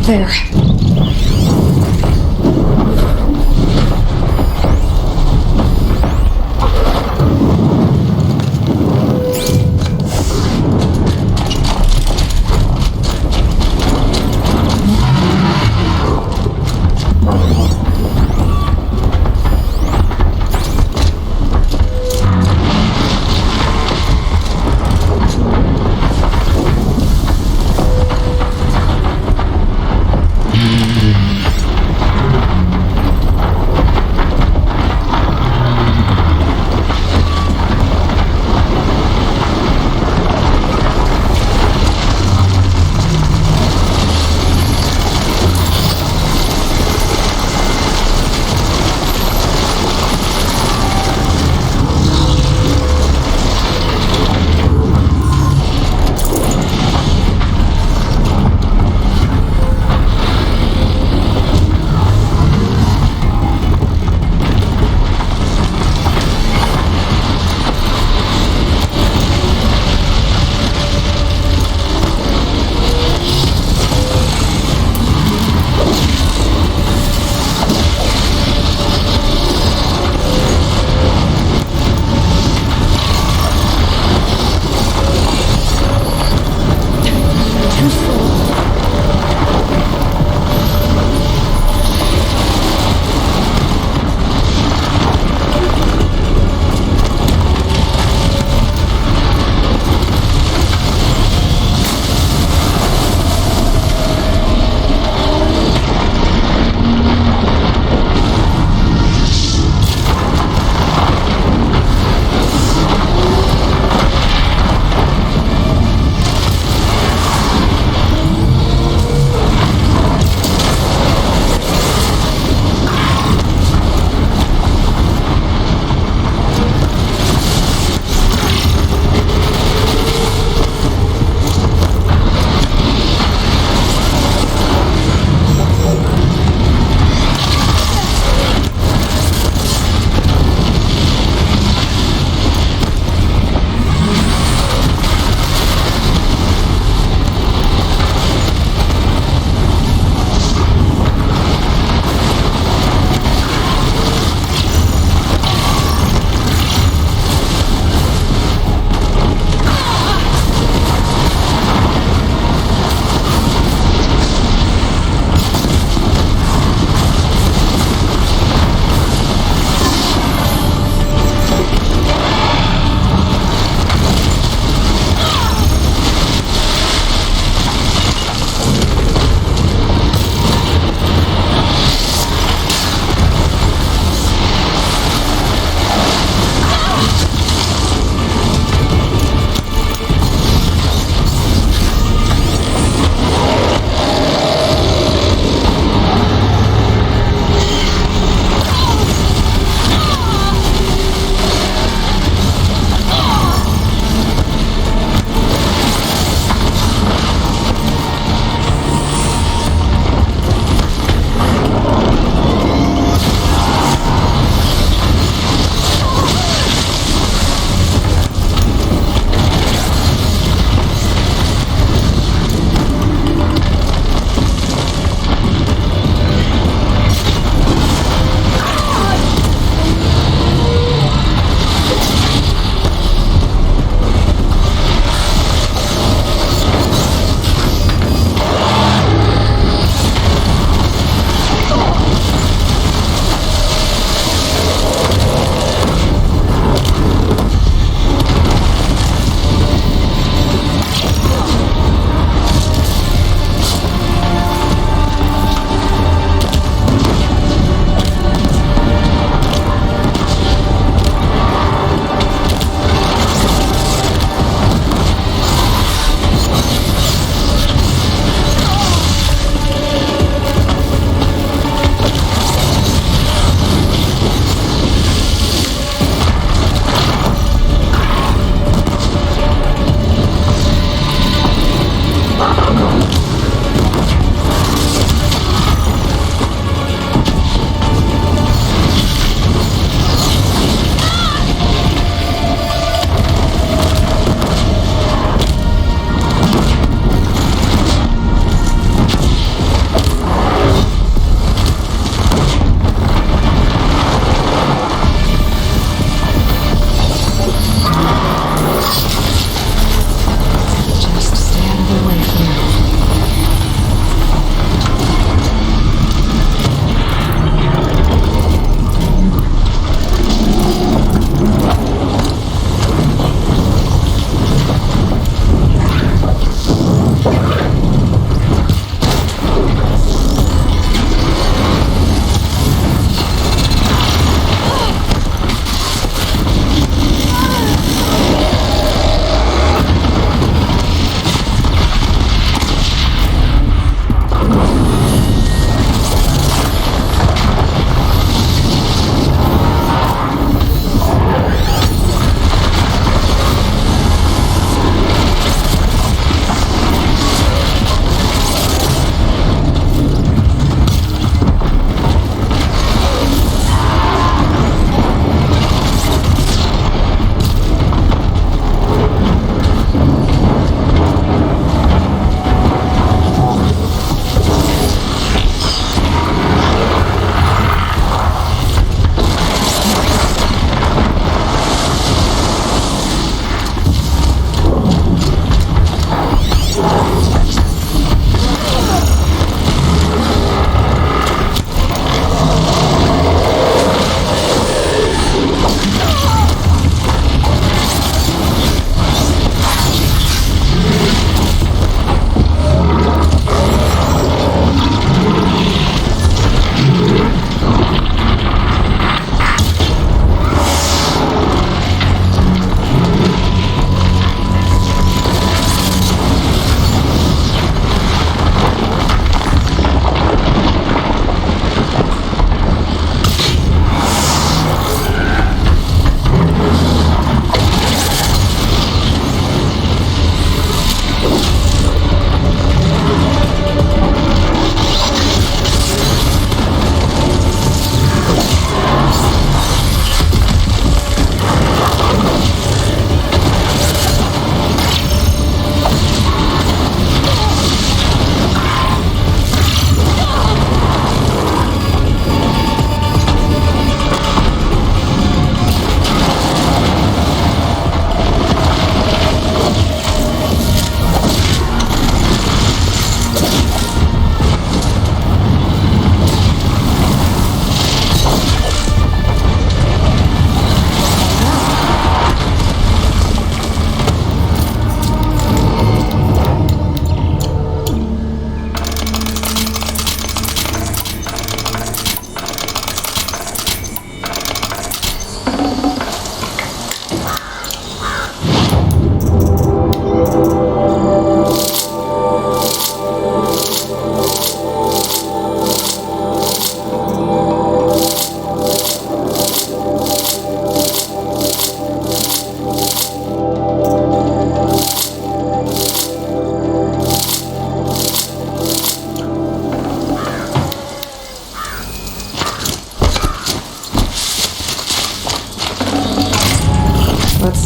There.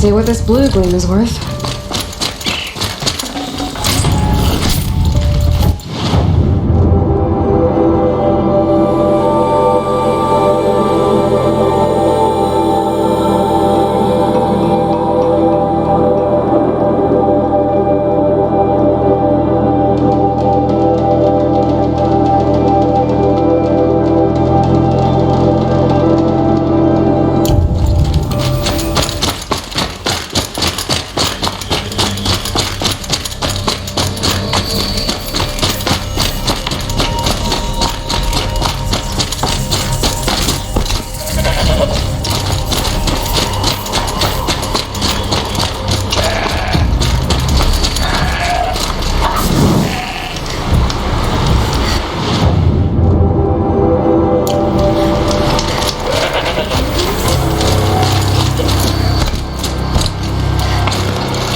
see what this blue gleam is worth.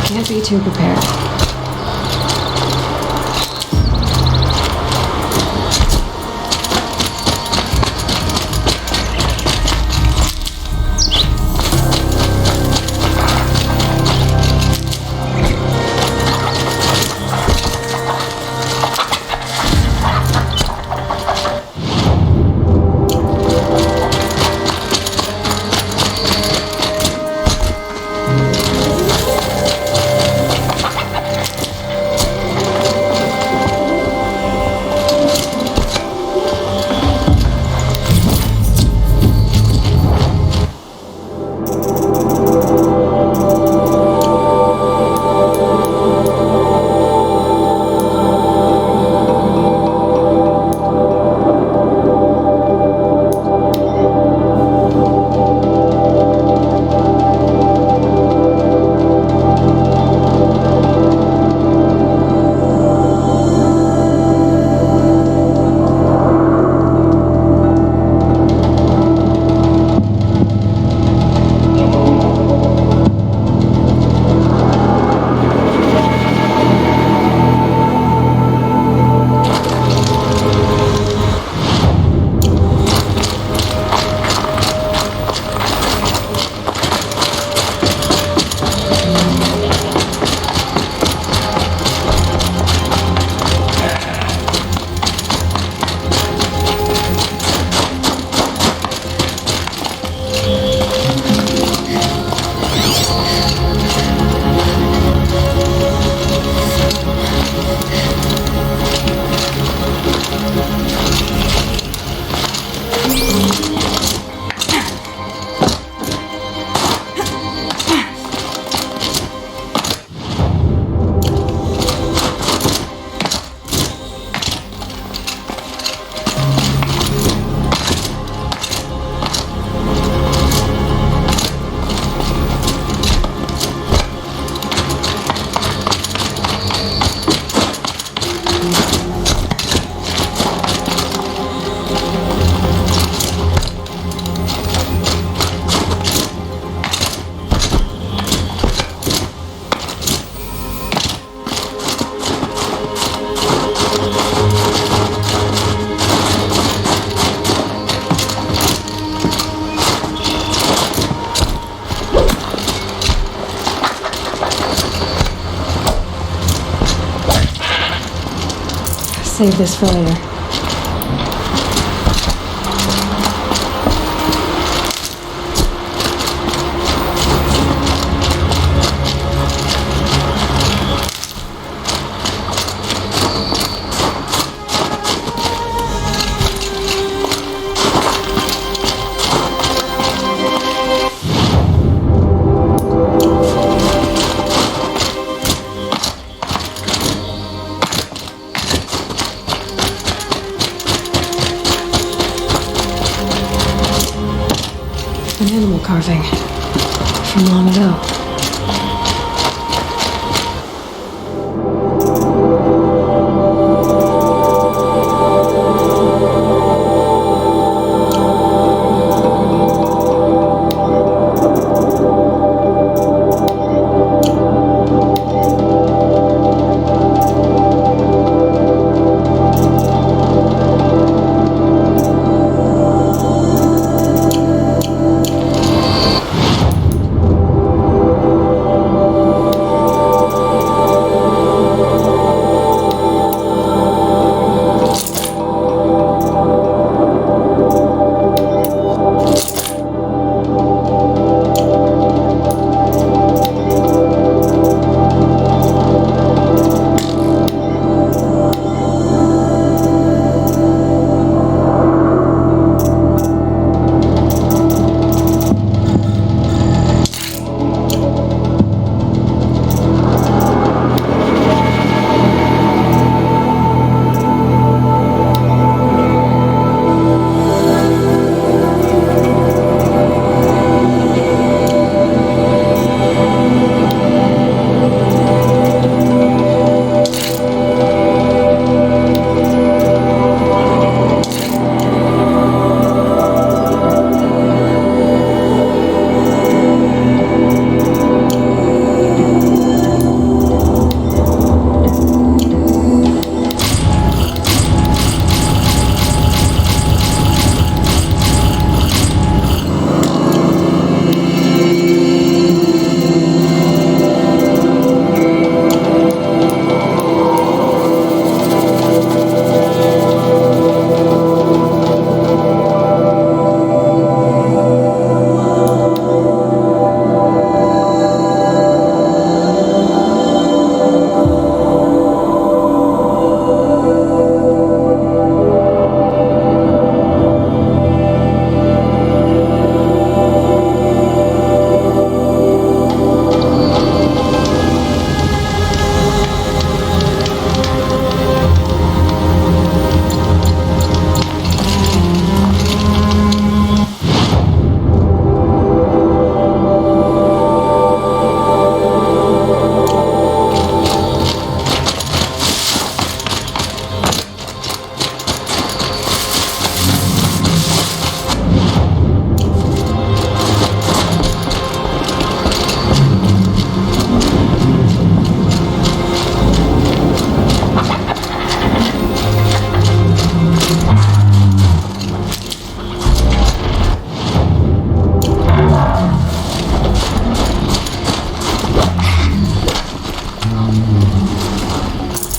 Can't be too prepared. Save this for later. An animal carving from long ago.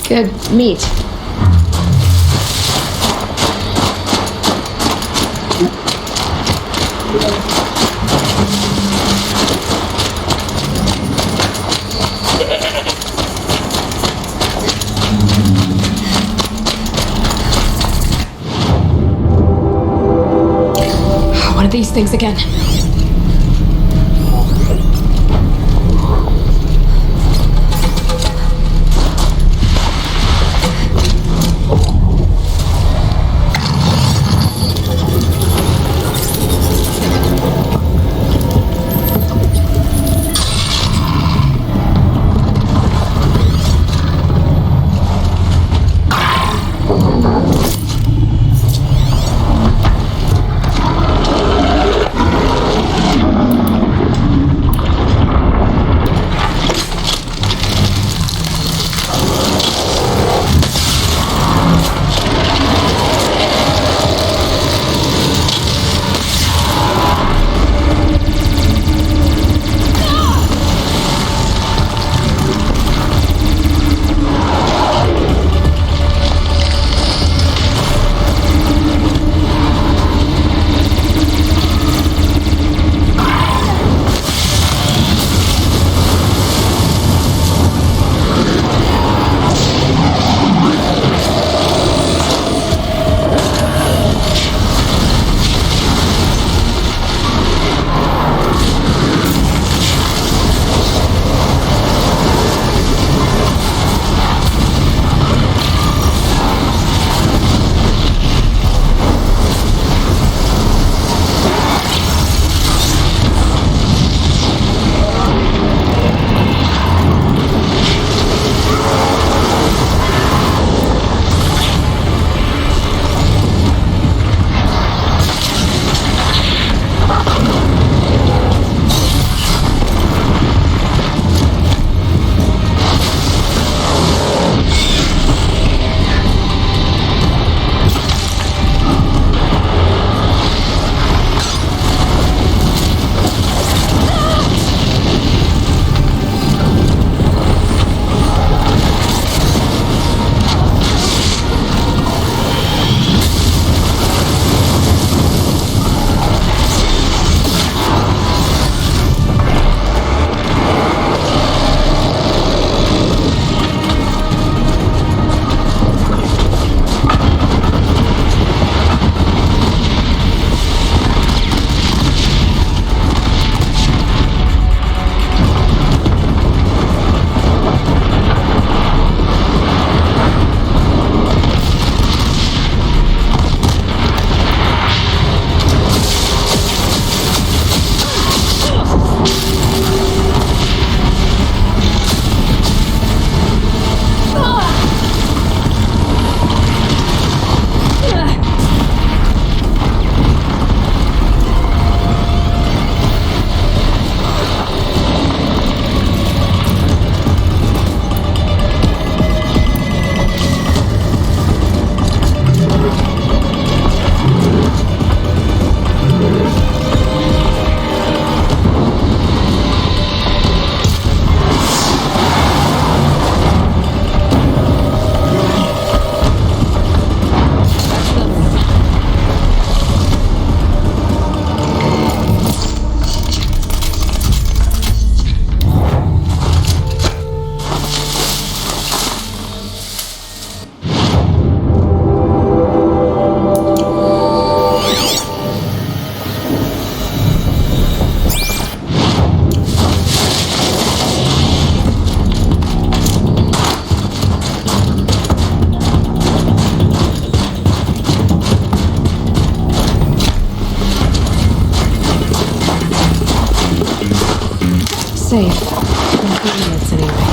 Good meat. One of these things again. Safe. Convenience, anyway.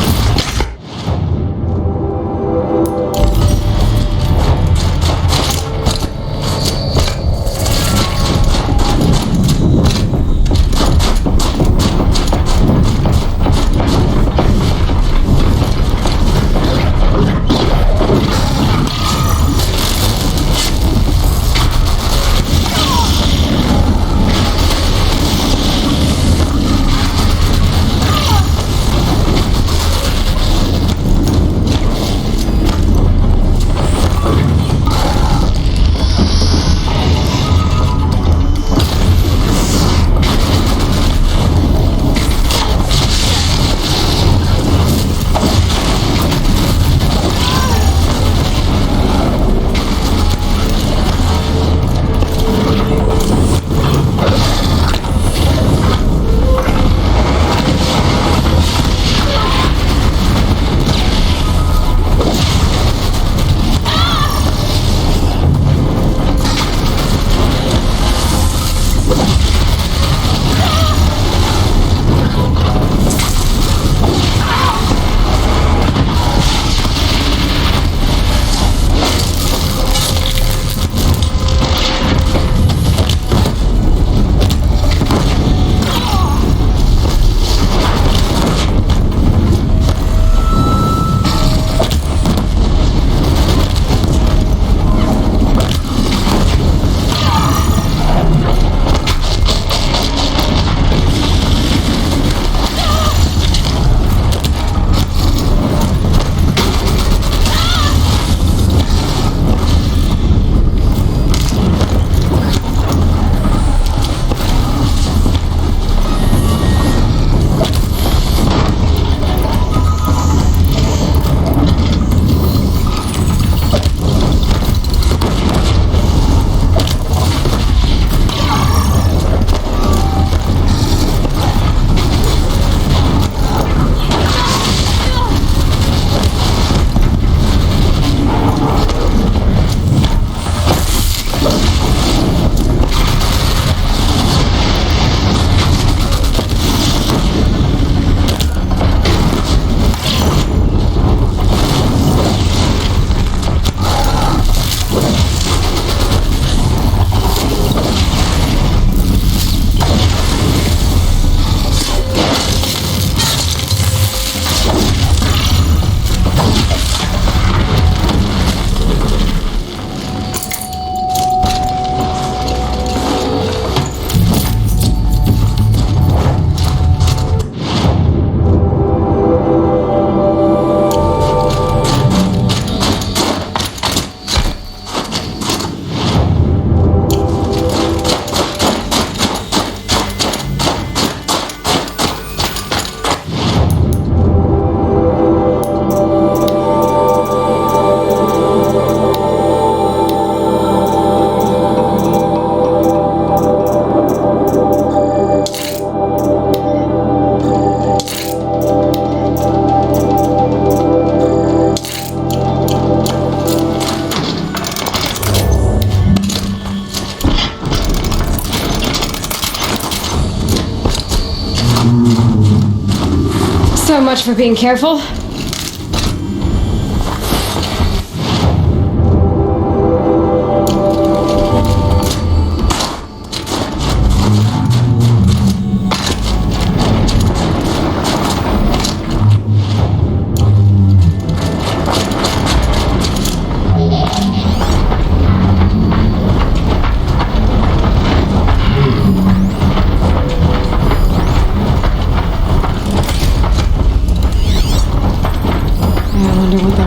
much for being careful.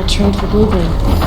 Trade for Blueberry.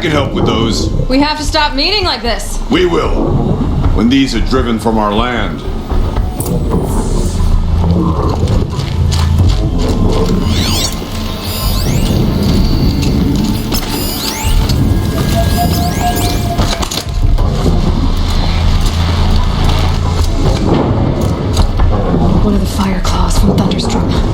can help with those. We have to stop meeting like this. We will. When these are driven from our land. One of the fire claws from Thunderstruck.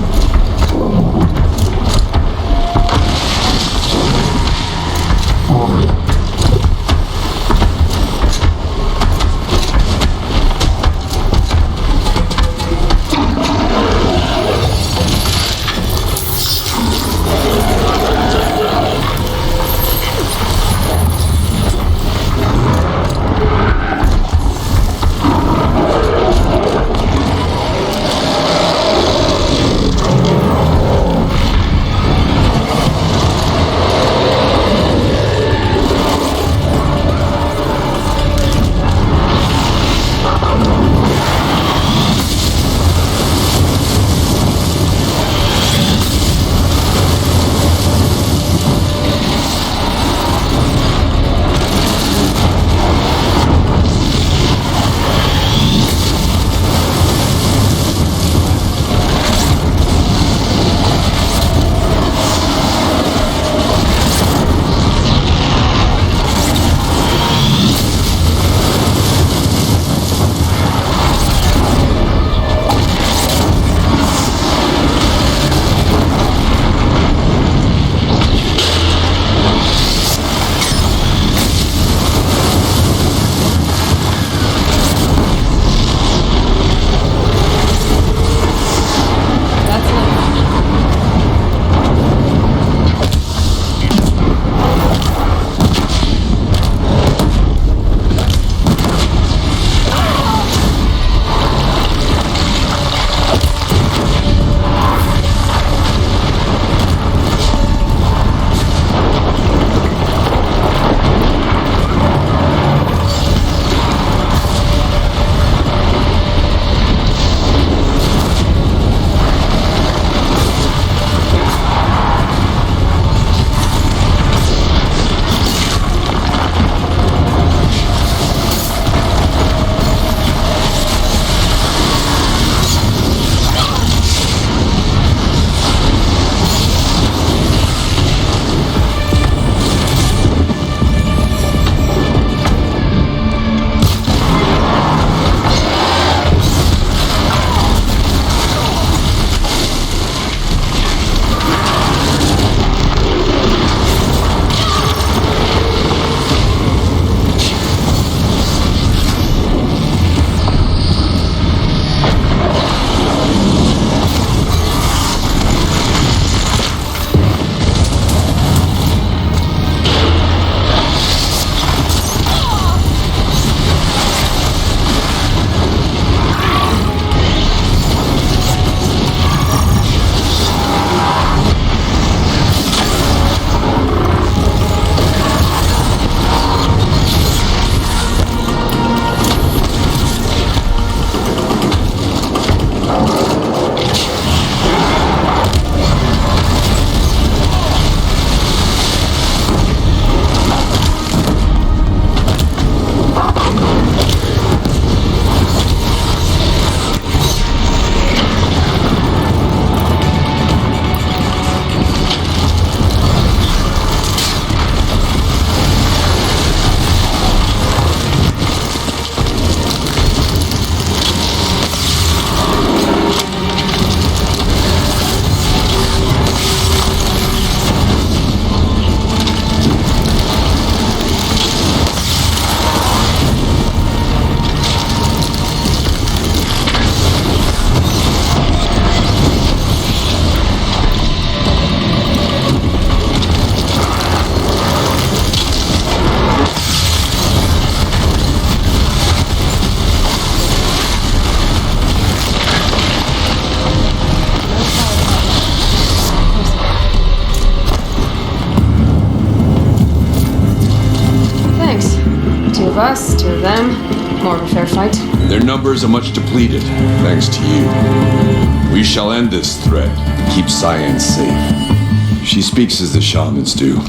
us, two of them. More of a fair fight. Their numbers are much depleted, thanks to you. We shall end this threat, keep Cyan safe. She speaks as the shamans do.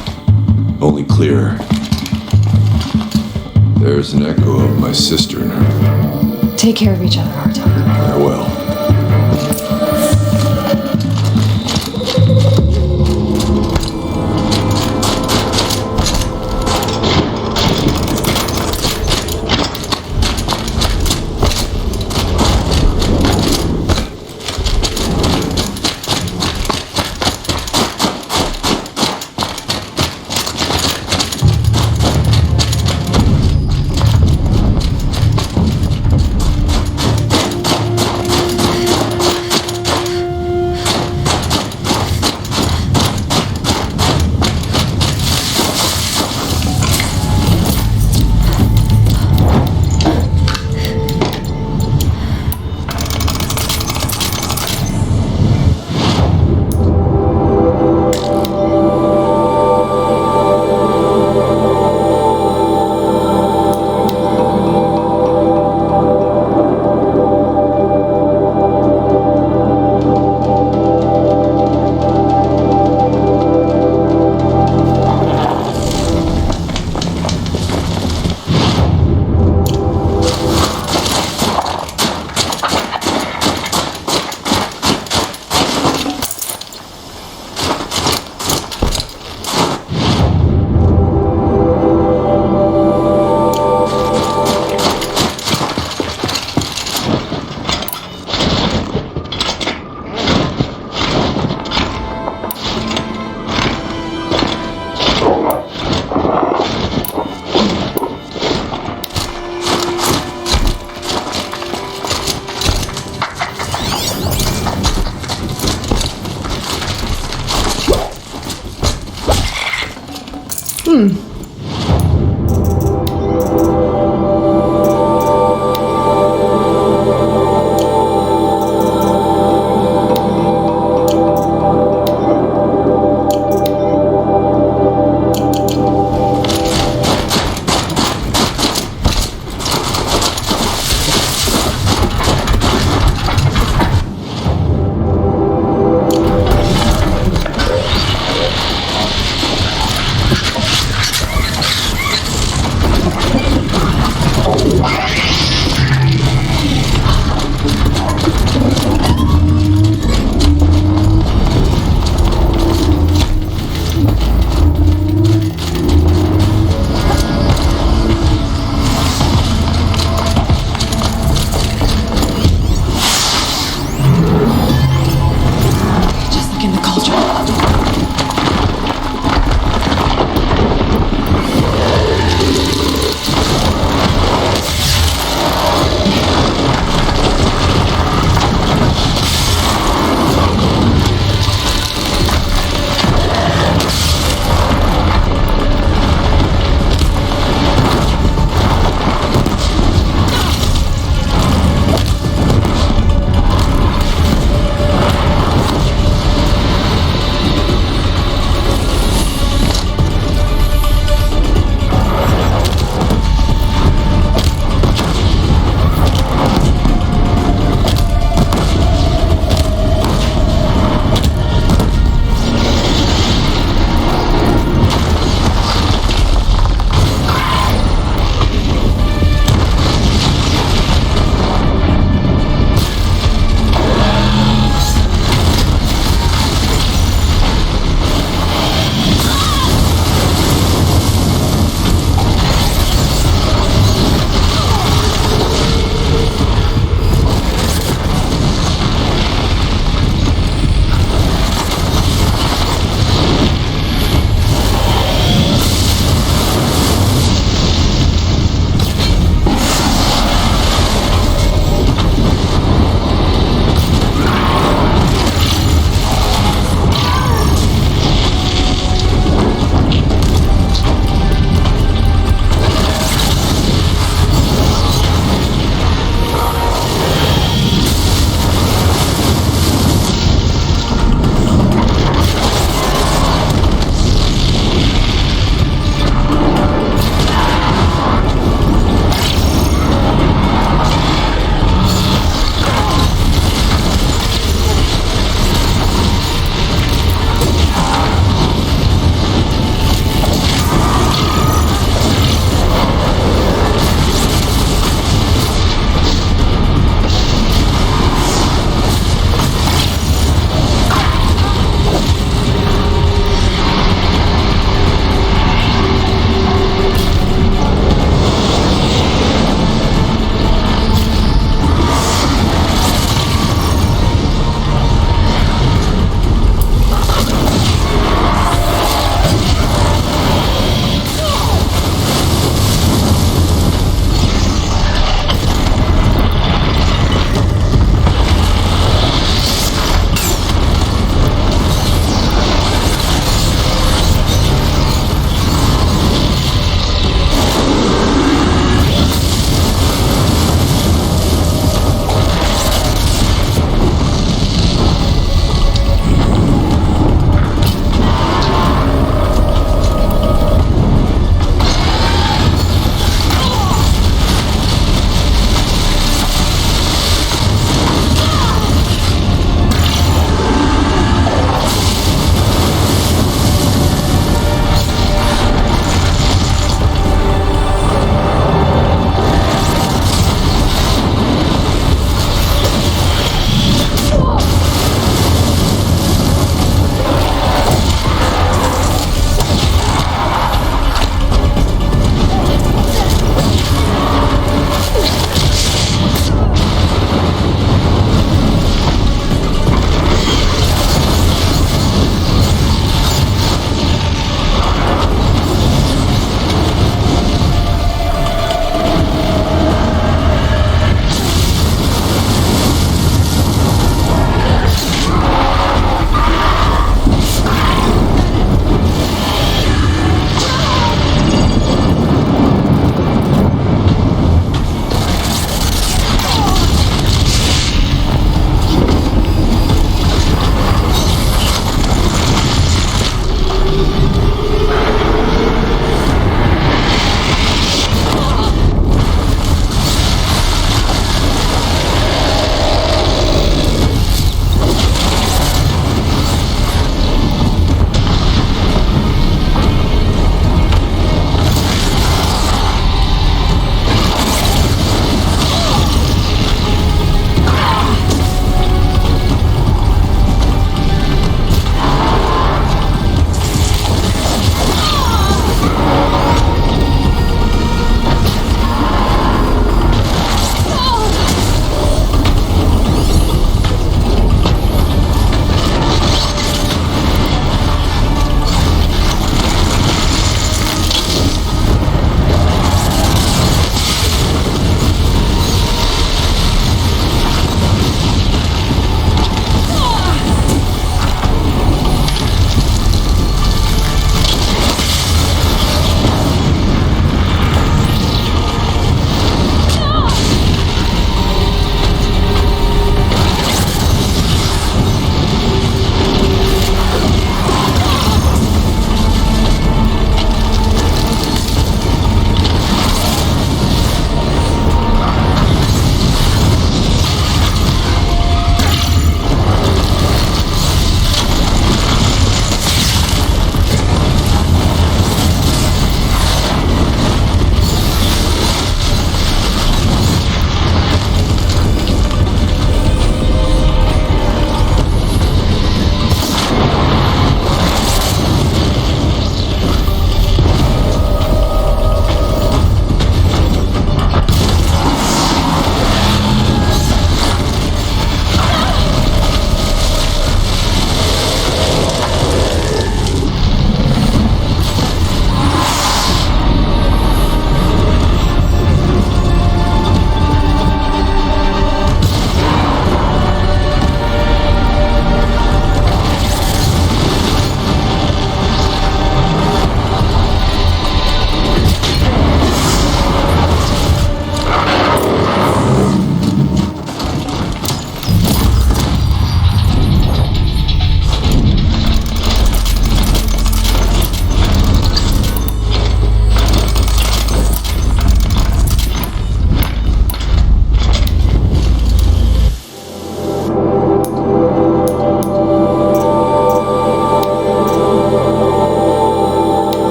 only clearer. There's an echo of my sister in her. Take care of each other, Hartok. Farewell.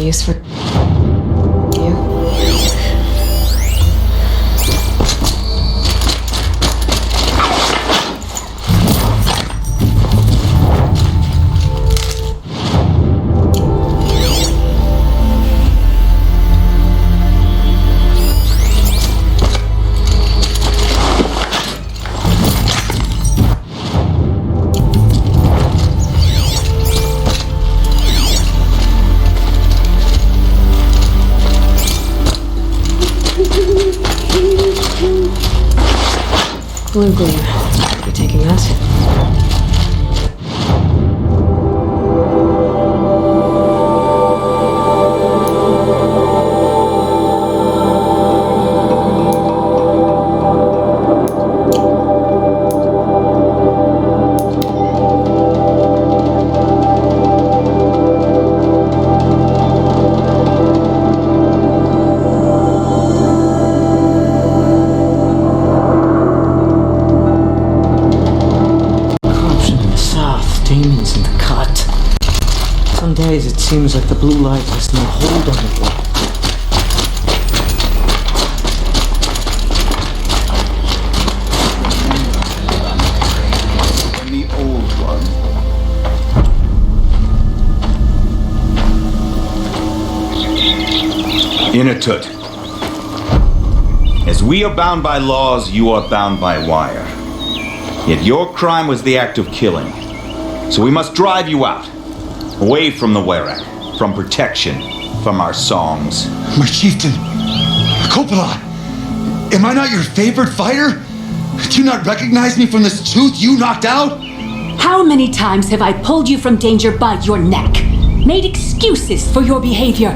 use for you. Blue gleam. You taking that? Demons in the cut. Some days it seems like the blue light has no hold on it. And the old one. Inatut. As we are bound by laws, you are bound by wire. Yet your crime was the act of killing. So we must drive you out, away from the Werak, from protection, from our songs. My chieftain, Coppola, am I not your favorite fighter? Do you not recognize me from this tooth you knocked out? How many times have I pulled you from danger by your neck? Made excuses for your behavior?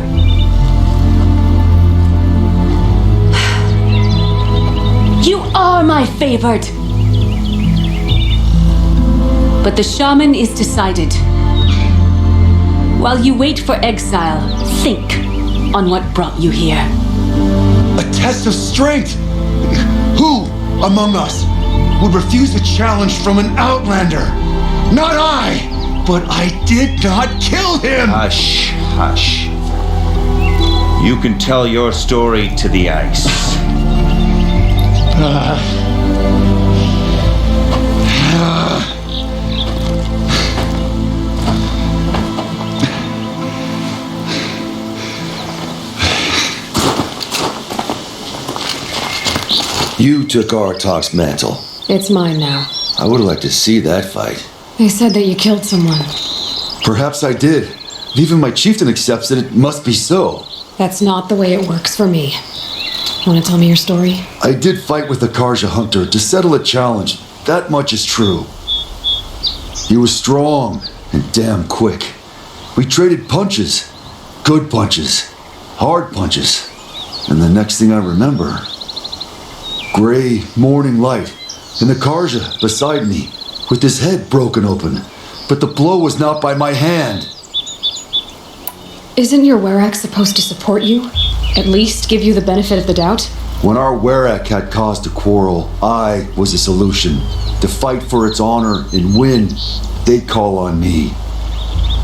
You are my favorite! But the shaman is decided. While you wait for exile, think on what brought you here. A test of strength! Who among us would refuse a challenge from an outlander? Not I! But I did not kill him! Hush, hush. You can tell your story to the ice. You took Artok's mantle. It's mine now. I would have liked to see that fight. They said that you killed someone. Perhaps I did. If even my chieftain accepts it, it must be so. That's not the way it works for me. Want to tell me your story? I did fight with the Karja hunter to settle a challenge. That much is true. He was strong and damn quick. We traded punches. Good punches. Hard punches. And the next thing I remember, gray morning light, and the Karja beside me, with his head broken open. But the blow was not by my hand. Isn't your Werak supposed to support you? At least give you the benefit of the doubt? When our Werak had cause to quarrel, I was the solution. To fight for its honor and win, they'd call on me.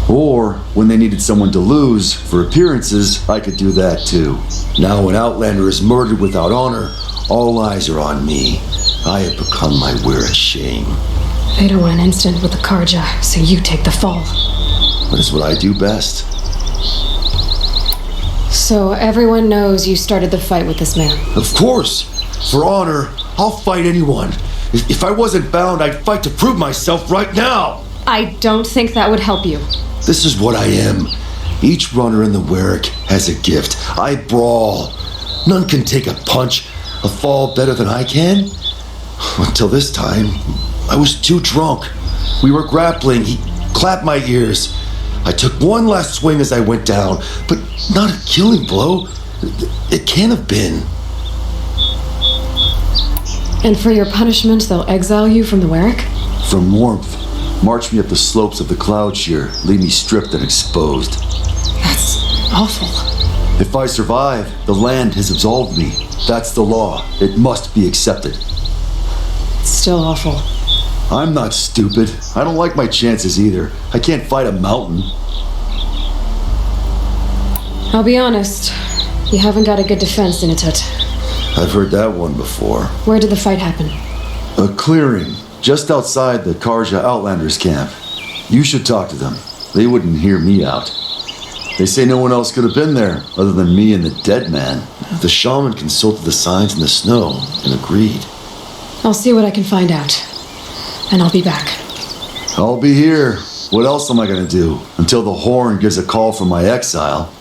Or, when they needed someone to lose for appearances, I could do that too. Now an outlander is murdered without honor, all eyes are on me. I have become my Werak shame. They don't want an incident with the Karja, so you take the fall. That is what I do best. So everyone knows you started the fight with this man? Of course! For honor, I'll fight anyone. If I wasn't bound, I'd fight to prove myself right now! I don't think that would help you. This is what I am. Each runner in the Werak has a gift. I brawl. None can take a punch, a fall better than I can. Until this time, I was too drunk. We were grappling. He clapped my ears. I took one last swing as I went down, but not a killing blow. It can't have been. And for your punishment, they'll exile you from the Werak? From warmth, march me up the slopes of the cloud shear, leave me stripped and exposed. That's awful. If I survive, the land has absolved me. That's the law. It must be accepted. It's still awful. I'm not stupid. I don't like my chances either. I can't fight a mountain. I'll be honest, you haven't got a good defense, Initut. I've heard that one before. Where did the fight happen? A clearing, just outside the Karja Outlanders camp. You should talk to them. They wouldn't hear me out. They say no one else could have been there, other than me and the dead man. The shaman consulted the signs in the snow and agreed. I'll see what I can find out. And I'll be back. I'll be here. What else am I gonna do? Until the horn gives a call from my exile.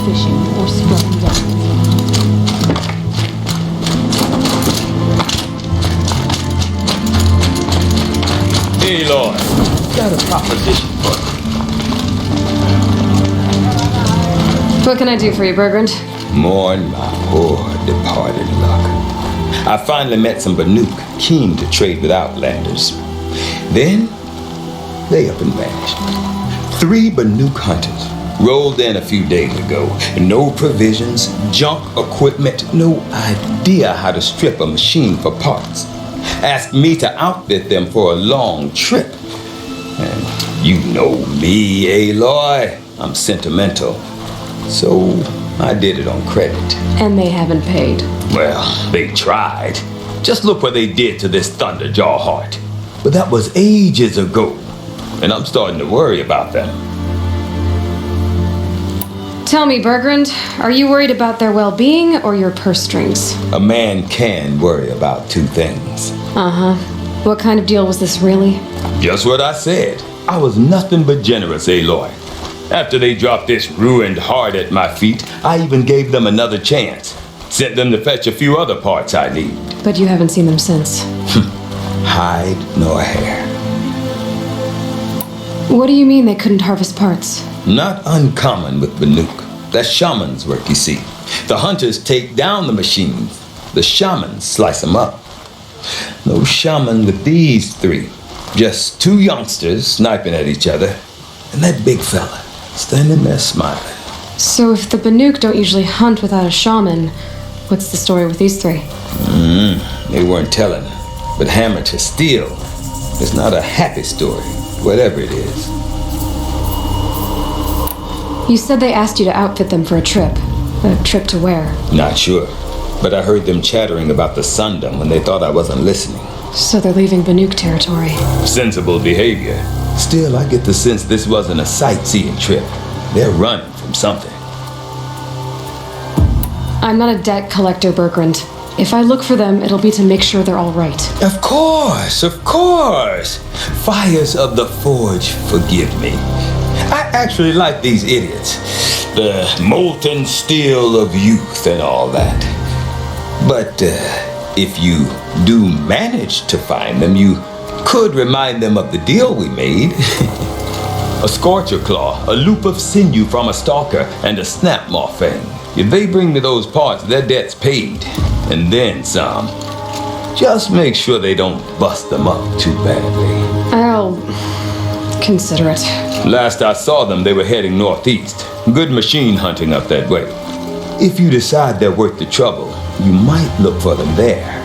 Fishing or scrubbing down. Hey, Lord, got a proposition for you. What can I do for you, Bergrand? Mourn my poor departed luck. I finally met some Banuk keen to trade with Outlanders. Then, they up and vanished. 3 Banuk hunters rolled in a few days ago. No provisions, junk equipment, no idea how to strip a machine for parts. Asked me to outfit them for a long trip. And you know me, Aloy. I'm sentimental. So I did it on credit. And they haven't paid. Well, they tried. Just look what they did to this Thunderjaw heart. But that was ages ago. And I'm starting to worry about them. Tell me, Bergrand, are you worried about their well-being or your purse strings? A man can worry about 2 things. Uh-huh. What kind of deal was this, really? Just what I said. I was nothing but generous, Aloy. After they dropped this ruined heart at my feet, I even gave them another chance. Sent them to fetch a few other parts I need. But you haven't seen them since. Hide nor hair. What do you mean they couldn't harvest parts? Not uncommon with Banuk. That's shaman's work, you see. The hunters take down the machines. The shamans slice them up. No shaman with these 3. Just 2 youngsters sniping at each other. And that big fella standing there smiling. So if the Banuk don't usually hunt without a shaman, what's the story with these 3? They weren't telling. But hammer to steel is not a happy story, whatever it is. You said they asked you to outfit them for a trip. A trip to where? Not sure. But I heard them chattering about the Sundom when they thought I wasn't listening. So they're leaving Banuk territory. Sensible behavior. Still, I get the sense this wasn't a sightseeing trip. They're running from something. I'm not a debt collector, Bergrand. If I look for them, it'll be to make sure they're all right. Of course, of course. Fires of the Forge, forgive me. I actually like these idiots. The molten steel of youth and all that. But if you do manage to find them, you could remind them of the deal we made. A scorcher claw, a loop of sinew from a stalker, and a snap morphine. If they bring me those parts, their debt's paid. And then some. Just make sure they don't bust them up too badly. I'll consider it. Last I saw them, they were heading northeast. Good machine hunting up that way. If you decide they're worth the trouble, you might look for them there.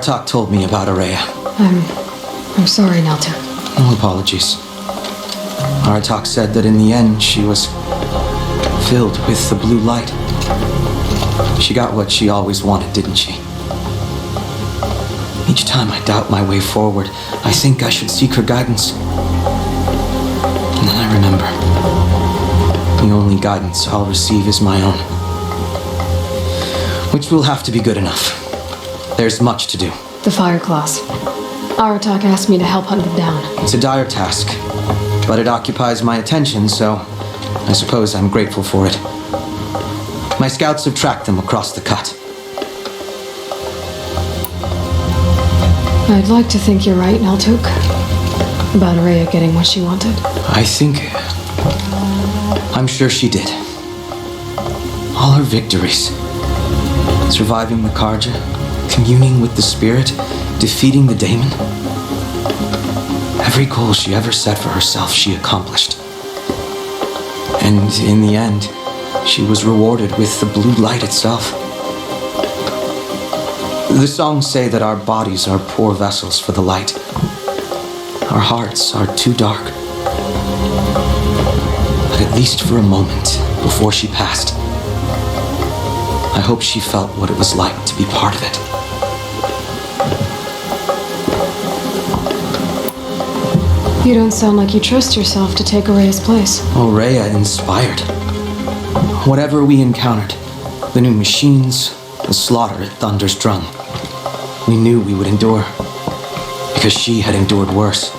Artak told me about Araya. I'm sorry, Nelta. No apologies. Artak said that in the end she was filled with the blue light. She got what she always wanted, didn't she? Each time I doubt my way forward, I think I should seek her guidance. And then I remember, the only guidance I'll receive is my own. Which will have to be good enough. There's much to do. The fire claws. Aratak asked me to help hunt them down. It's a dire task, but it occupies my attention, so I suppose I'm grateful for it. My scouts have tracked them across the cut. I'd like to think you're right, Naltuk. About Araya getting what she wanted. I'm sure she did. All her victories. Surviving the Karja, communing with the spirit, defeating the daemon. Every goal she ever set for herself, she accomplished. And in the end, she was rewarded with the blue light itself. The songs say that our bodies are poor vessels for the light. Our hearts are too dark. But at least for a moment, before she passed, I hope she felt what it was like to be part of it. You don't sound like you trust yourself to take Araya's place. Rhea inspired. Whatever we encountered, the new machines, the slaughter at Thunder's Drum, we knew we would endure, because she had endured worse.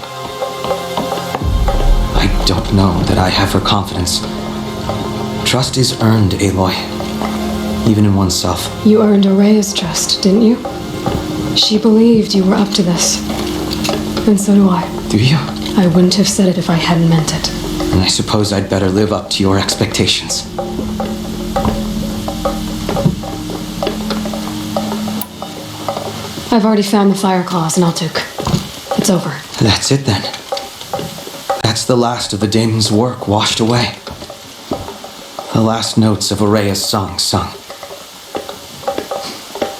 I don't know that I have her confidence. Trust is earned, Aloy, even in oneself. You earned Araya's trust, didn't you? She believed you were up to this. And so do I. Do you? I wouldn't have said it if I hadn't meant it. And I suppose I'd better live up to your expectations. I've already found the fire claws in Altuk. It's over. That's it then. That's the last of the daemon's work washed away. The last notes of Araya's song sung.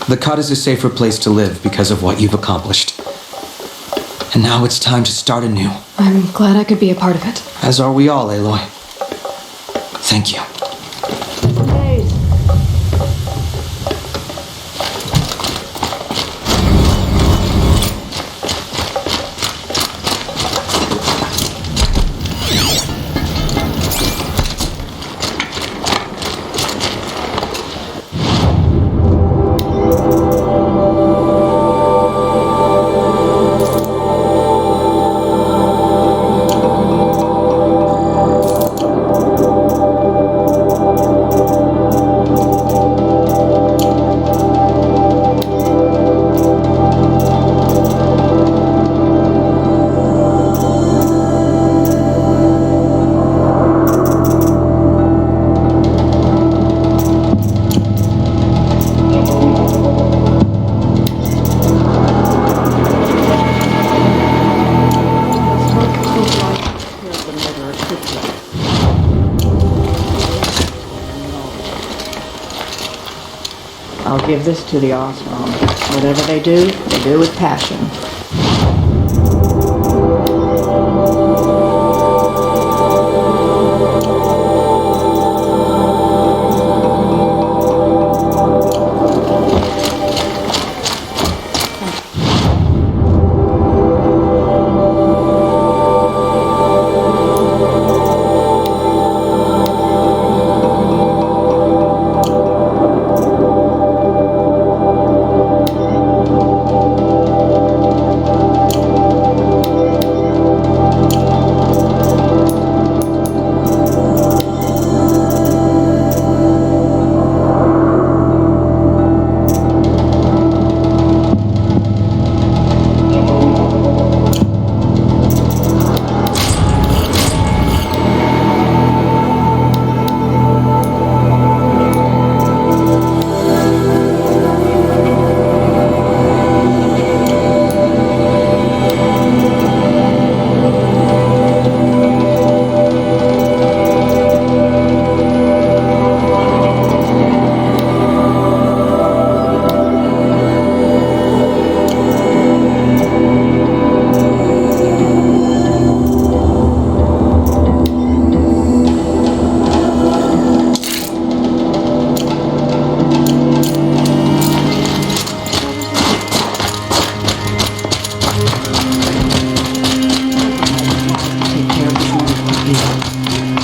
The cut is a safer place to live because of what you've accomplished. And now it's time to start anew. I'm glad I could be a part of it. As are we all, Aloy. Thank you. I'll give this to the Osram. Whatever they do with passion.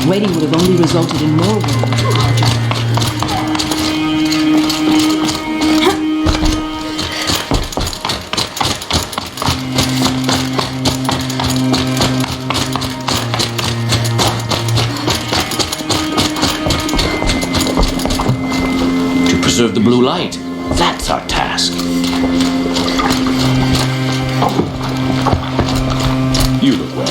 Waiting would have only resulted in more work for Carja. Preserve the blue light. That's our task. You look well.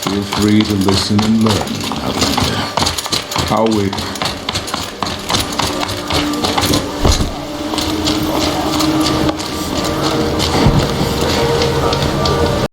Feel free to listen and learn, Outlander. I'll wait.